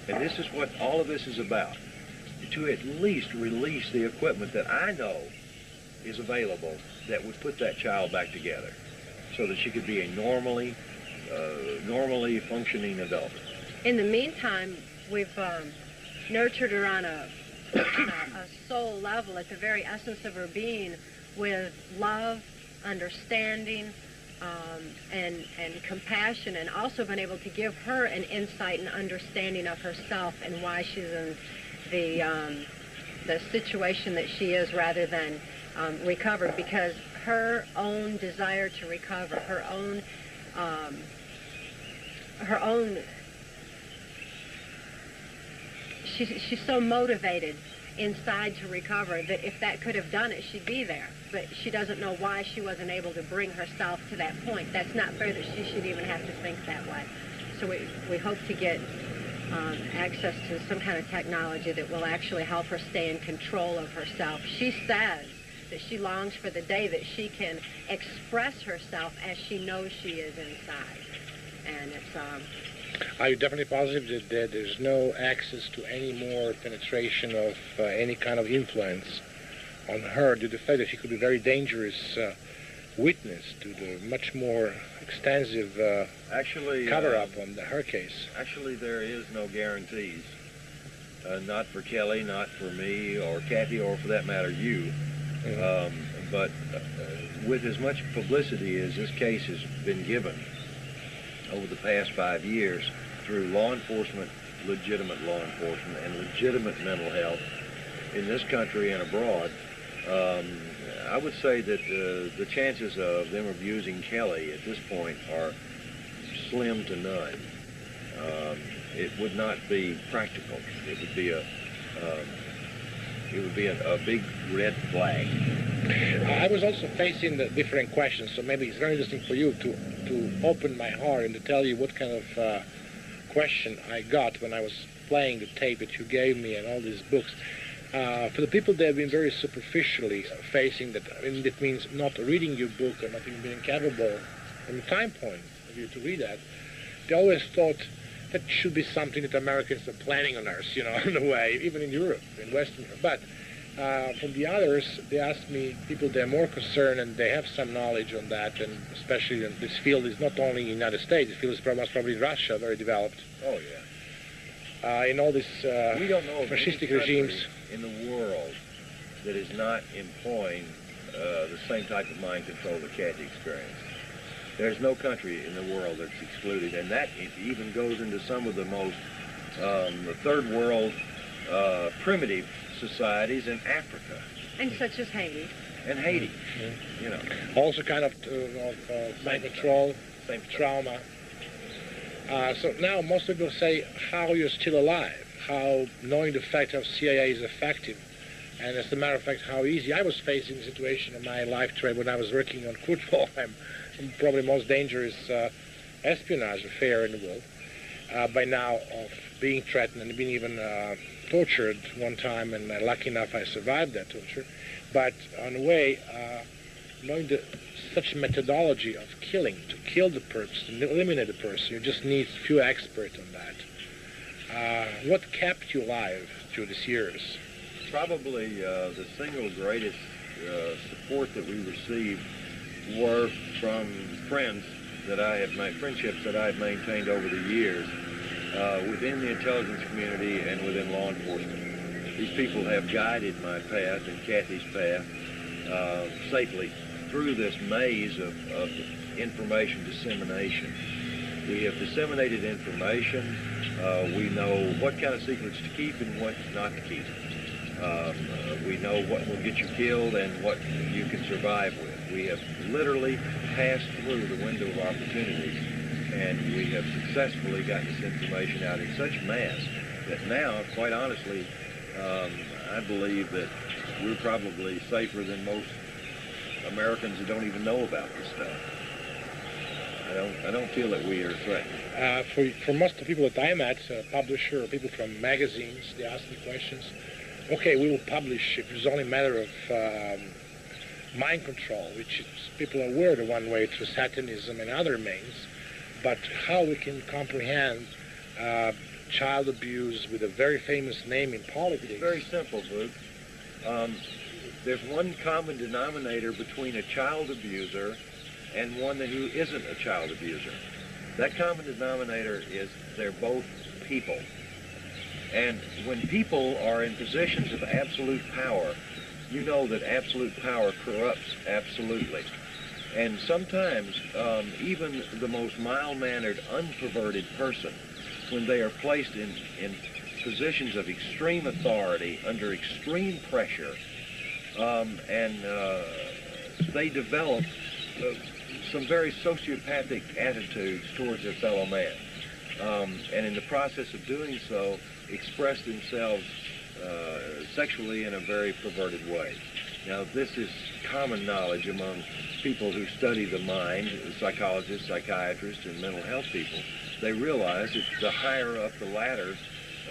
and this is what all of this is about, to at least release the equipment that I know is available that would put that child back together, so that she could be a normally functioning adult. In the meantime, we've nurtured her on a soul level, at the very essence of her being, with love, understanding, and compassion, and also been able to give her an insight and understanding of herself and why she's in the situation that she is, rather than recovered, because her own desire to recover, her own she's so motivated inside to recover that if that could have done it, she'd be there. But she doesn't know why she wasn't able to bring herself to that point. That's not fair that she should even have to think that way. So we hope to get access to some kind of technology that will actually help her stay in control of herself. She says that she longs for the day that she can express herself as she knows she is inside. And it's Are you definitely positive that there's no access to any more penetration of any kind of influence on her, due to the fact that she could be a very dangerous witness to the much more extensive cover-up on her case? Actually, there is no guarantees. Not for Kelly, not for me, or Cathy, or for that matter, you. But with as much publicity as this case has been given over the past 5 years through law enforcement, legitimate law enforcement, and legitimate mental health in this country and abroad, I would say that the chances of them abusing Kelly at this point are slim to none. It would not be practical. It would be a big red flag. I was also facing the different questions, so maybe it's very interesting for you to open my heart and to tell you what kind of question I got when I was playing the tape that you gave me and all these books. For the people that have been very superficially facing that, I mean, that means not reading your book or not even being capable from the time point of view to read that, they always thought that should be something that Americans are planning on us, you know, in a way, even in Europe, in Western Europe. But from the others, they asked me, people that are more concerned and they have some knowledge on that, and especially in this field is not only in the United States, the field is probably in Russia, very developed. Oh, yeah. In all these we don't know of fascistic any regimes in the world that is not employing the same type of mind control that Cathy experienced. There's no country in the world that's excluded, and that even goes into some of the most third world primitive societies in Africa. and such as Haiti. And Haiti, you know. also kind of mind control, Same trauma. So now most people say how you're still alive, how knowing the fact how CIA is effective, and as a matter of fact how easy. I was facing a situation in my lifetime when I was working on Kurzweil, probably the most dangerous espionage affair in the world, by now, of being threatened and being even tortured one time, and lucky enough I survived that torture. But on the way, knowing such methodology of killing, to kill the person, to eliminate the person, you just need a few experts on that. What kept you alive through these years? Probably the single greatest support that we received were from friends that I have made, friendships that I've maintained over the years within the intelligence community and within law enforcement. These people have guided my path and Cathy's path safely through this maze of information dissemination. We have disseminated information. We know what kind of secrets to keep and what not to keep. We know what will get you killed and what you can survive with. We have literally passed through the window of opportunities, and we have successfully gotten this information out in such mass that now, quite honestly, I believe that we're probably safer than most Americans who don't even know about this stuff. I don't feel that we are threatened. For most of the people that I met, publisher or people from magazines, they ask me questions. Okay, we will publish if it's only a matter of mind control, which is, people are aware the one way through satanism and other means, but how we can comprehend child abuse with a very famous name in politics. It's very simple, Luke. There's one common denominator between a child abuser and one who isn't a child abuser. That common denominator is they're both people. And when people are in positions of absolute power, you know that absolute power corrupts absolutely. And sometimes even the most mild-mannered, unperverted person, when they are placed in positions of extreme authority, under extreme pressure, and they develop some very sociopathic attitudes towards their fellow man. And in the process of doing so, express themselves sexually in a very perverted way. Now, this is common knowledge among people who study the mind, psychologists, psychiatrists, and mental health people. They realize that the higher up the ladder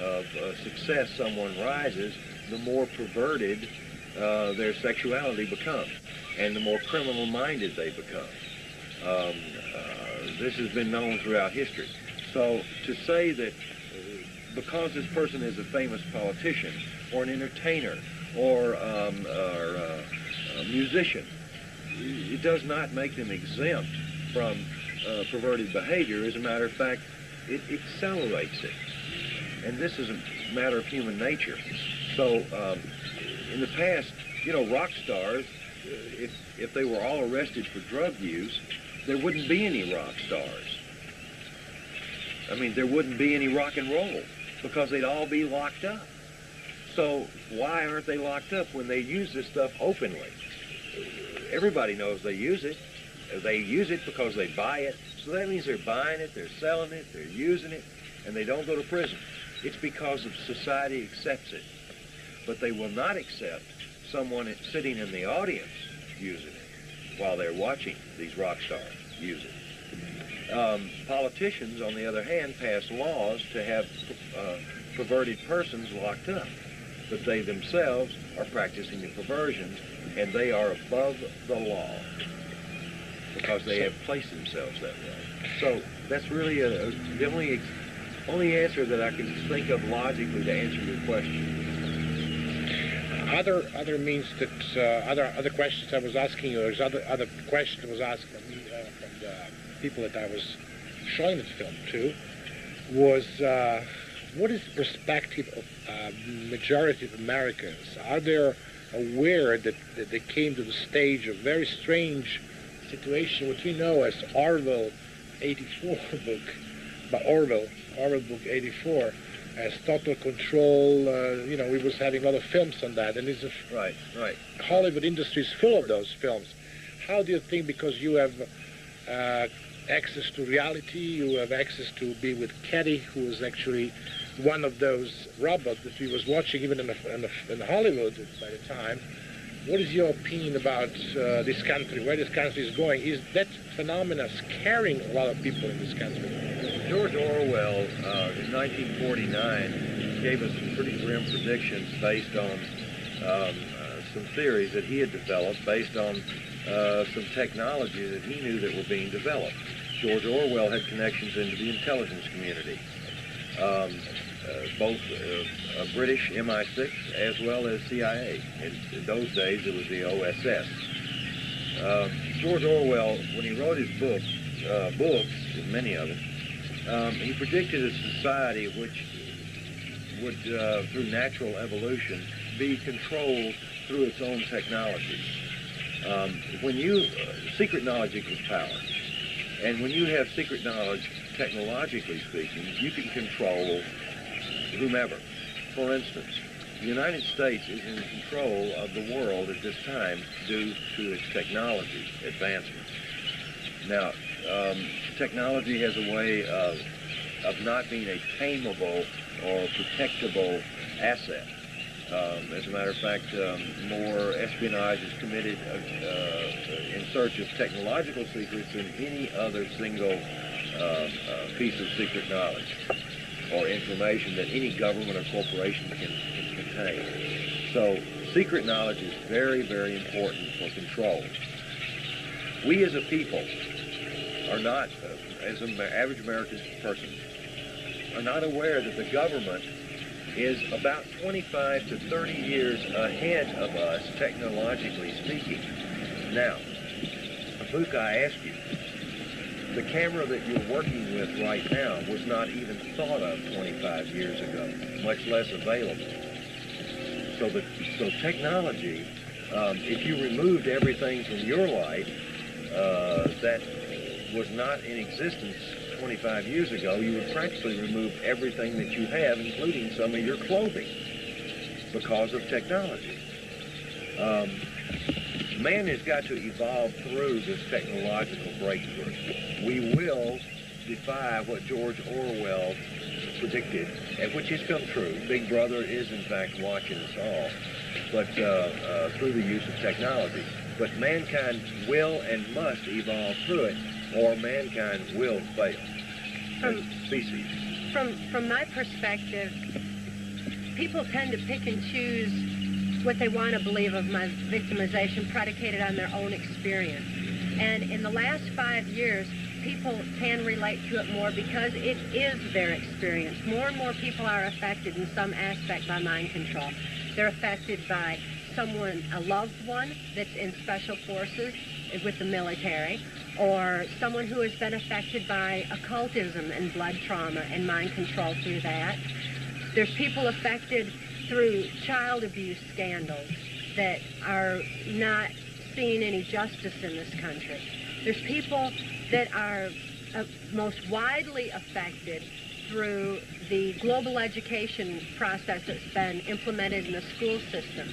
of success someone rises, the more perverted their sexuality becomes, and the more criminal-minded they become. This has been known throughout history. So to say that because this person is a famous politician or an entertainer or a musician, it does not make them exempt from perverted behavior. As a matter of fact, it accelerates it. And this is a matter of human nature. So in the past, you know, rock stars, if they were all arrested for drug use, there wouldn't be any rock stars. I mean, there wouldn't be any rock and roll because they'd all be locked up. So why aren't they locked up when they use this stuff openly? Everybody knows they use it. They use it because they buy it. So that means they're buying it, they're selling it, they're using it, and they don't go to prison. It's because of society accepts it. But they will not accept someone sitting in the audience using it while they're watching these rock stars use it. Politicians, on the other hand, pass laws to have perverted persons locked up. But they themselves are practicing the perversions, and they are above the law because they have placed themselves that way. So that's really the only answer that I can think of logically to answer your question. Other means that other questions I was asking you, there's other questions I was asking from the people that I was showing the film to, was what is the perspective of majority of Americans? Are they aware that they came to the stage of very strange situation, which we know as Orwell 84 book, by Orwell book 84, as total control. You know, we was having a lot of films on that, and it's right. Hollywood industry is full of those films. How do you think, because you have access to reality, you have access to be with Cathy, who is actually one of those robots that we was watching even in Hollywood by the time. What is your opinion about this country, where this country is going? Is that phenomena scaring a lot of people in this country? George Orwell, in 1949, gave us some pretty grim predictions based on some theories that he had developed based on some technology that he knew that were being developed. George Orwell had connections into the intelligence community, both British MI6 as well as CIA. In those days, it was the OSS. George Orwell, when he wrote his books, many of them, he predicted a society which would, through natural evolution, be controlled through its own technology. Secret knowledge equals power. And when you have secret knowledge, technologically speaking, you can control whomever. For instance, the United States is in control of the world at this time due to its technology advancements. Now, technology has a way of not being a tameable or protectable asset. As a matter of fact, more espionage is committed in search of technological secrets than any other single piece of secret knowledge or information that any government or corporation can contain. So secret knowledge is very, very important for control. We as a people are not, as an average American person, are not aware that the government is about 25 to 30 years ahead of us, technologically speaking. Now, Abuka, I ask you, the camera that you're working with right now was not even thought of 25 years ago, much less available. So technology, if you removed everything from your life that was not in existence 25 years ago, you would practically remove everything that you have, including some of your clothing, because of technology. Man has got to evolve through this technological breakthrough. We will defy what George Orwell predicted, and which has come true. Big Brother is, in fact, watching us all, but through the use of technology. But mankind will and must evolve through it, or mankind will fail as a species. From my perspective, people tend to pick and choose what they want to believe of my victimization predicated on their own experience. And in the last 5 years, people can relate to it more because it is their experience. More and more people are affected in some aspect by mind control. They're affected by someone, a loved one that's in special forces with the military, or someone who has been affected by occultism and blood trauma and mind control through that. There's people affected through child abuse scandals that are not seeing any justice in this country. There's people that are most widely affected through the global education process that's been implemented in the school system.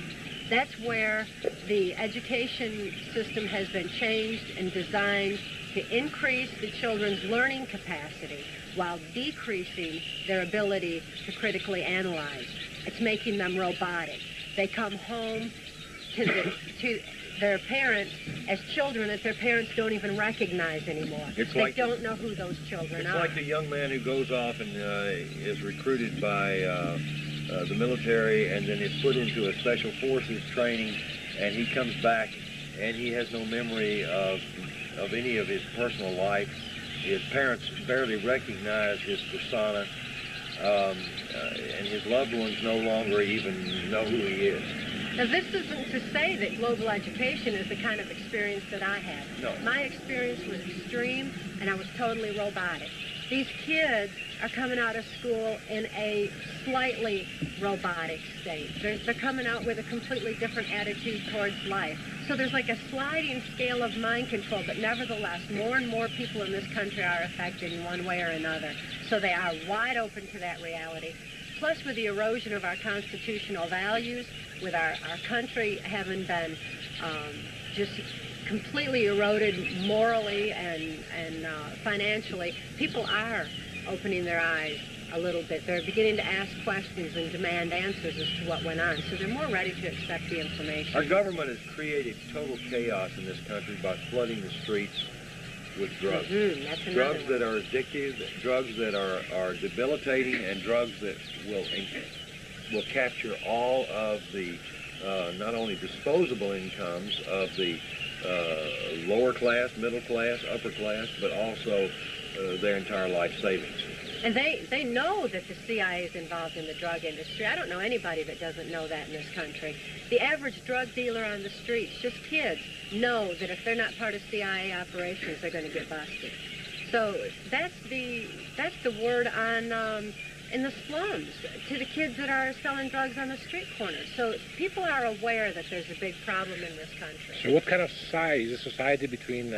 That's where the education system has been changed and designed to increase the children's learning capacity while decreasing their ability to critically analyze. It's making them robotic. They come home to their parents as children that their parents don't even recognize anymore. They don't know who those children are. It's like the young man who goes off and is recruited by the military and then is put into a special forces training, and he comes back and he has no memory of any of his personal life. His parents barely recognize his persona, and his loved ones no longer even know who he is. Now, this isn't to say that global education is the kind of experience that I had. No. My experience was extreme, and I was totally robotic. These kids are coming out of school in a slightly robotic state. They're coming out with a completely different attitude towards life. So there's like a sliding scale of mind control, but nevertheless, more and more people in this country are affected in one way or another. So they are wide open to that reality. Plus, with the erosion of our constitutional values, with our country having been just completely eroded morally and financially, people are opening their eyes a little bit. They're beginning to ask questions and demand answers as to what went on, so they're more ready to accept the information. Our government has created total chaos in this country by flooding the streets with drugs. That's drugs that are addictive, drugs that are debilitating, and drugs that will capture all of the not only disposable incomes of the lower class, middle class, upper class, but also their entire life savings. And they know that the CIA is involved in the drug industry. I don't know anybody that doesn't know that in this country. The average drug dealer on the streets, just kids, know that if they're not part of CIA operations, they're going to get busted. So that's the word on in the slums to the kids that are selling drugs on the street corners. So people are aware that there's a big problem in this country. So what kind of society is a society between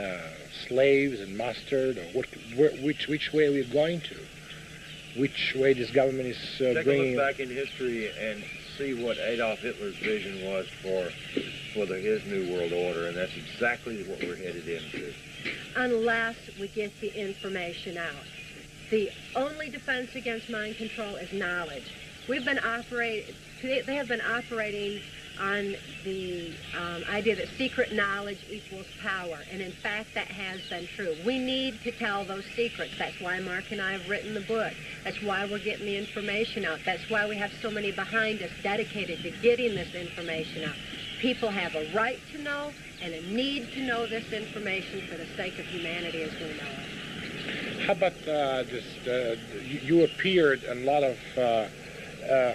slaves and masters, or which way are we going to? Which way this government is Take bringing? a look back in history and see what Adolf Hitler's vision was for his New World Order, and that's exactly what we're headed into. Unless we get the information out. The only defense against mind control is knowledge. They have been operating on the idea that secret knowledge equals power, and in fact that has been true. We need to tell those secrets. That's why Mark and I have written the book. That's why we're getting the information out. That's why we have so many behind us dedicated to getting this information out. People have a right to know and a need to know this information for the sake of humanity as we know it. How about you appeared in a lot of,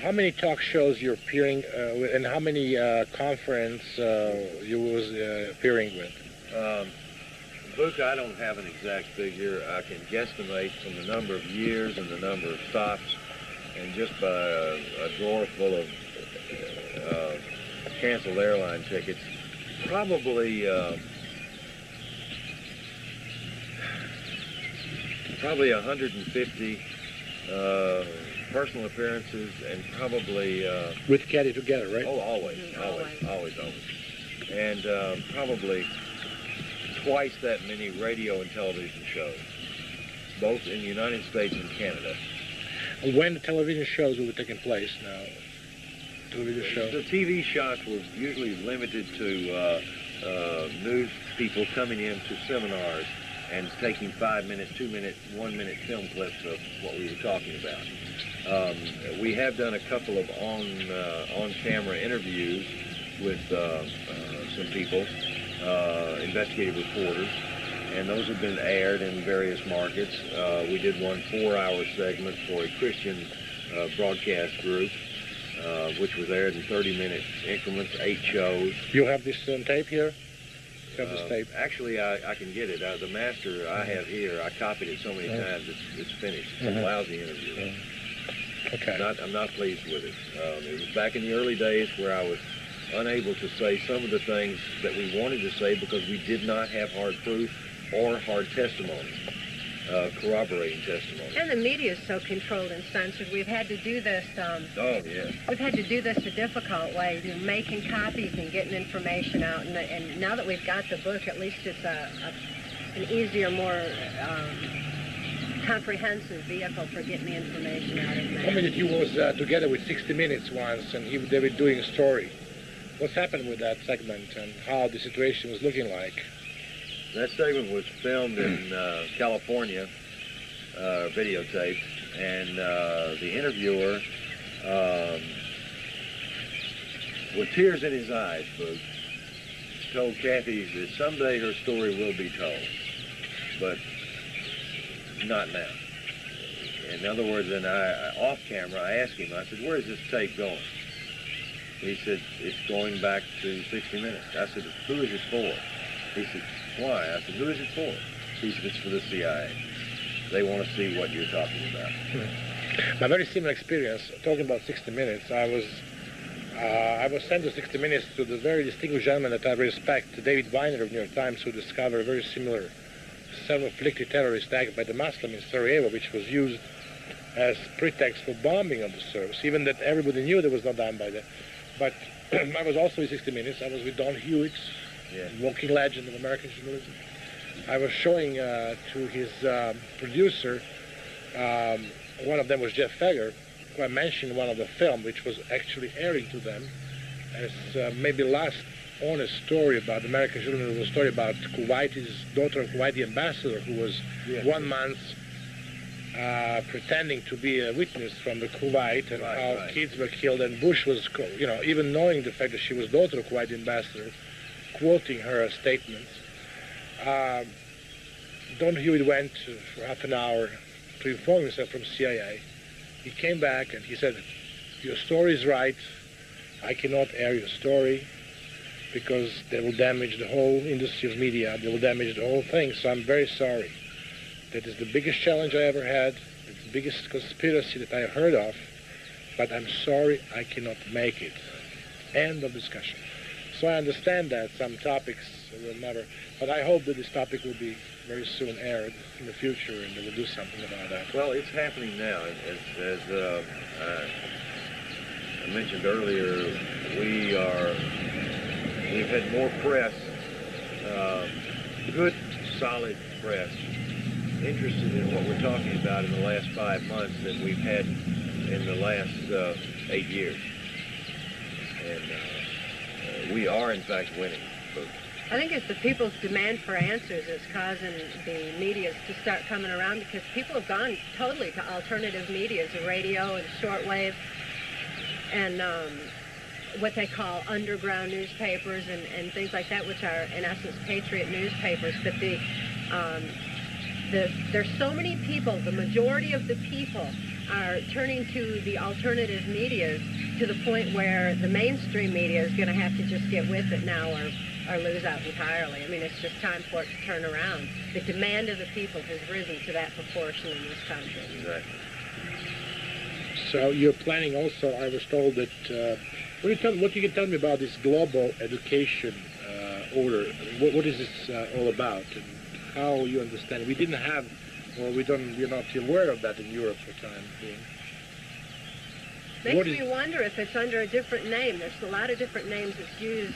how many talk shows you're appearing with, and how many conference you was appearing with? Luke, I don't have an exact figure. I can guesstimate from the number of years and the number of stops, and just by a drawer full of canceled airline tickets, probably 150 personal appearances, and probably With Cathy together, right? oh, always. And probably twice that many radio and television shows, both in the United States and Canada. When the television shows will be taking place now? Television shows? The TV shots were usually limited to news people coming in to seminars and taking 5-minute, 2-minute, 1-minute film clips of what we were talking about. We have done a couple of on-camera interviews with some people, investigative reporters, and those have been aired in various markets. We did one 4-hour segment for a Christian broadcast group, which was aired in 30-minute increments, 8 shows. You have this on tape here? You have this tape? Actually, I can get it. The master I have here, I copied it so many times, it's finished. It's a lousy interview. Okay. I'm not pleased with it. It was back in the early days where I was unable to say some of the things that we wanted to say because we did not have hard proof or hard testimony, corroborating testimony. And the media is so controlled and censored. We've had to do this. Oh, yeah. We've had to do this a difficult way, to making copies and getting information out. And now that we've got the book, at least it's an easier, more comprehensive vehicle for getting the information out. I mean, that you was together with 60 Minutes once, and they were doing a story. What's happened with that segment and how the situation was looking like? That segment was filmed in California, videotaped, and the interviewer, with tears in his eyes, folks, told Cathy that someday her story will be told, but not now. In other words, then off camera, I asked him, I said, where is this tape going? He said, it's going back to 60 Minutes. I said, who is it for? He said, why? I said, who is it for? He said, it's for the CIA. They want to see what you're talking about. My very similar experience, talking about 60 Minutes, I was sent to 60 Minutes to the very distinguished gentleman that I respect, David Weiner of New York Times, who discovered a very similar self-inflicted terrorist act by the Muslim in Sarajevo, which was used as pretext for bombing of the service, even that everybody knew that was not done by that. But I was also in 60 Minutes. I was with Don Hewitt, walking legend of American journalism. I was showing to his producer, one of them was Jeff Fegger, who I mentioned in one of the film, which was actually airing to them as maybe last honest story about American journalism, was a story about Kuwaiti's daughter, Kuwaiti ambassador, who was 1 month pretending to be a witness from the Kuwait, and how kids were killed, and Bush was, even knowing the fact that she was daughter of Kuwaiti ambassador, quoting her statements. Don Hewitt went for half an hour to inform himself from CIA. He came back and he said, your story is right. I cannot air your story because they will damage the whole industry of media. They will damage the whole thing. So I'm very sorry. That is the biggest challenge I ever had. It's the biggest conspiracy that I have heard of. But I'm sorry I cannot make it. End of discussion. So I understand that some topics will never, but I hope that this topic will be very soon aired in the future and they will do something about that. Well, it's happening now. As I mentioned earlier, we've had more press, good, solid press, interested in what we're talking about in the last 5 months than we've had in the last 8 years. And we are, in fact, winning. I think it's the people's demand for answers that's causing the media to start coming around, because people have gone totally to alternative media, the radio and shortwave, and what they call underground newspapers and things like that, which are in essence patriot newspapers. But there's so many people, the majority of the people are turning to the alternative media to the point where the mainstream media is going to have to just get with it now or lose out entirely. I mean, it's just time for it to turn around. The demand of the people has risen to that proportion in this country. Exactly. So you're planning also, I was told that, what you can tell me about this global education order? What is this all about, and how you understand it? We didn't have, or we're not aware of that in Europe for time being. Makes me wonder if it's under a different name. There's a lot of different names that's used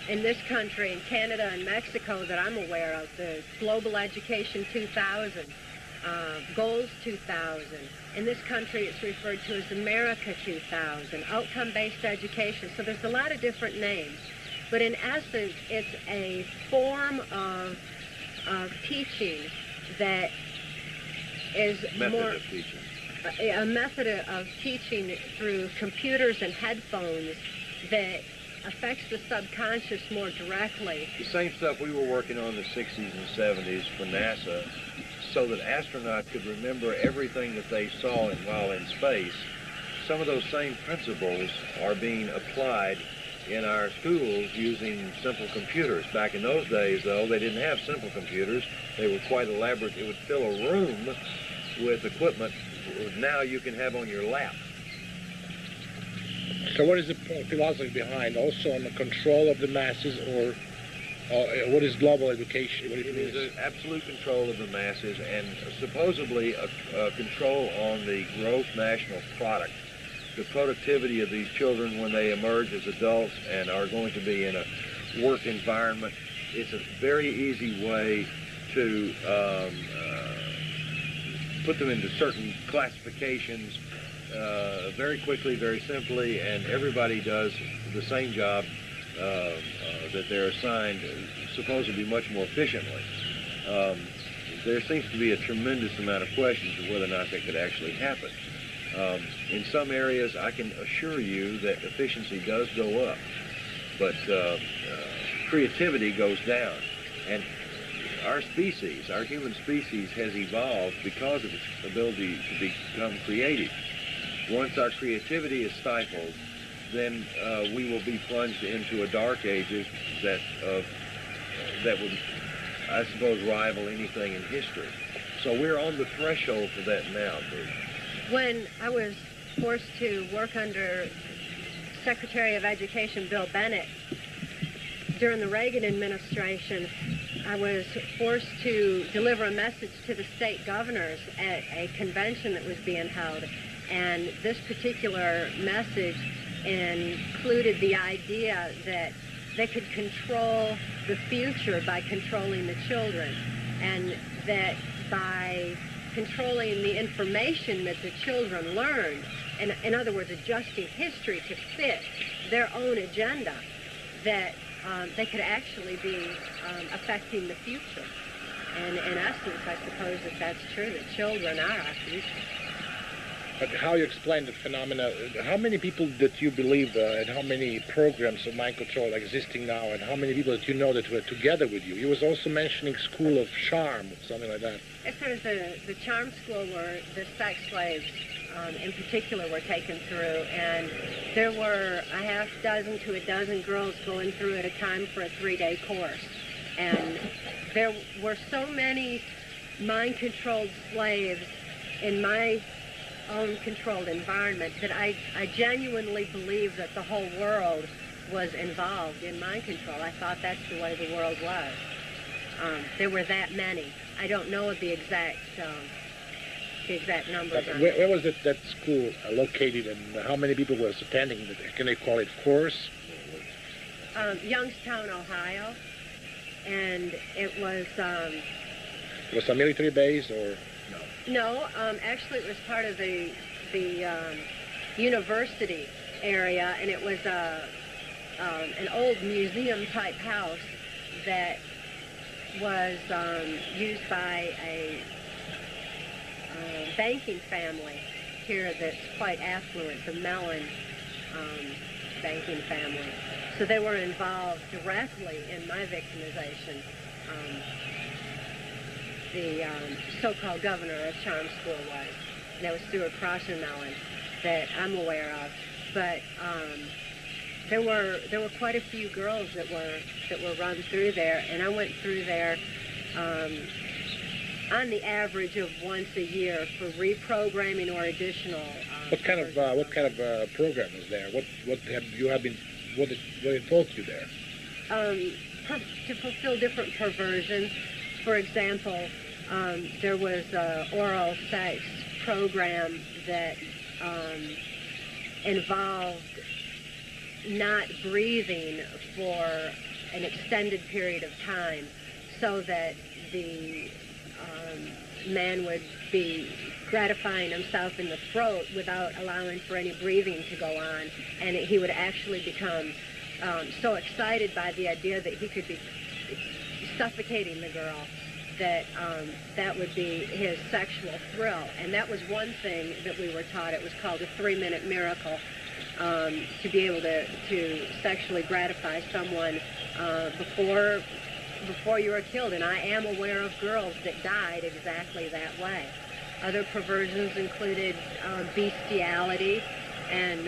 in this country, in Canada and Mexico that I'm aware of. The Global Education 2000, Goals 2000. In this country, it's referred to as America 2000, outcome-based education. So there's a lot of different names. But in essence, it's a form of teaching that is a method of teaching through computers and headphones that affects the subconscious more directly. The same stuff we were working on in the 60s and 70s for NASA, so that astronauts could remember everything that they saw while in space. Some of those same principles are being applied in our schools using simple computers. Back in those days, though, they didn't have simple computers. They were quite elaborate. It would fill a room with equipment now you can have on your lap. So what is the philosophy behind also on the control of the masses, or what is global education? What It is an absolute control of the masses and supposedly a control on the gross national product. The productivity of these children when they emerge as adults and are going to be in a work environment. It's a very easy way to put them into certain classifications very quickly, very simply, and everybody does the same job that they're assigned supposedly much more efficiently. There seems to be a tremendous amount of questions of whether or not that could actually happen. In some areas, I can assure you that efficiency does go up, but creativity goes down. And our species, our human species, has evolved because of its ability to become creative. Once our creativity is stifled, then we will be plunged into a dark ages that would, I suppose, rival anything in history. So we're on the threshold for that now, Bruce. When I was forced to work under Secretary of Education Bill Bennett during the Reagan administration, I was forced to deliver a message to the state governors at a convention that was being held. And this particular message included the idea that they could control the future by controlling the children, and that by controlling the information that the children learned, and in other words, adjusting history to fit their own agenda, that they could actually be affecting the future. And in essence, I suppose that that's true, that children are our future. But how you explain the phenomena, how many people that you believe and how many programs of mind control are existing now, and how many people that you know that were together with you? You was also mentioning School of Charm, something like that. As far as the charm school where the sex slaves in particular were taken through, and there were a half dozen to a dozen girls going through at a time for a 3-day course. And there were so many mind-controlled slaves in my own controlled environment that I genuinely believe that the whole world was involved in mind control. I thought that's the way the world was. There were that many. I don't know the exact numbers. But where was that school located, and how many people were attending? Can they call it course? Youngstown, Ohio, and it was. Was a military base or? No, actually it was part of the university area, and it was an old museum-type house that was used by a banking family here that's quite affluent, the Mellon banking family. So they were involved directly in my victimization. The so-called governor of Charm School was. And that was Stuart Mellon that I'm aware of. But there were quite a few girls that were run through there, and I went through there on the average of once a year for reprogramming or additional. What kind of program was there? What taught you there? To fulfill different perversions. For example, there was an oral sex program that involved not breathing for an extended period of time, so that the man would be gratifying himself in the throat without allowing for any breathing to go on, and he would actually become so excited by the idea that he could be suffocating the girl that that would be his sexual thrill. And that was one thing that we were taught. It was called a 3-minute miracle. to be able to sexually gratify someone before you were killed. And I am aware of girls that died exactly that way. Other perversions included bestiality and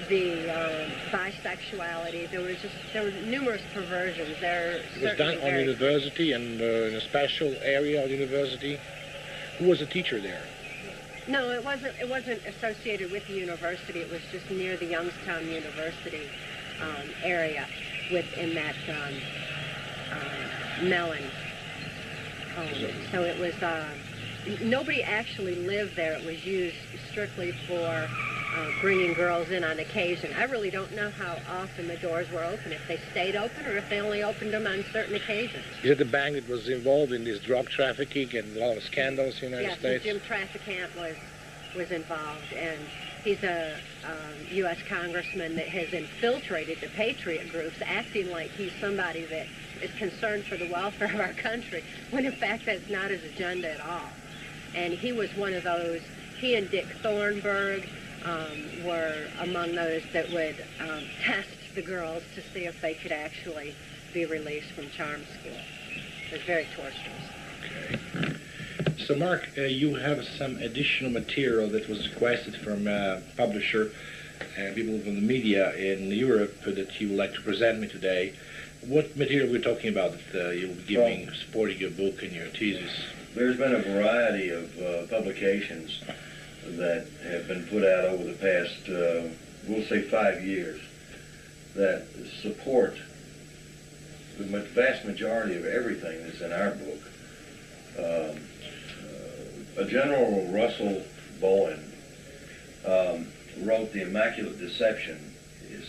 the bisexuality. There were numerous perversions. It was done on university and in a special area of university. Who was a teacher there? No, it wasn't associated with the university. It was just near the Youngstown University area within that Mellon home. So it was, nobody actually lived there. It was used strictly for bringing girls in on occasion. I really don't know how often the doors were open, if they stayed open or if they only opened them on certain occasions. Is it the bank that was involved in this drug trafficking and a lot of scandals in the United States? Yes, Jim Trafficant was involved, and he's a U.S. congressman that has infiltrated the patriot groups, acting like he's somebody that is concerned for the welfare of our country, when in fact that's not his agenda at all. And he was one of those. He and Dick Thornburg were among those that would test the girls to see if they could actually be released from charm school. It was very torturous. Okay. So, Mark, you have some additional material that was requested from a publisher and people from the media in Europe that you would like to present me today. What material are we talking about that you'll be giving, supporting your book and your thesis? There's been a variety of publications that have been put out over the past, we'll say 5 years, that support the vast majority of everything that's in our book. A General Russell Bowen wrote The Immaculate Deception,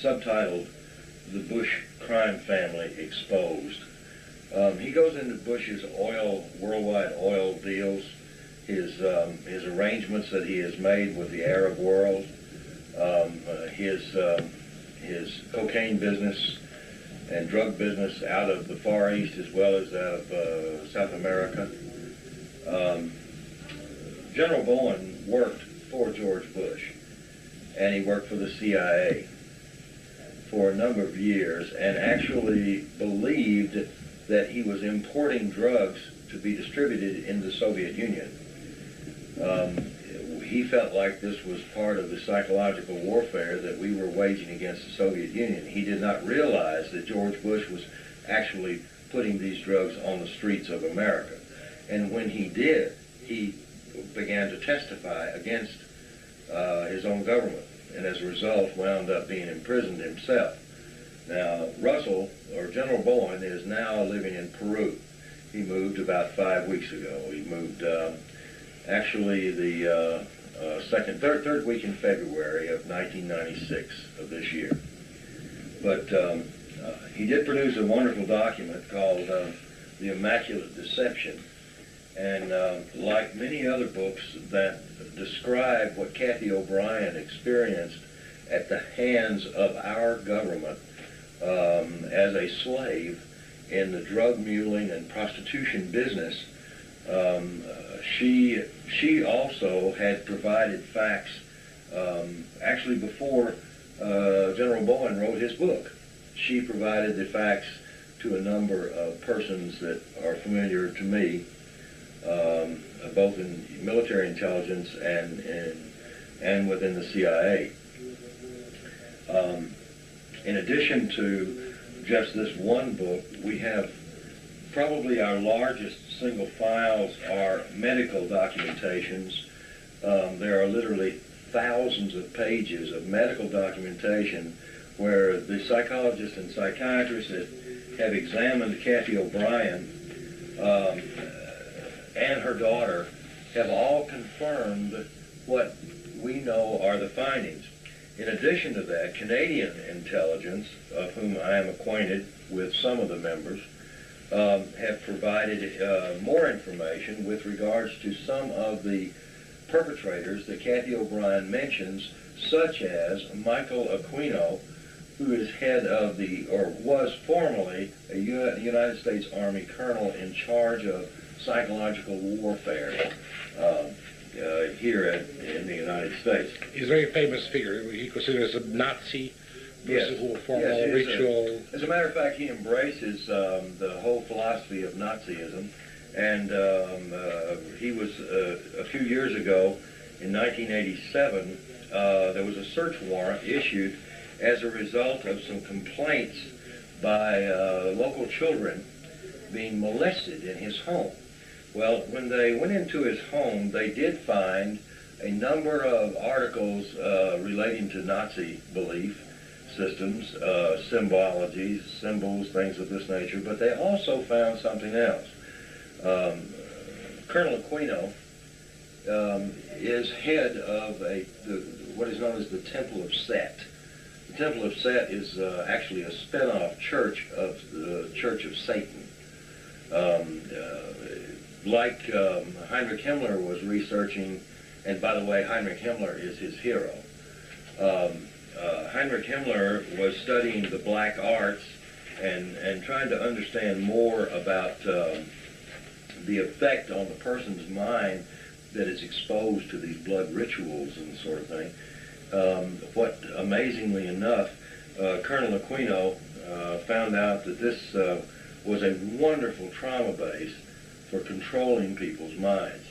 subtitled The Bush Crime Family Exposed. He goes into Bush's worldwide oil deals, his arrangements that he has made with the Arab world, his cocaine business and drug business out of the Far East as well as out of South America. General Bowen worked for George Bush, and he worked for the CIA for a number of years and actually believed that he was importing drugs to be distributed in the Soviet Union. He felt like this was part of the psychological warfare that we were waging against the Soviet Union. He did not realize that George Bush was actually putting these drugs on the streets of America. And when he did, he began to testify against his own government, and as a result wound up being imprisoned himself. Now, Russell, or General Bowen, is now living in Peru. He moved about 5 weeks ago. He moved actually the third week in February of 1996 of this year. But he did produce a wonderful document called The Immaculate Deception. And like many other books that describe what Cathy O'Brien experienced at the hands of our government as a slave in the drug muling and prostitution business, she also had provided facts actually before General Bowen wrote his book. She provided the facts to a number of persons that are familiar to me, both in military intelligence and within the CIA. In addition to just this one book, we have probably our largest single files are medical documentations. There are literally thousands of pages of medical documentation where the psychologists and psychiatrists that have examined Cathy O'Brien and her daughter have all confirmed what we know are the findings. In addition to that, Canadian intelligence, of whom I am acquainted with some of the members, have provided more information with regards to some of the perpetrators that Cathy O'Brien mentions, such as Michael Aquino, who is head of was formerly a United States Army colonel in charge of psychological warfare. here in the United States. He's a very famous figure. He considered as a Nazi person who formed all ritual. As a matter of fact, he embraces the whole philosophy of Nazism, and he was a few years ago, in 1987, there was a search warrant issued as a result of some complaints by local children being molested in his home. Well, when they went into his home, they did find a number of articles relating to Nazi belief systems, symbologies, symbols, things of this nature, but they also found something else. Colonel Aquino is head of what is known as the Temple of Set. The Temple of Set is actually a spin-off church of the Church of Satan. Like Heinrich Himmler was researching, and by the way, Heinrich Himmler is his hero. Heinrich Himmler was studying the black arts and trying to understand more about the effect on the person's mind that is exposed to these blood rituals and sort of thing. What, amazingly enough, Colonel Aquino found out that this was a wonderful trauma base for controlling people's minds.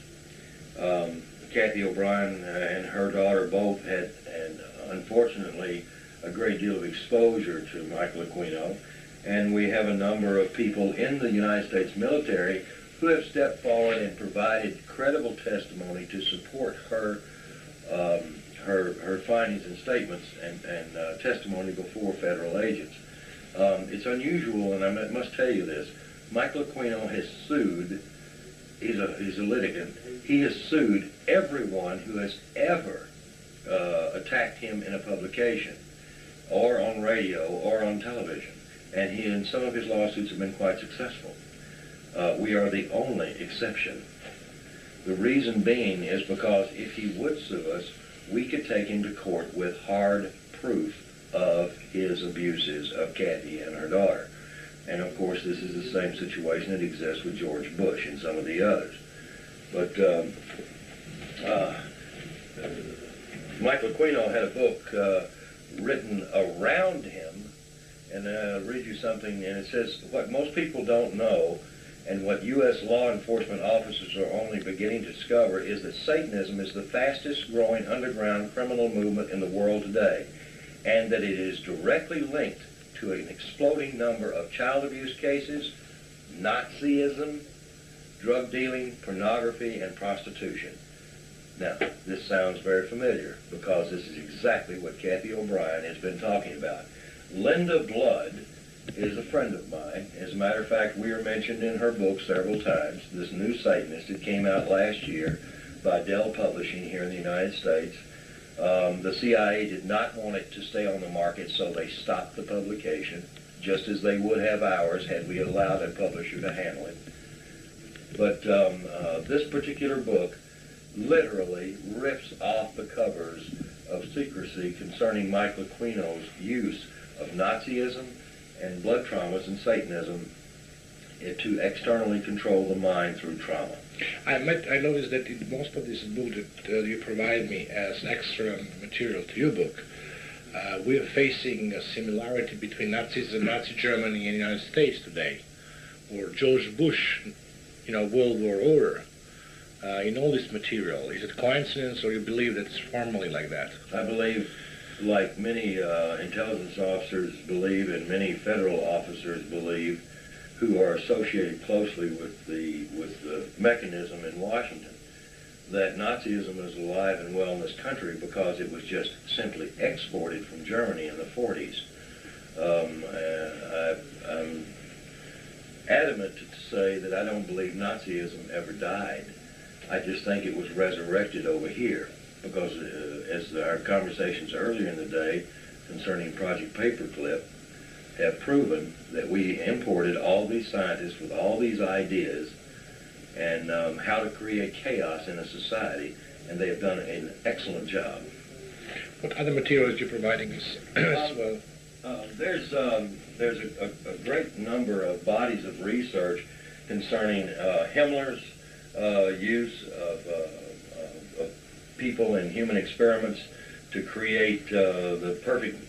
Cathy O'Brien and her daughter both had, and unfortunately, a great deal of exposure to Michael Aquino, and we have a number of people in the United States military who have stepped forward and provided credible testimony to support her her findings and statements and testimony before federal agents. It's unusual, and I must tell you this. Michael Aquino has sued. He's a litigant. He has sued everyone who has ever attacked him in a publication, or on radio, or on television. And some of his lawsuits have been quite successful. We are the only exception. The reason being is because if he would sue us, we could take him to court with hard proof of his abuses of Cathy and her daughter. And of course, this is the same situation that exists with George Bush and some of the others. But Michael Aquino had a book written around him, and I'll read you something, and it says, what most people don't know, and what U.S. law enforcement officers are only beginning to discover, is that Satanism is the fastest growing underground criminal movement in the world today, and that it is directly linked to an exploding number of child abuse cases, Nazism, drug dealing, pornography, and prostitution. Now, this sounds very familiar because this is exactly what Cathy O'Brien has been talking about. Linda Blood is a friend of mine. As a matter of fact, we are mentioned in her book several times. This New Satanist, it came out last year by Dell Publishing here in the United States. The CIA did not want it to stay on the market, so they stopped the publication, just as they would have ours had we allowed a publisher to handle it. But this particular book literally rips off the covers of secrecy concerning Michael Aquino's use of Nazism and blood traumas and Satanism to externally control the mind through trauma. I noticed that in most of this book that you provide me as extra material to your book, we are facing a similarity between Nazism, Nazi Germany, and the United States today, or George Bush, World War order. In all this material, is it coincidence, or you believe that it's formally like that? I believe, like many intelligence officers believe, and many federal officers believe, who are associated closely with the mechanism in Washington, that Nazism is alive and well in this country because it was just simply exported from Germany in the 40s. I'm adamant to say that I don't believe Nazism ever died. I just think it was resurrected over here because as our conversations earlier in the day concerning Project Paperclip have proven, that we imported all these scientists with all these ideas and how to create chaos in a society, and they have done an excellent job. What other materials are you providing us as well? There's a great number of bodies of research concerning Himmler's use of people in human experiments to create the perfect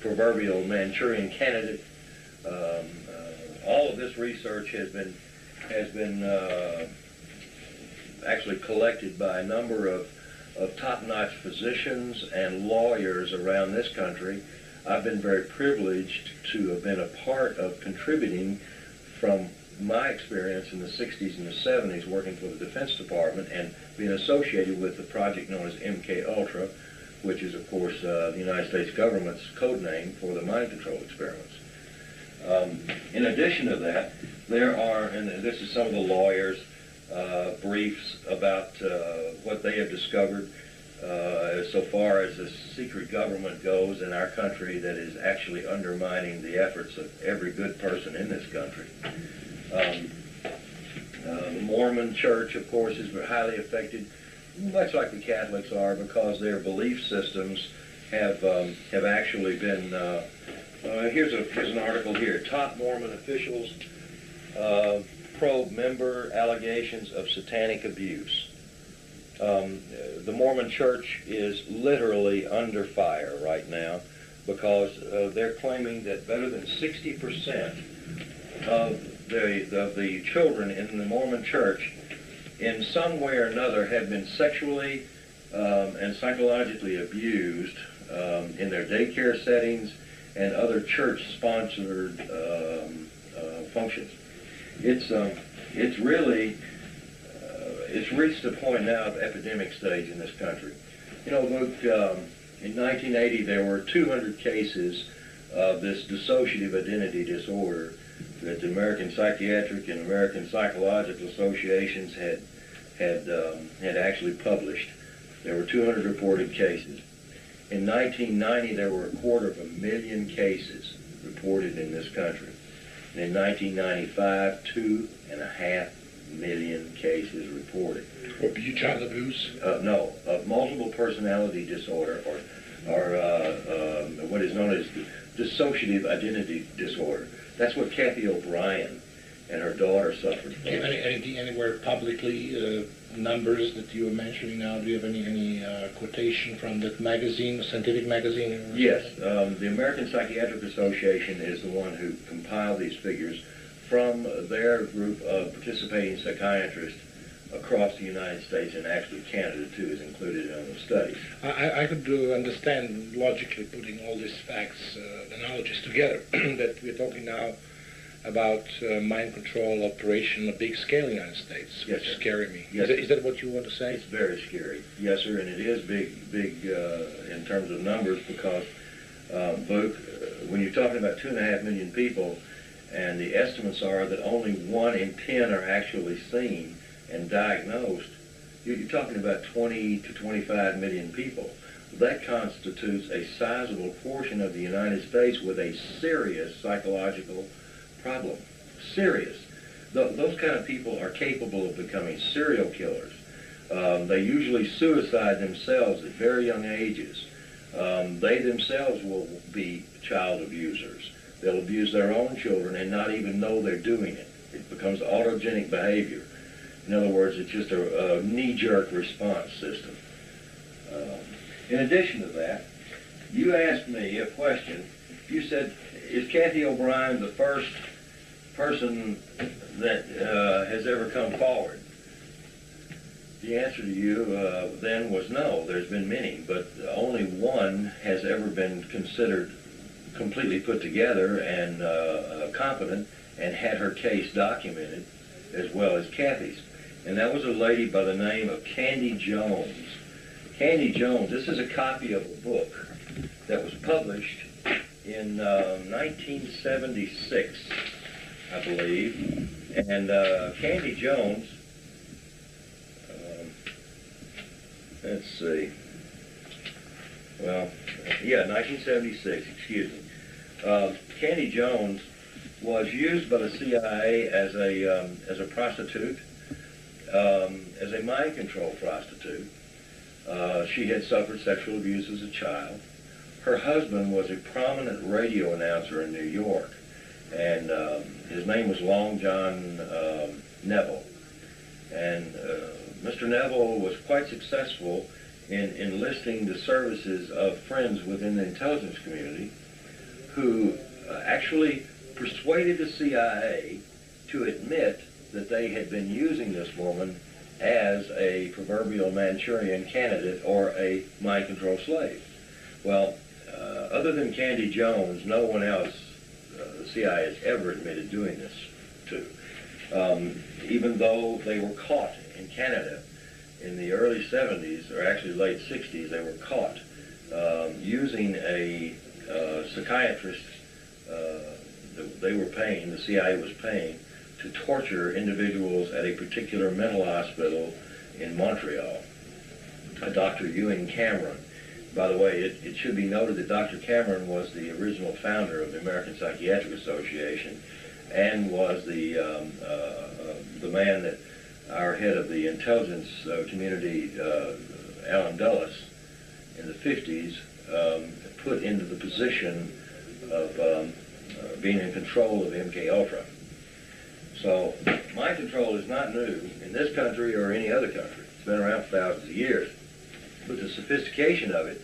proverbial Manchurian candidate. All of this research has been actually collected by a number of top-notch physicians and lawyers around this country. I've been very privileged to have been a part of contributing from my experience in the 60s and the 70s working for the Defense Department and being associated with the project known as MK Ultra, which is, of course, the United States government's code name for the mind control experiments. In addition to that, there are, and this is some of the lawyers' briefs about what they have discovered so far as the secret government goes in our country that is actually undermining the efforts of every good person in this country. The Mormon Church, of course, is highly affected, much like the Catholics are, because their belief systems have actually been. Here's an article here. Top Mormon officials probe member allegations of satanic abuse. The Mormon Church is literally under fire right now because they're claiming that better than 60% of the children in the Mormon Church in some way or another have been sexually and psychologically abused in their daycare settings and other church-sponsored functions. It's really it's reached a point now of epidemic stage in this country. You know, Luke, in 1980 there were 200 cases of this dissociative identity disorder that the American Psychiatric and American Psychological Associations had actually published. There were 200 reported cases. In 1990, there were 250,000 cases reported in this country. And in 1995, 2.5 million cases reported. Or child abuse? No, of multiple personality disorder, or what is known as dissociative identity disorder. That's what Cathy O'Brien and her daughter suffered from. Anywhere publicly numbers that you were mentioning now? Do you have any quotation from that magazine, scientific magazine? Yes, the American Psychiatric Association is the one who compiled these figures from their group of participating psychiatrists across the United States, and actually Canada too is included in the studies. I could understand logically putting all these facts, analogies together, that we're talking now about mind control operation on a big scale in the United States, Yes, which sir. scares me. Yes, Is that what you want to say? It's very scary. Yes, sir, and it is big in terms of numbers because, Luke, when you're talking about 2.5 million people, and the estimates are that only 1 in 10 are actually seen and diagnosed, you're talking about 20 to 25 million people. That constitutes a sizable portion of the United States with a serious psychological problem. Serious. Those kind of people are capable of becoming serial killers. They usually suicide themselves at very young ages. They themselves will be child abusers. They'll abuse their own children and not even know they're doing it. It becomes autogenic behavior. In other words, it's just a knee-jerk response system. In addition to that, you asked me a question. You said, is Cathy O'Brien the first person that has ever come forward? The answer to you then was no. There's been many, but only one has ever been considered completely put together and competent and had her case documented as well as Cathy's. And that was a lady by the name of Candy Jones. Candy Jones, this is a copy of a book that was published in 1976, I believe. And Candy Jones, let's see, well, yeah, 1976, excuse me. Candy Jones was used by the CIA as a prostitute, as a mind control prostitute. She had suffered sexual abuse as a child. Her husband was a prominent radio announcer in New York, and his name was Long John Neville. And Mr. Neville was quite successful in enlisting the services of friends within the intelligence community who actually persuaded the CIA to admit that they had been using this woman as a proverbial Manchurian candidate or a mind control slave. Well, other than Candy Jones, no one else the CIA has ever admitted doing this to. Even though they were caught in Canada in the early 70s, or actually late 60s, they were caught using a psychiatrist they were paying, the CIA was paying, to torture individuals at a particular mental hospital in Montreal, a Dr. Ewan Cameron. By the way, it should be noted that Dr. Cameron was the original founder of the American Psychiatric Association and was the man that our head of the intelligence community, Alan Dulles, in the 50s, put into the position of being in control of MK-Ultra. So mind control is not new in this country or any other country. It's been around for thousands of years. But the sophistication of it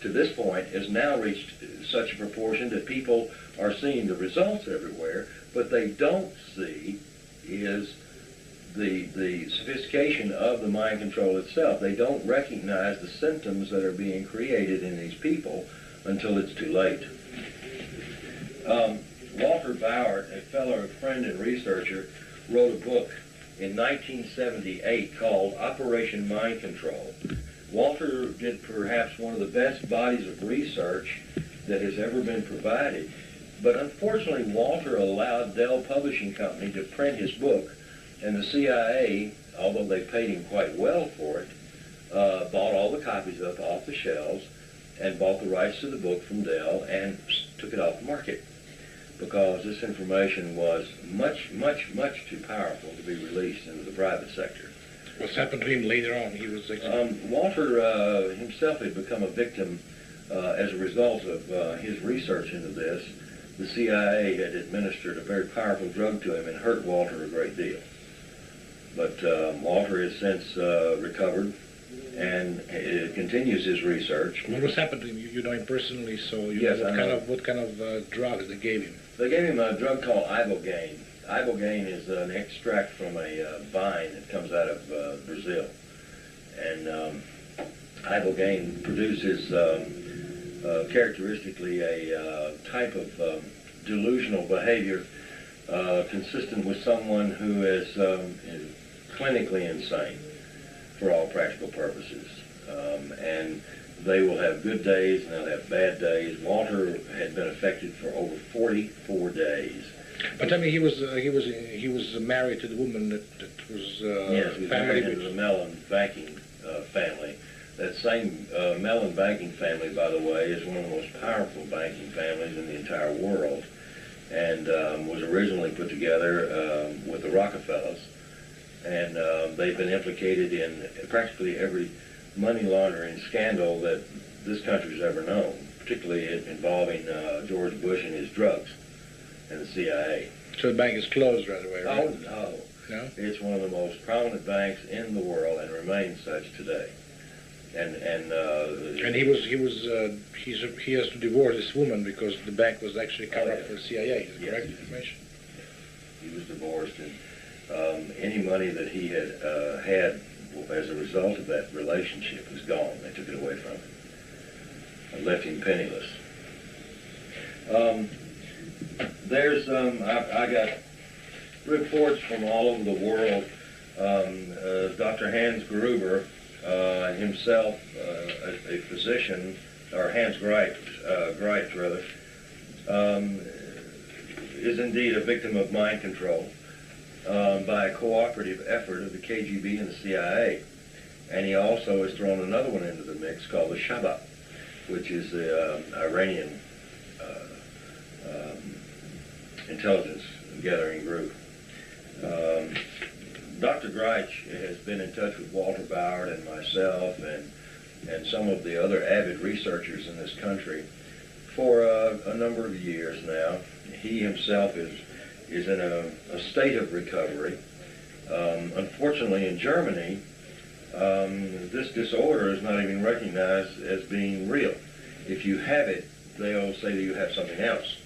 to this point has now reached such a proportion that people are seeing the results everywhere, but they don't see is the sophistication of the mind control itself. They don't recognize the symptoms that are being created in these people until it's too late. Walter Bauer, a fellow friend and researcher, wrote a book in 1978 called Operation Mind Control. Walter did perhaps one of the best bodies of research that has ever been provided, but unfortunately Walter allowed Dell Publishing Company to print his book, and the CIA, although they paid him quite well for it, bought all the copies up off the shelves and bought the rights to the book from Dell and took it off the market, because this information was much, much, much too powerful to be released into the private sector. What's happened to him later on? He was Walter himself had become a victim as a result of his research into this. The CIA had administered a very powerful drug to him and hurt Walter a great deal. But Walter has since recovered and continues his research. What was happened to him? You know him personally, so you yes, know what kind of drugs they gave him? They gave him a drug called ibogaine. Ibogaine is an extract from a vine that comes out of Brazil. And ibogaine produces characteristically a type of delusional behavior consistent with someone who is clinically insane for all practical purposes. And they will have good days and they'll have bad days. Walter had been affected for over 44 days. But tell me, he was married to the woman that was yes, he was married to the Mellon banking family. That same Mellon banking family, by the way, is one of the most powerful banking families in the entire world, and was originally put together with the Rockefellers, and they've been implicated in practically every money laundering scandal that this country's ever known, particularly involving George Bush and his drugs and the CIA. So the bank is closed right away, right? Oh, no. No? It's one of the most prominent banks in the world and remains such today. And he has to divorce this woman because the bank was actually covered up for the CIA. Is that correct information? He was divorced, and any money that he had had as a result of that relationship was gone. They took it away from him and left him penniless. I got reports from all over the world. Dr. Hans Gruber, himself a physician, or Hans Greitz rather, is indeed a victim of mind control by a cooperative effort of the KGB and the CIA. And he also has thrown another one into the mix called the Shabak, which is the Iranian intelligence gathering group. Dr. Greitz has been in touch with Walter Bauer and myself and some of the other avid researchers in this country for a number of years now. He himself is in a state of recovery. Unfortunately, in Germany, this disorder is not even recognized as being real. If you have it, they'll say that you have something else.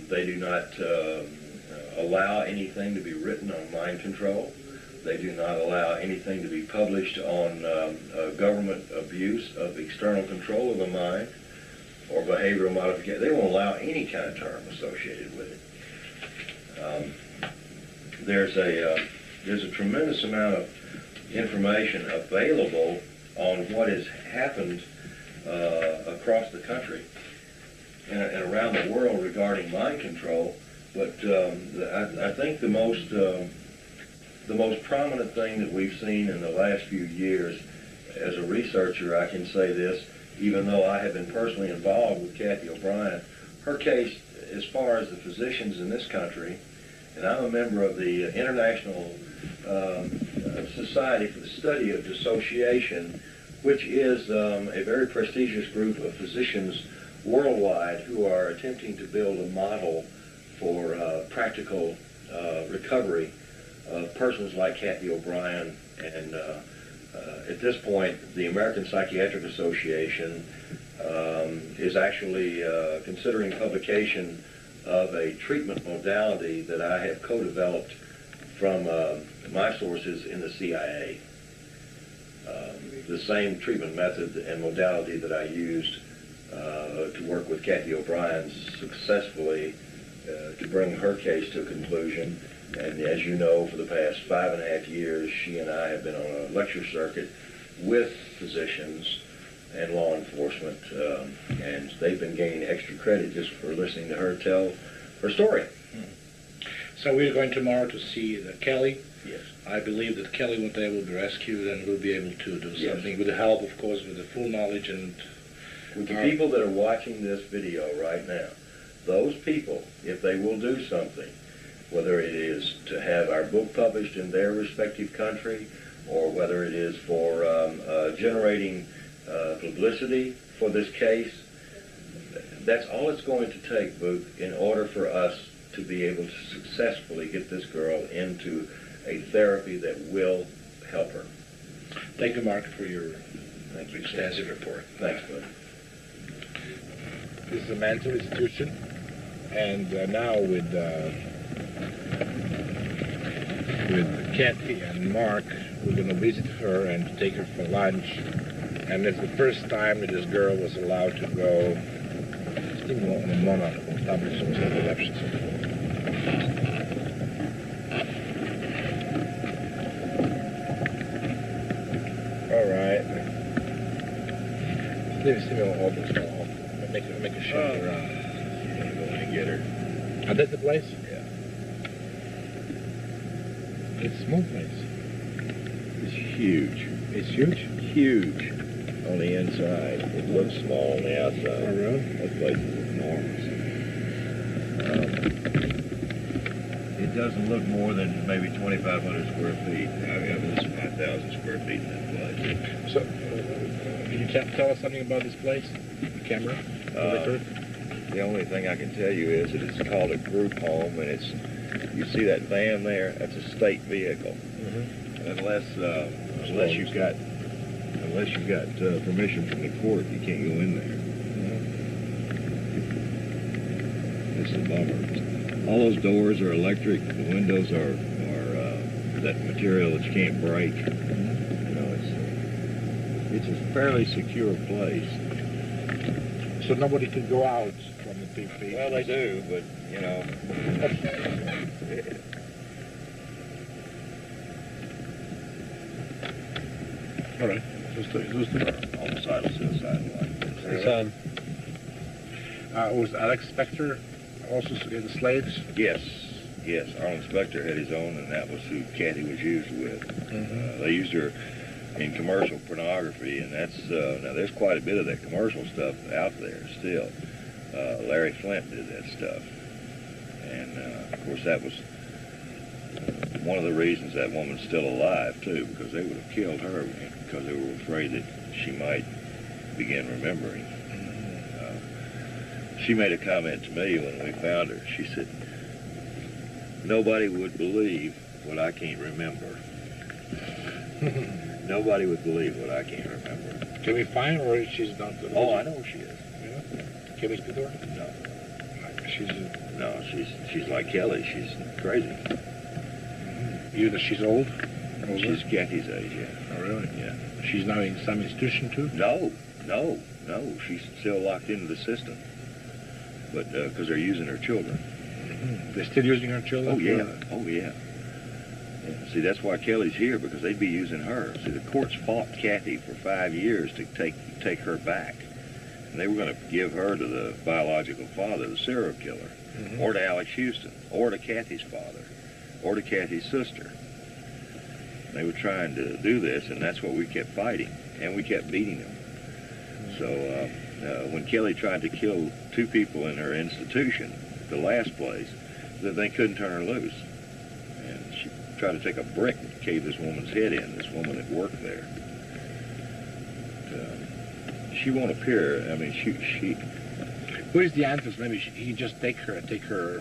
They do not allow anything to be written on mind control. They do not allow anything to be published on government abuse of external control of the mind or behavioral modification. They won't allow any kind of term associated with it. There's a tremendous amount of information available on what has happened across the country and around the world regarding mind control. But I think the most prominent thing that we've seen in the last few years, as a researcher, I can say this, even though I have been personally involved with Cathy O'Brien, her case, as far as the physicians in this country, and I'm a member of the International Society for the Study of Dissociation, which is a very prestigious group of physicians worldwide who are attempting to build a model for practical recovery of persons like Cathy O'Brien. And at this point, the American Psychiatric Association is actually considering publication of a treatment modality that I have co-developed from my sources in the CIA. The same treatment method and modality that I used to work with Cathy O'Brien successfully to bring her case to a conclusion. And as you know, for the past 5.5 years, she and I have been on a lecture circuit with physicians and law enforcement, and they've been gaining extra credit just for listening to her tell her story. So we're going tomorrow to see Kelly. Yes. I believe that Kelly will be able to be rescued and will be able to do Yes. something with the help, of course, with the full knowledge and... With the people that are watching this video right now, those people, if they will do something, whether it is to have our book published in their respective country, or whether it is for generating publicity for this case, that's all it's going to take, Booth, in order for us to be able to successfully get this girl into a therapy that will help her. Thank you, Mark, for your extensive report. Thanks, Bud. This is a mental institution, and now with Cathy and Mark, we're going to visit her and take her for lunch. And it's the first time that this girl was allowed to go on a Monarch establishment. All right. Let me see all this. Make a shot around. I'm going to get her. Oh, that's the place? Yeah. It's a small place. It's huge. It's huge? Huge on the inside. It looks small on the outside. Oh, really? That place is enormous. It doesn't look more than maybe 2,500 square feet. I mean, it's 5,000 square feet in that place. So, can you tell us something about this place? The camera? The only thing I can tell you is that it's called a group home, and it's, you see that van there? That's a state vehicle. Mm-hmm. Unless you've got permission from the court, you can't go in there. It's a bummer. All those doors are electric. The windows are that material that you can't break. You know, it's a fairly secure place. So nobody can go out from the PP? Well, they do, but, you know. All right. Who's the Homicidal suicide line. It's was Alex Spector also in the slaves? Yes. Arnold Spector had his own, and that was who Cathy was used with. They used her in commercial pornography, and that's now there's quite a bit of that commercial stuff out there still. Larry Flint did that stuff, and of course that was one of the reasons that woman's still alive too, because they would have killed her because they were afraid that she might begin remembering. She made a comment to me when we found her. She said, "Nobody would believe what I can't remember." Nobody would believe what I can't remember. Can we find her, or she's not? Oh, I know who she is. Yeah? Can we speak to her? No. She's... No, she's like Kelly. She's crazy. You know she's old? Older? She's Cathy's age, yeah. Oh, really? Yeah. She's now in some institution, too? No. She's still locked into the system. But, because they're using her children. They're still using her children? Oh, yeah. See, that's why Kelly's here, because they'd be using her. See, the courts fought Cathy for 5 years to take her back. And they were going to give her to the biological father, the serial killer, or to Alex Houston, or to Cathy's father, or to Cathy's sister. They were trying to do this, and that's what we kept fighting, and we kept beating them. So when Kelly tried to kill 2 people in her institution, the last place, that they couldn't turn her loose. And she tried to take a brick and cave this woman's head in, this woman that worked there. She won't appear. I mean, she. Who is the answers? Maybe he just take her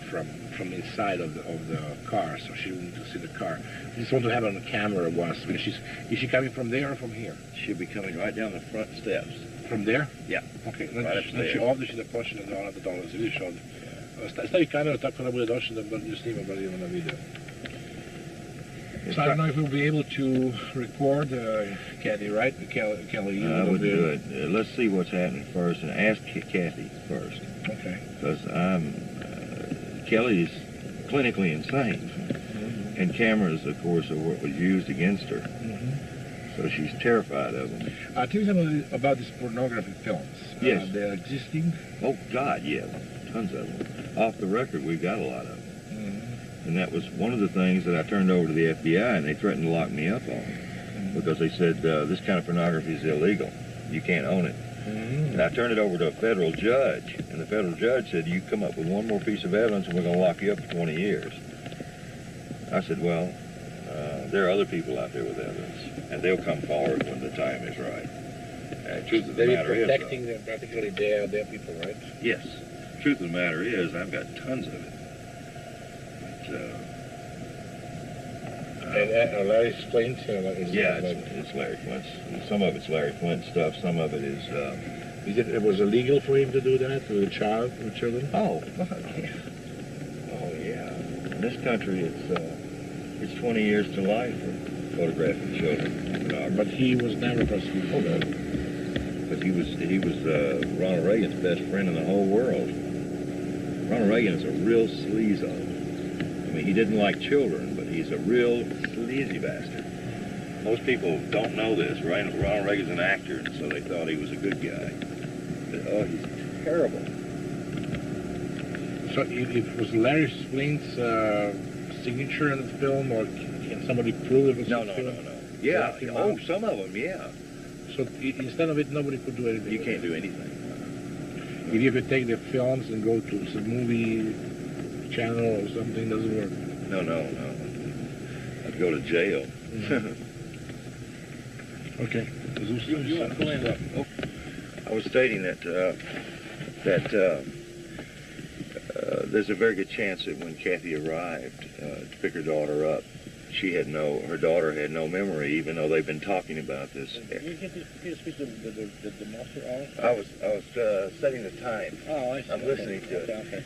from inside of the car, so she wouldn't see the car. He just want to have it on the camera once. I mean, is she coming from there or from here? She'll be coming right down the front steps. From there? Yeah. Okej, Right znači ovdje će da počne da dolazi dolazi, vidiš ovdje. Stavi kameru tako da bude došli da snima bar idemo na video. So I don't know if we'll be able to record Cathy, right? Kelly, I would do it. Let's see what's happening first, and ask Cathy first. Okay. Because Kelly's clinically insane, and cameras, of course, are what was used against her. So she's terrified of them. Tell me something about these pornography films. Yes. They're existing? Oh, God, yeah. Tons of them. Off the record, we've got a lot of them. And that was one of the things that I turned over to the FBI, and they threatened to lock me up on. Because they said, this kind of pornography is illegal. You can't own it. And I turned it over to a federal judge, and the federal judge said, you come up with one more piece of evidence, and we're going to lock you up for 20 years. I said, well, there are other people out there with evidence, and they'll come forward when the time is right. Truth of the matter is, protecting them, particularly their people, right? yes. Truth of the matter is, I've got tons of it. And Larry explained to him. Yeah, it's Larry Flint's. Some of it's Larry Flint stuff. Some of it is. It was illegal for him to do that to the children? Oh, yeah. Oh, yeah. In this country, it's 20 years to life for photographing children. But he was never prosecuted. But he was Ronald Reagan's best friend in the whole world. Ronald Reagan is a real sleazo. I mean, he didn't like children, but he's a real sleazy bastard. Most people don't know this. Ronald Reagan's an actor, and so they thought he was a good guy. But, oh, he's terrible. So it was Larry Flint's signature in the film, or can somebody prove it was No. Yeah, oh, some of them, yeah. So instead of it, nobody could do anything. You can't do anything. If you could take the films and go to some movie channel or something, doesn't work. No. I'd go to jail. Okay. You want to go in? I was stating that there's a very good chance that when Cathy arrived to pick her daughter up, her daughter had no memory, even though they've been talking about this. Can you speak to the master off? I was setting the time. Oh, I see. I'm listening to it. Okay.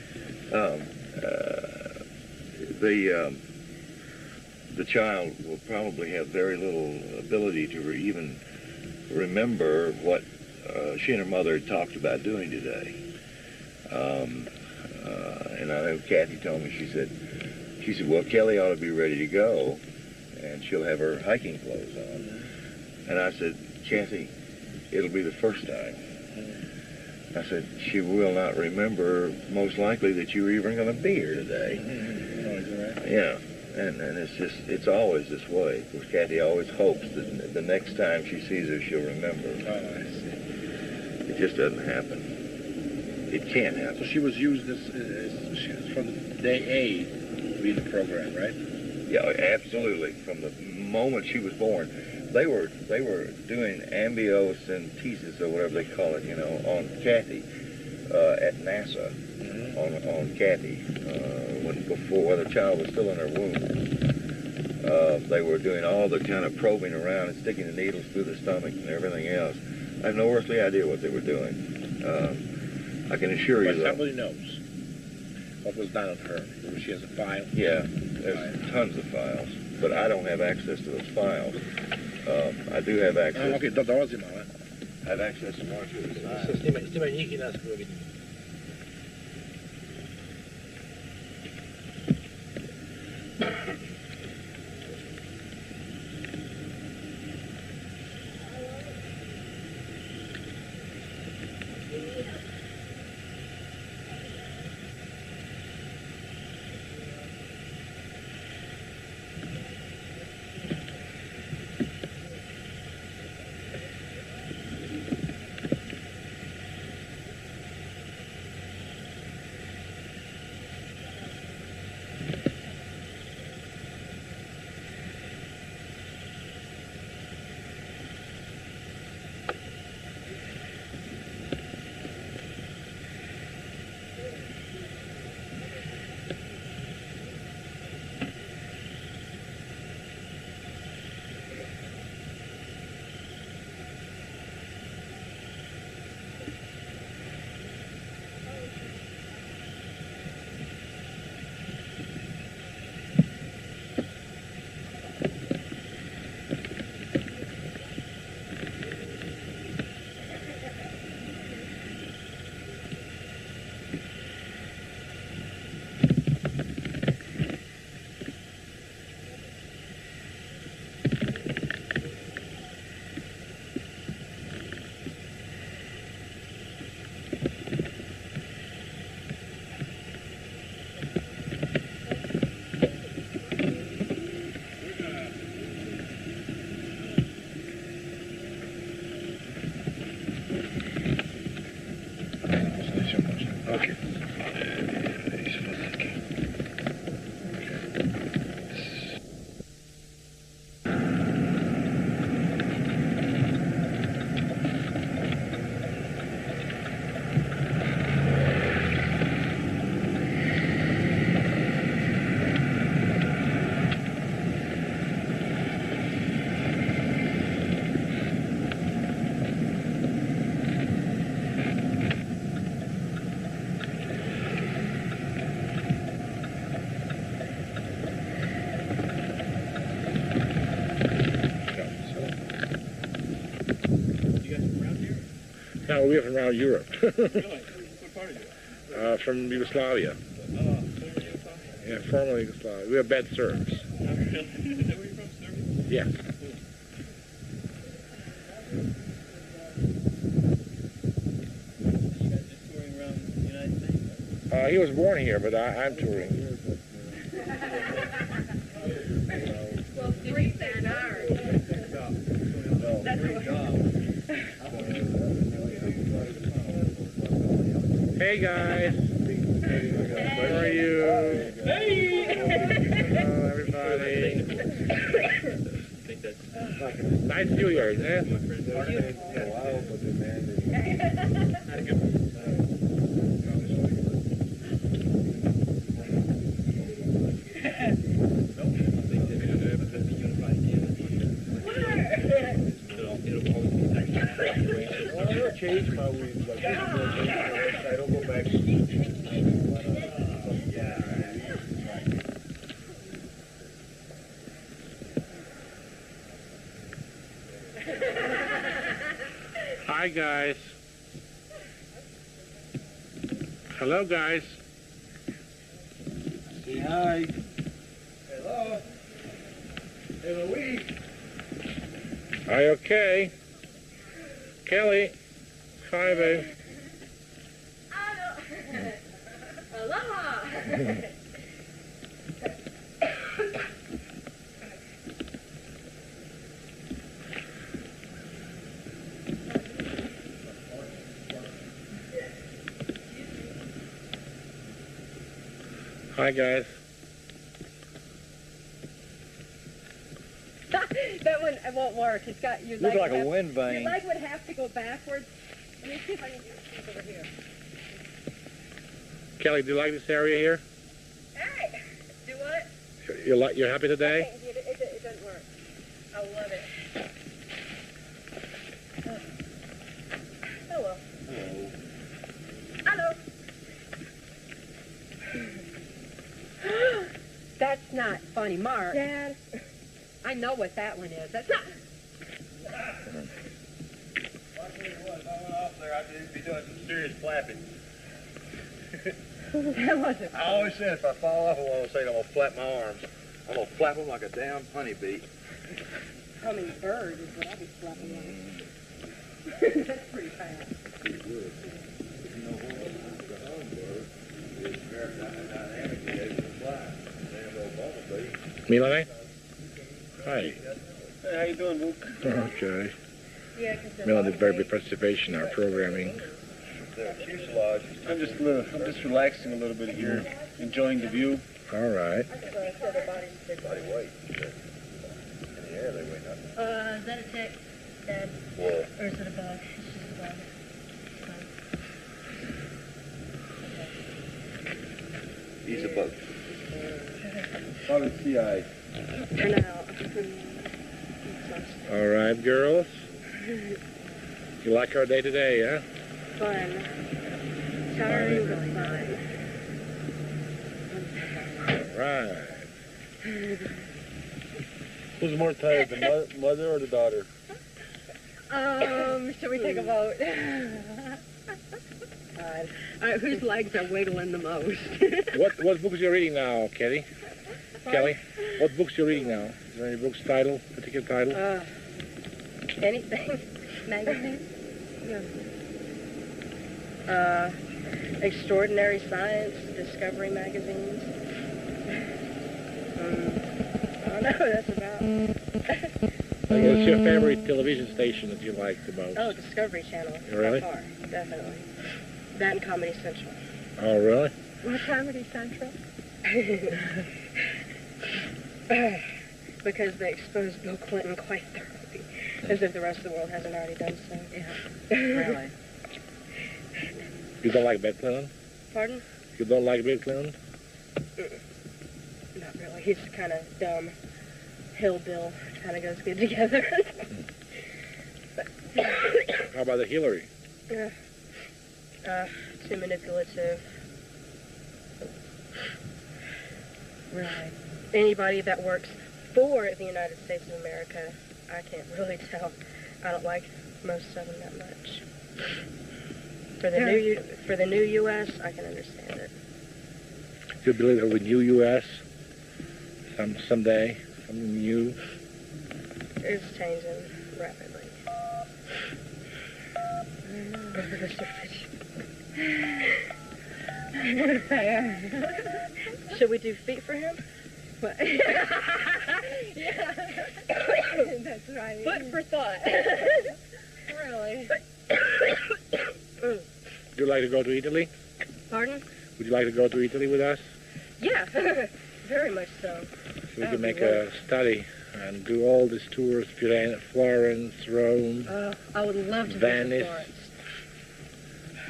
The child will probably have very little ability to even remember what she and her mother had talked about doing today. And I know Cathy told me, she said, well, Kelly ought to be ready to go, and she'll have her hiking clothes on. And I said, Cathy, it'll be the first time. I said, she will not remember, most likely, that you were even going to be here today. Oh, is that right? Yeah. And it's always this way. Of course, Cathy always hopes that the next time she sees her, she'll remember. Oh, I see. It just doesn't happen. It can't happen. So she was used from day A to be in the program, right? Yeah, absolutely. From the moment she was born, they were doing amniocentesis, or whatever they call it, on Cathy at NASA. On Cathy, when the child was still in her womb. They were doing all the kind of probing around and sticking the needles through the stomach and everything else. I have no earthly idea what they were doing. I can assure you But that. somebody knows what was done on her. She has a file. Yeah, there's tons of files, but I don't have access to those files. I do have access. Okay, to dolazi mala. I have access to more to the side. S time njih i nas prvo vidimo. No, we're from around Europe. Really? What part of Europe? From Yugoslavia. Yeah, formerly Yugoslavia. We are bad Serbs. Is that where you're from, Serbia? Yes. You guys just touring around the United States? He was born here, but I'm touring. Well, 3 cents an hour. That's what. Hey guys, how are you? Hey! Hello everybody. Nice to you guys, eh? Change my weed. I don't go back. Hi guys. Hello guys. Say hi. Hello. Hello, we. Are you okay? Kelly. Hi, babe. Aloha! Hi, guys. That one it won't work. It's got your Looks leg. like would a have- wind vane. Your leg would have to go backwards. Let me see if I can do this over here. Kelly, do you like this area here? Hey, do what? You're happy today? Okay, I love it. Hello. Hello. That's not funny, Mark. Dad. I know what that one is. That's not. I'd be doing some serious flapping. That wasn't. I always said if I fall off of one of those things, I'm going to flap my arms. I'm going to flap them like a damn honeybee. How many birds is what I'll be flapping on? That's pretty fast. Pretty good. You know what? The hummingbird is very dynamically able to fly. Damn old bumblebee. Milane? Hi. Hey, how you doing, Luke? Okay. Yeah, because Milane did very good participation in our programming. The fuselage is I'm just relaxing a little bit here, enjoying the view. All right. body weight. In the air, they weigh nothing. Is that a tick, Dad? Well, Or is it a bug? It's just a bug. he's a boat. Probably CIA. For now. All right, girls. You like our day today, huh? Fun. Tiring, but fun. All right. Who's more tired, the mother or the daughter? Should we take a vote? God. All right, whose legs are wiggling the most? What books are you reading now, Kelly? Kelly, what books are you reading now? Is there any books title, particular title? Anything. Magazine? Yeah. Extraordinary Science, Discovery magazines. I don't know, that's about. What's your favorite television station that you like the most? Oh, Discovery Channel. Really? By far, definitely. That and Comedy Central. Oh, really? What Comedy Central? Because they exposed Bill Clinton quite thoroughly, as if the rest of the world hasn't already done so. Yeah. Really? You don't like Bill Clinton? Pardon? You don't like Bill Clinton? Not really. He's kind of dumb. Hillbill kind of goes good together. How about the Hillary? Too manipulative. Right. Anybody that works for the United States of America, I can't really tell. I don't like most of them that much. For the new U.S., I can understand it. You believe there will be new U.S. someday? Something new? It's changing rapidly. Should we do feet for him? What? Yeah. That's right. Foot for thought. Really? Would you like to go to Italy? Pardon? Would you like to go to Italy with us? Yeah, very much so. So we can make a study and do all these tours, Florence, Rome, I would love to Venice. visit Florence.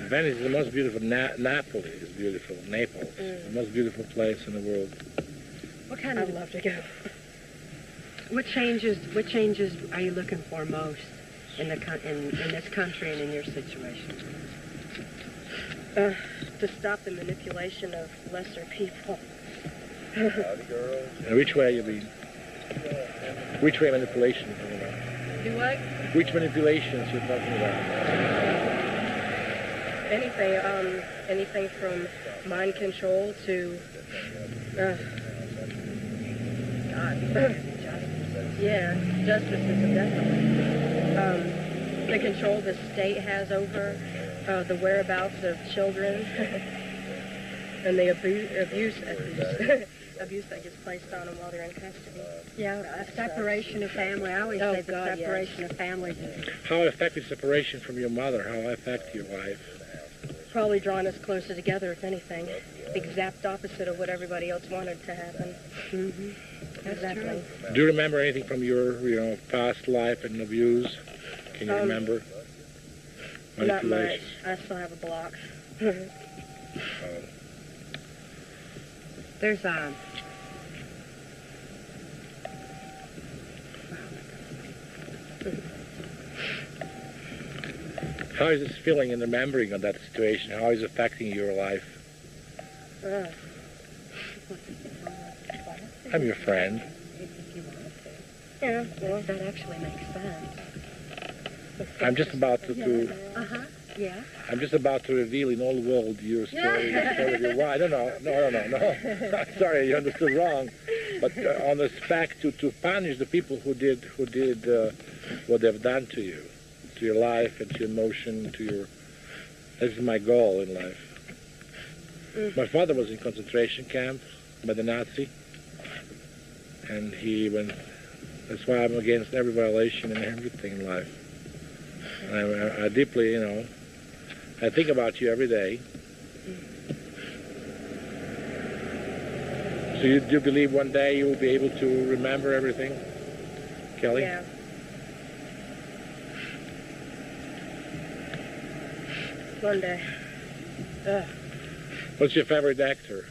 Venice is the most beautiful. Napoli is beautiful. Naples, the most beautiful place in the world. What kind of? I'd love to go. What changes are you looking for most in this country and in your situation? To stop the manipulation of lesser people. And which way you mean? Which way manipulation? Do what? Which manipulations you're talking about? Anything from mind control to, yeah, justice is definitely. The control the state has over the whereabouts of children and the abuse that gets placed on them while they're in custody. Yeah, a separation of family. I always say the separation of families. How affected separation from your mother? How affect your life? Probably drawing us closer together, if anything. Exact opposite of what everybody else wanted to happen. Mm-hmm. Exactly. Do you remember anything from your, past life and abuse? Can you remember? Not much. I still have a block. There's How is this feeling and remembering of that situation? How is it affecting your life? I'm your friend. Yeah, well, that actually makes sense. I'm just about to Yeah. I'm just about to reveal in all the world your story. The story of your wife. No. Sorry, you understood wrong. But on the fact to punish the people who did what they've done to you, to your life and to your emotion, to your. This is my goal in life. My father was in concentration camp by the Nazi, and he went. That's why I'm against every violation and everything in life. And I deeply, I think about you every day. So do you believe one day you will be able to remember everything, Kelly? Yeah. One day. What's your favorite actor?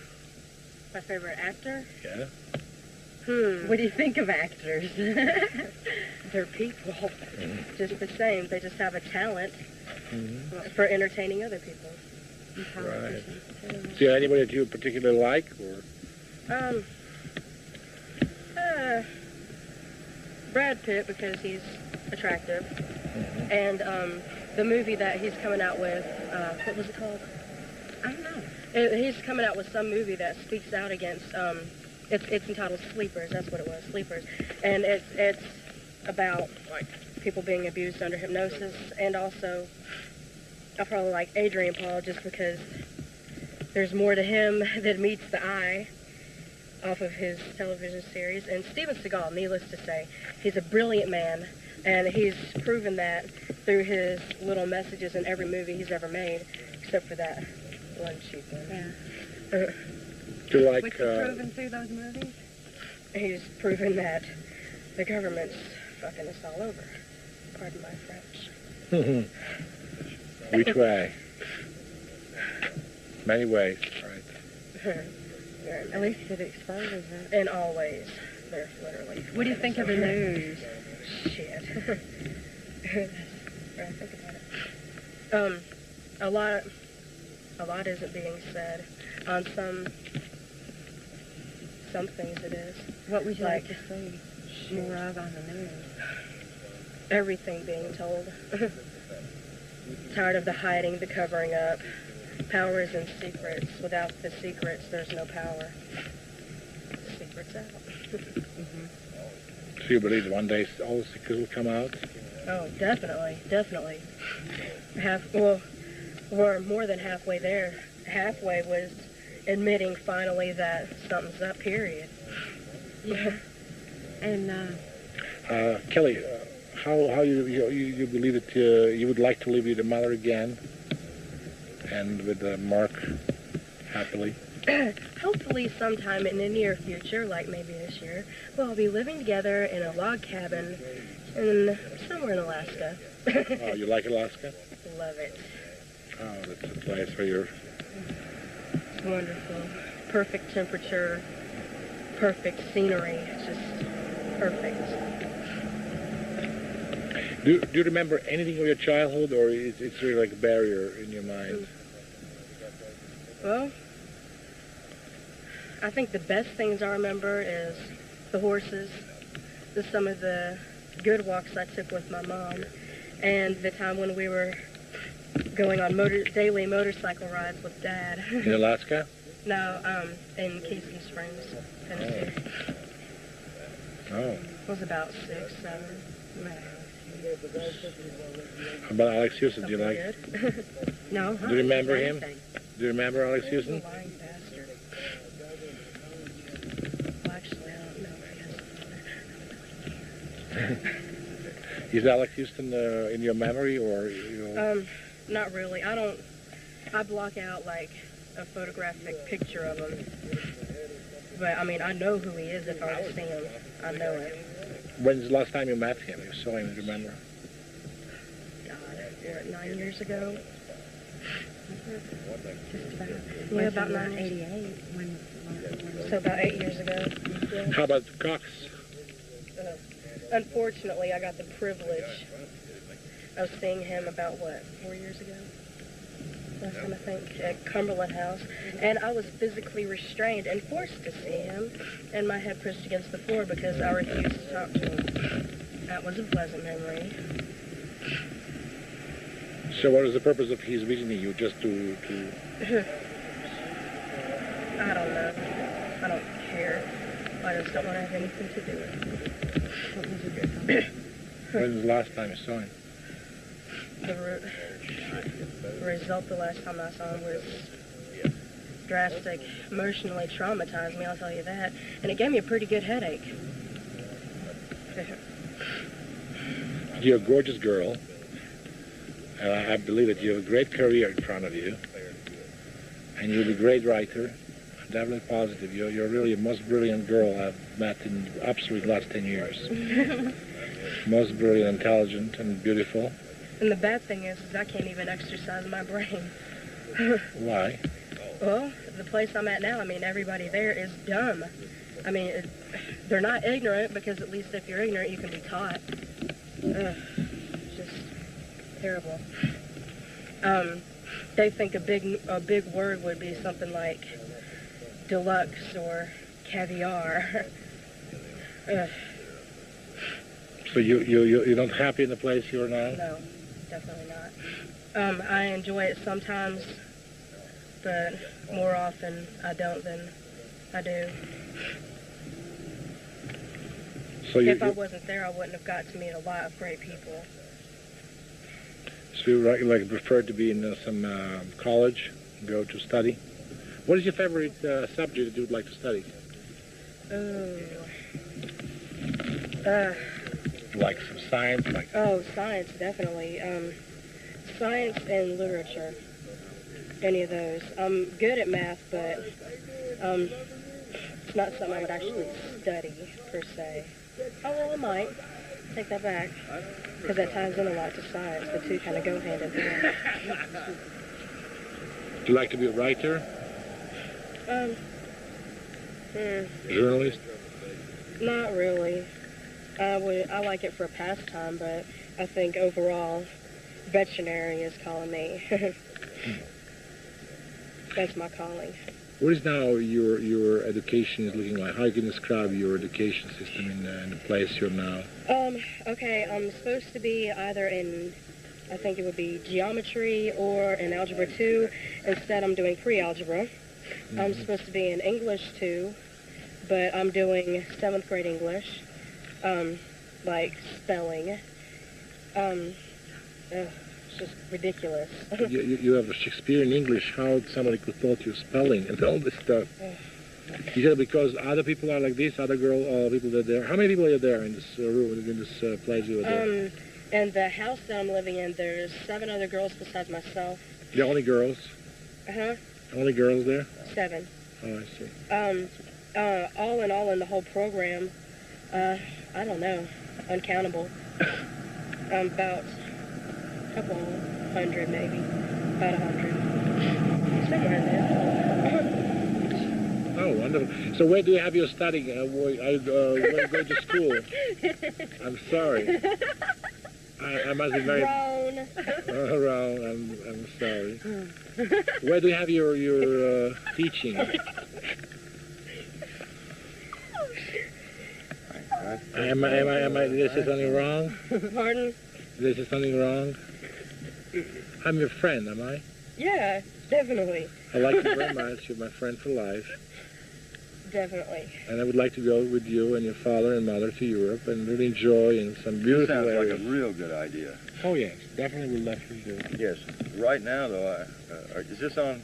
My favorite actor? Yeah. What do you think of actors? They're people. Just the same. They just have a talent for entertaining other people. Right. Is there anybody that you particularly like, or? Brad Pitt, because he's attractive. And the movie that he's coming out with, what was it called? I don't know. He's coming out with some movie that speaks out against, it's entitled Sleepers, that's what it was, Sleepers. And it's about, like, people being abused under hypnosis, and also, I probably like Adrian Paul just because there's more to him than meets the eye off of his television series. And Steven Seagal, needless to say, he's a brilliant man, and he's proven that through his little messages in every movie he's ever made, except for that one cheap one. Yeah. Do you like? What's he proven through those movies? He's proven that the government's fucking us all over. Pardon my French. Which way? Many ways, right? At least it exposes it. In all ways. They're literally. What do you think of the news? Shit. I think about it. A lot isn't being said. On some things it is. What would you like to see more of on the news? Everything being told. Tired of the hiding, the covering up. Power is in secrets. Without the secrets, there's no power. Secrets out. So you believe one day all the secrets will come out? Oh, definitely. We're more than halfway there. Halfway was admitting finally that something's up, period. Yeah. And, Kelly, how you believe that you would like to live with your mother again and with Mark happily? Hopefully sometime in the near future, like maybe this year, we'll be living together in a log cabin somewhere in Alaska. Oh, you like Alaska? Love it. Oh, that's a place where you're... It's wonderful. Perfect temperature, perfect scenery. It's just perfect. Do you remember anything of your childhood, or it's really like a barrier in your mind? Well, I think the best things I remember is the horses, some of the good walks I took with my mom, and the time when we were going on daily motorcycle rides with Dad. In Alaska? No, in Keystone Springs, Tennessee. Oh. It was about 6, 7. How about Alex Houston? Do you like? no. Do you remember him? Do you remember Alex Houston? You lying bastard. Well, actually, I don't know. Is Alex Houston in your memory, or Not really. I block out like a photographic picture of him. But I mean, I know who he is if I were to see him. I know it. When's the last time you met him? You saw him, do you remember? God, 9 years ago? Just about. Yeah, about 88. So about 8 years ago. Yeah. How about Cox? Unfortunately, I got the privilege I was seeing him about, 4 years ago? Last time, I think, at Cumberland House. And I was physically restrained and forced to see him, and my head pushed against the floor because I refused to talk to him. That was a pleasant memory. So what is the purpose of his visiting you? Just to... I don't know. I don't care. I just don't want to have anything to do with it. When was the last time you saw him? The result the last time I saw him was drastic, emotionally traumatized me, I'll tell you that. And it gave me a pretty good headache. You're a gorgeous girl. And I believe that you have a great career in front of you. And you'll be a great writer. I'm definitely positive. You're really the most brilliant girl I've met in absolutely the last 10 years. Most brilliant, intelligent, and beautiful. And the bad thing is I can't even exercise my brain. Why? Well, the place I'm at now, I mean, everybody there is dumb. I mean, they're not ignorant, because at least if you're ignorant, you can be taught. Just terrible. They think a big word would be something like deluxe or caviar. So you're not happy in the place you're now? No, definitely not. I enjoy it sometimes, but more often I don't than I do. So if I wasn't there, I wouldn't have got to meet a lot of great people. So you like prefer to be in some college, go to study? What is your favorite subject that you would like to study? Like some science? Science, definitely. Science and literature. Any of those. I'm good at math, but it's not something I would actually study, per se. Oh, well, I might. Take that back. Because that ties in a lot to science. The two kind of go hand in hand. Do you like to be a writer? Journalist? Not really. I like it for a pastime, but I think overall, veterinary is calling me. That's my calling. What is now your education is looking like? How you can describe your education system in the place you're now? Okay, I'm supposed to be either in, I think it would be geometry or in Algebra 2. Instead, I'm doing pre-algebra. Mm-hmm. I'm supposed to be in English 2, but I'm doing 7th grade English, like spelling. It's just ridiculous. you have a Shakespearean English. How somebody could taught you spelling and all this stuff? You said because other people are like this, other people that are there. How many people are there in this room, in this place you are there? In the house that I'm living in, there's 7 other girls besides myself. The only girls? Uh-huh. Only girls there? 7. Oh, I see. All in all in the whole program, I don't know, uncountable. About a couple hundred, maybe. About 100. Somewhere in there. Oh, wonderful. So where do you have your studying? Where you go to school? I'm sorry. I must be very... Wrong. I'm sorry. Where do you have your teaching? Am I, did I say something wrong? Pardon? Did I say something wrong? I'm your friend, am I? Yeah, definitely. I like you very much. You're my friend for life. Definitely. And I would like to go with you and your father and mother to Europe and really enjoy in some beautiful areas. Sounds like a real good idea. Oh, yes. Definitely would like to do it. Yes. Right now, though, is this on?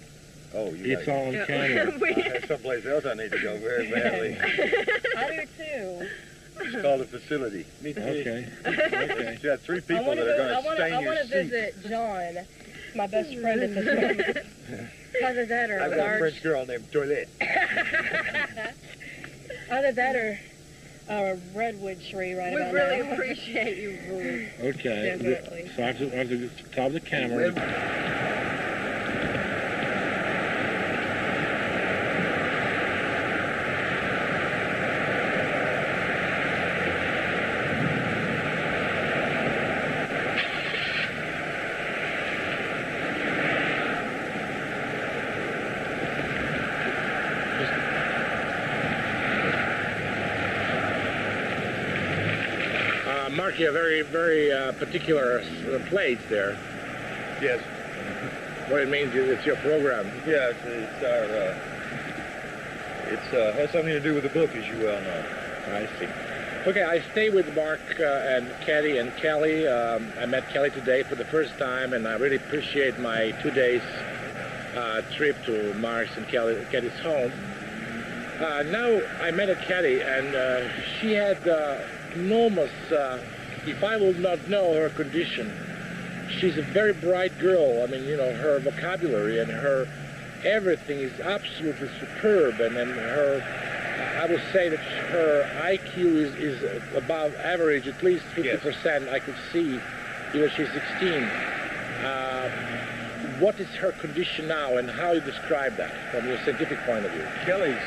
Oh, it's on camera. There's someplace else I need to go very badly. I do, too. It's called a facility. Me too. Okay. You got 3 people that are going to stain your seat. I want to visit John, my best friend at this moment. Either that or I've got a French girl named Toilette. Either that or a redwood tree right about now. We really appreciate you, Boo. Okay. Definitely. So I have to stop the camera. Mark, you have very particular place there. Yes. What it means is it's your program. Yeah, it's our. Has something to do with the book, as you well know. I see. Okay, I stay with Mark and Cathy and Kelly. I met Kelly today for the first time, and I really appreciate my 2 days trip to Mark's and Cathy's home. Now I met Cathy, and she had enormous, if I would not know her condition, she's a very bright girl. I mean, you know, her vocabulary and her everything is absolutely superb, and then I would say that her IQ is above average, at least 50%. I could see, even she's 16. What is her condition now, and how you describe that from your scientific point of view? Kelly's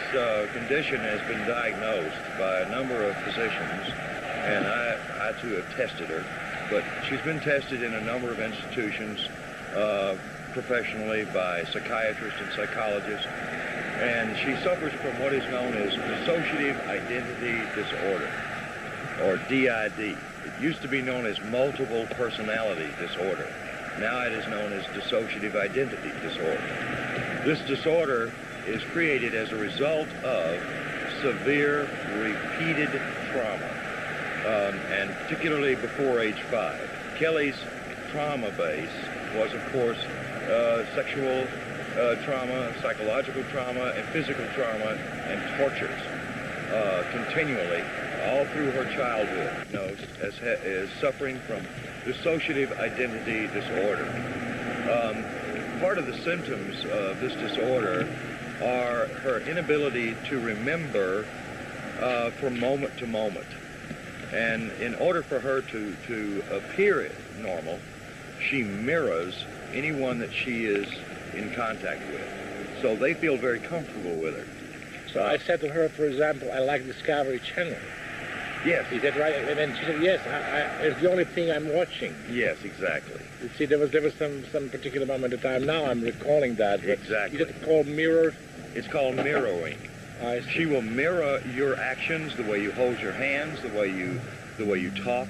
condition has been diagnosed by a number of physicians, and I too have tested her, but she's been tested in a number of institutions professionally by psychiatrists and psychologists, and she suffers from what is known as dissociative identity disorder, or DID. It used to be known as multiple personality disorder. Now it is known as dissociative identity disorder. This disorder is created as a result of severe repeated trauma, and particularly before age 5. Kelly's trauma base was, of course, sexual trauma, psychological trauma, and physical trauma, and tortures continually all through her childhood, as suffering from dissociative identity disorder. Part of the symptoms of this disorder are her inability to remember from moment to moment. And in order for her to appear normal, she mirrors anyone that she is in contact with. So they feel very comfortable with her. So I said to her, for example, I like Discovery Channel. Yes. Is that right? And then she said, yes, it's the only thing I'm watching. Yes, exactly. You see, there was some particular moment in time. Now I'm recalling that. Exactly. Is it called mirror? It's called mirroring. I see. She will mirror your actions, the way you hold your hands, the way you talk.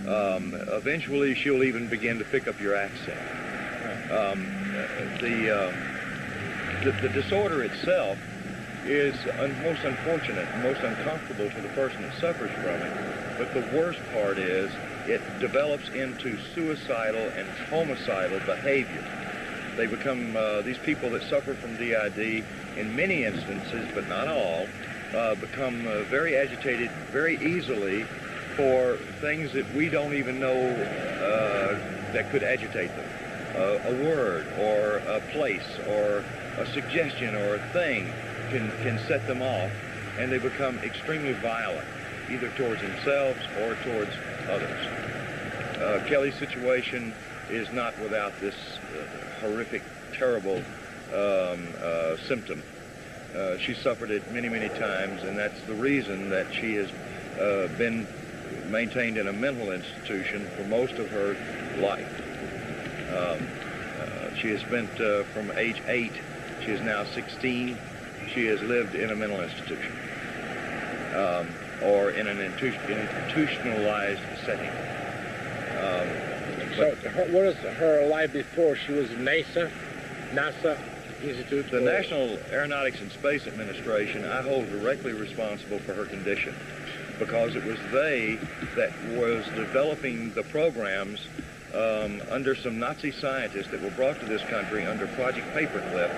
Eventually, she'll even begin to pick up your accent. The disorder itself is most unfortunate, most uncomfortable to the person that suffers from it. But the worst part is it develops into suicidal and homicidal behavior. They become, these people that suffer from DID, in many instances, but not all, become very agitated very easily for things that we don't even know that could agitate them. A word or a place or a suggestion or a thing can set them off, and they become extremely violent, either towards themselves or towards others. Kelly's situation is not without this horrific, terrible symptom. She suffered it many, many times, and that's the reason that she has been maintained in a mental institution for most of her life. She has spent from age 8, she is now 16, she has lived in a mental institution or in an institutionalized setting. So what was her life before? She was in NASA Institute? The National Aeronautics and Space Administration, I hold directly responsible for her condition, because it was they that was developing the programs under some Nazi scientists that were brought to this country under Project Paperclip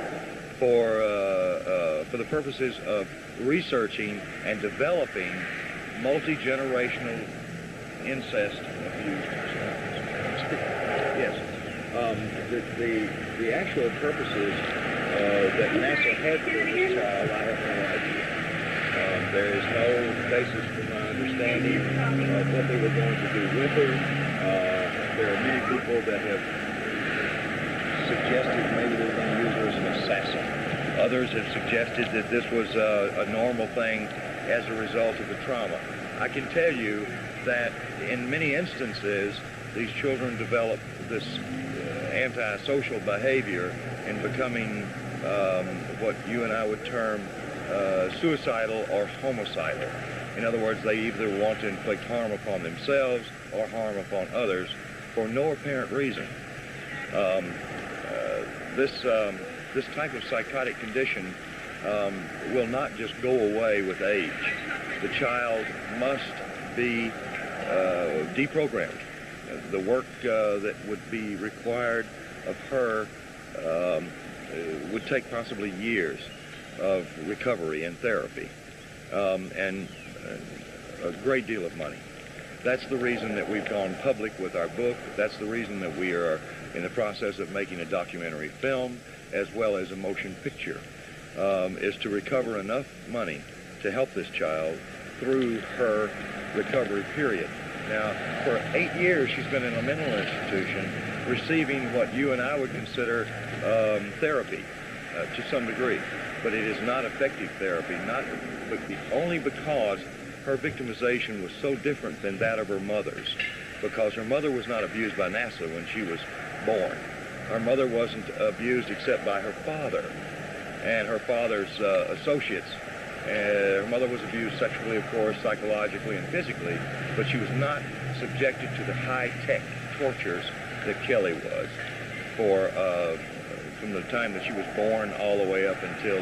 for the purposes of researching and developing multi-generational incest abuse. Yes. The actual purposes that NASA had for this child, I have no idea. There is no basis for my understanding of what they were going to do with her. There are many people that have suggested maybe they were going to use her as an assassin. Others have suggested that this was a normal thing as a result of the trauma. I can tell you that in many instances, these children develop this antisocial behavior in becoming what you and I would term suicidal or homicidal. In other words, they either want to inflict harm upon themselves or harm upon others for no apparent reason. This type of psychotic condition will not just go away with age. The child must be deprogrammed. The work that would be required of her would take possibly years of recovery and therapy, and a great deal of money. That's the reason that we've gone public with our book. That's the reason that we are in the process of making a documentary film as well as a motion picture, is to recover enough money to help this child through her recovery period. Now, for 8 years, she's been in a mental institution receiving what you and I would consider therapy to some degree, but it is not effective therapy, only because her victimization was so different than that of her mother's, because her mother was not abused by NASA when she was born. Her mother wasn't abused except by her father and her father's associates. Her mother was abused sexually, of course, psychologically and physically, but she was not subjected to the high-tech tortures that Kelly was from the time that she was born all the way up until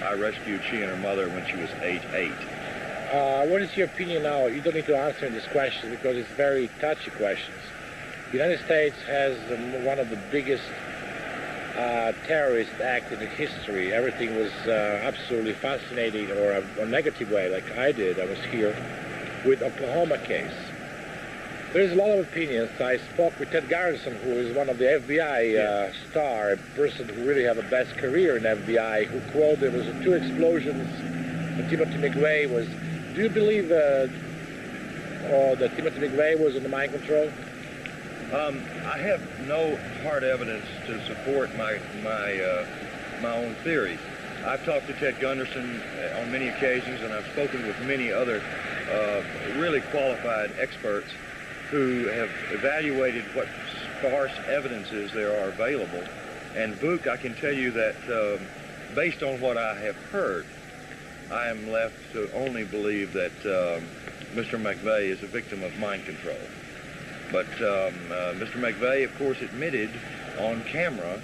I rescued she and her mother when she was age 8. What is your opinion now? You don't need to answer this question because it's very touchy questions. The United States has one of the biggest terrorist act in history. Everything was absolutely fascinating, or a negative way, like I did. I was here with Oklahoma case. There's a lot of opinions. I spoke with Ted Garrison, who is one of the FBI star, a person who really had the best career in FBI, who quoted there was 2 explosions and Timothy McVeigh was. Do you believe that Timothy McVeigh was under mind control? I have no hard evidence to support my own theory. I've talked to Ted Gunderson on many occasions, and I've spoken with many other really qualified experts who have evaluated what sparse evidences there are available. And Vuk, I can tell you that based on what I have heard, I am left to only believe that Mr. McVeigh is a victim of mind control. But Mr. McVeigh, of course, admitted on camera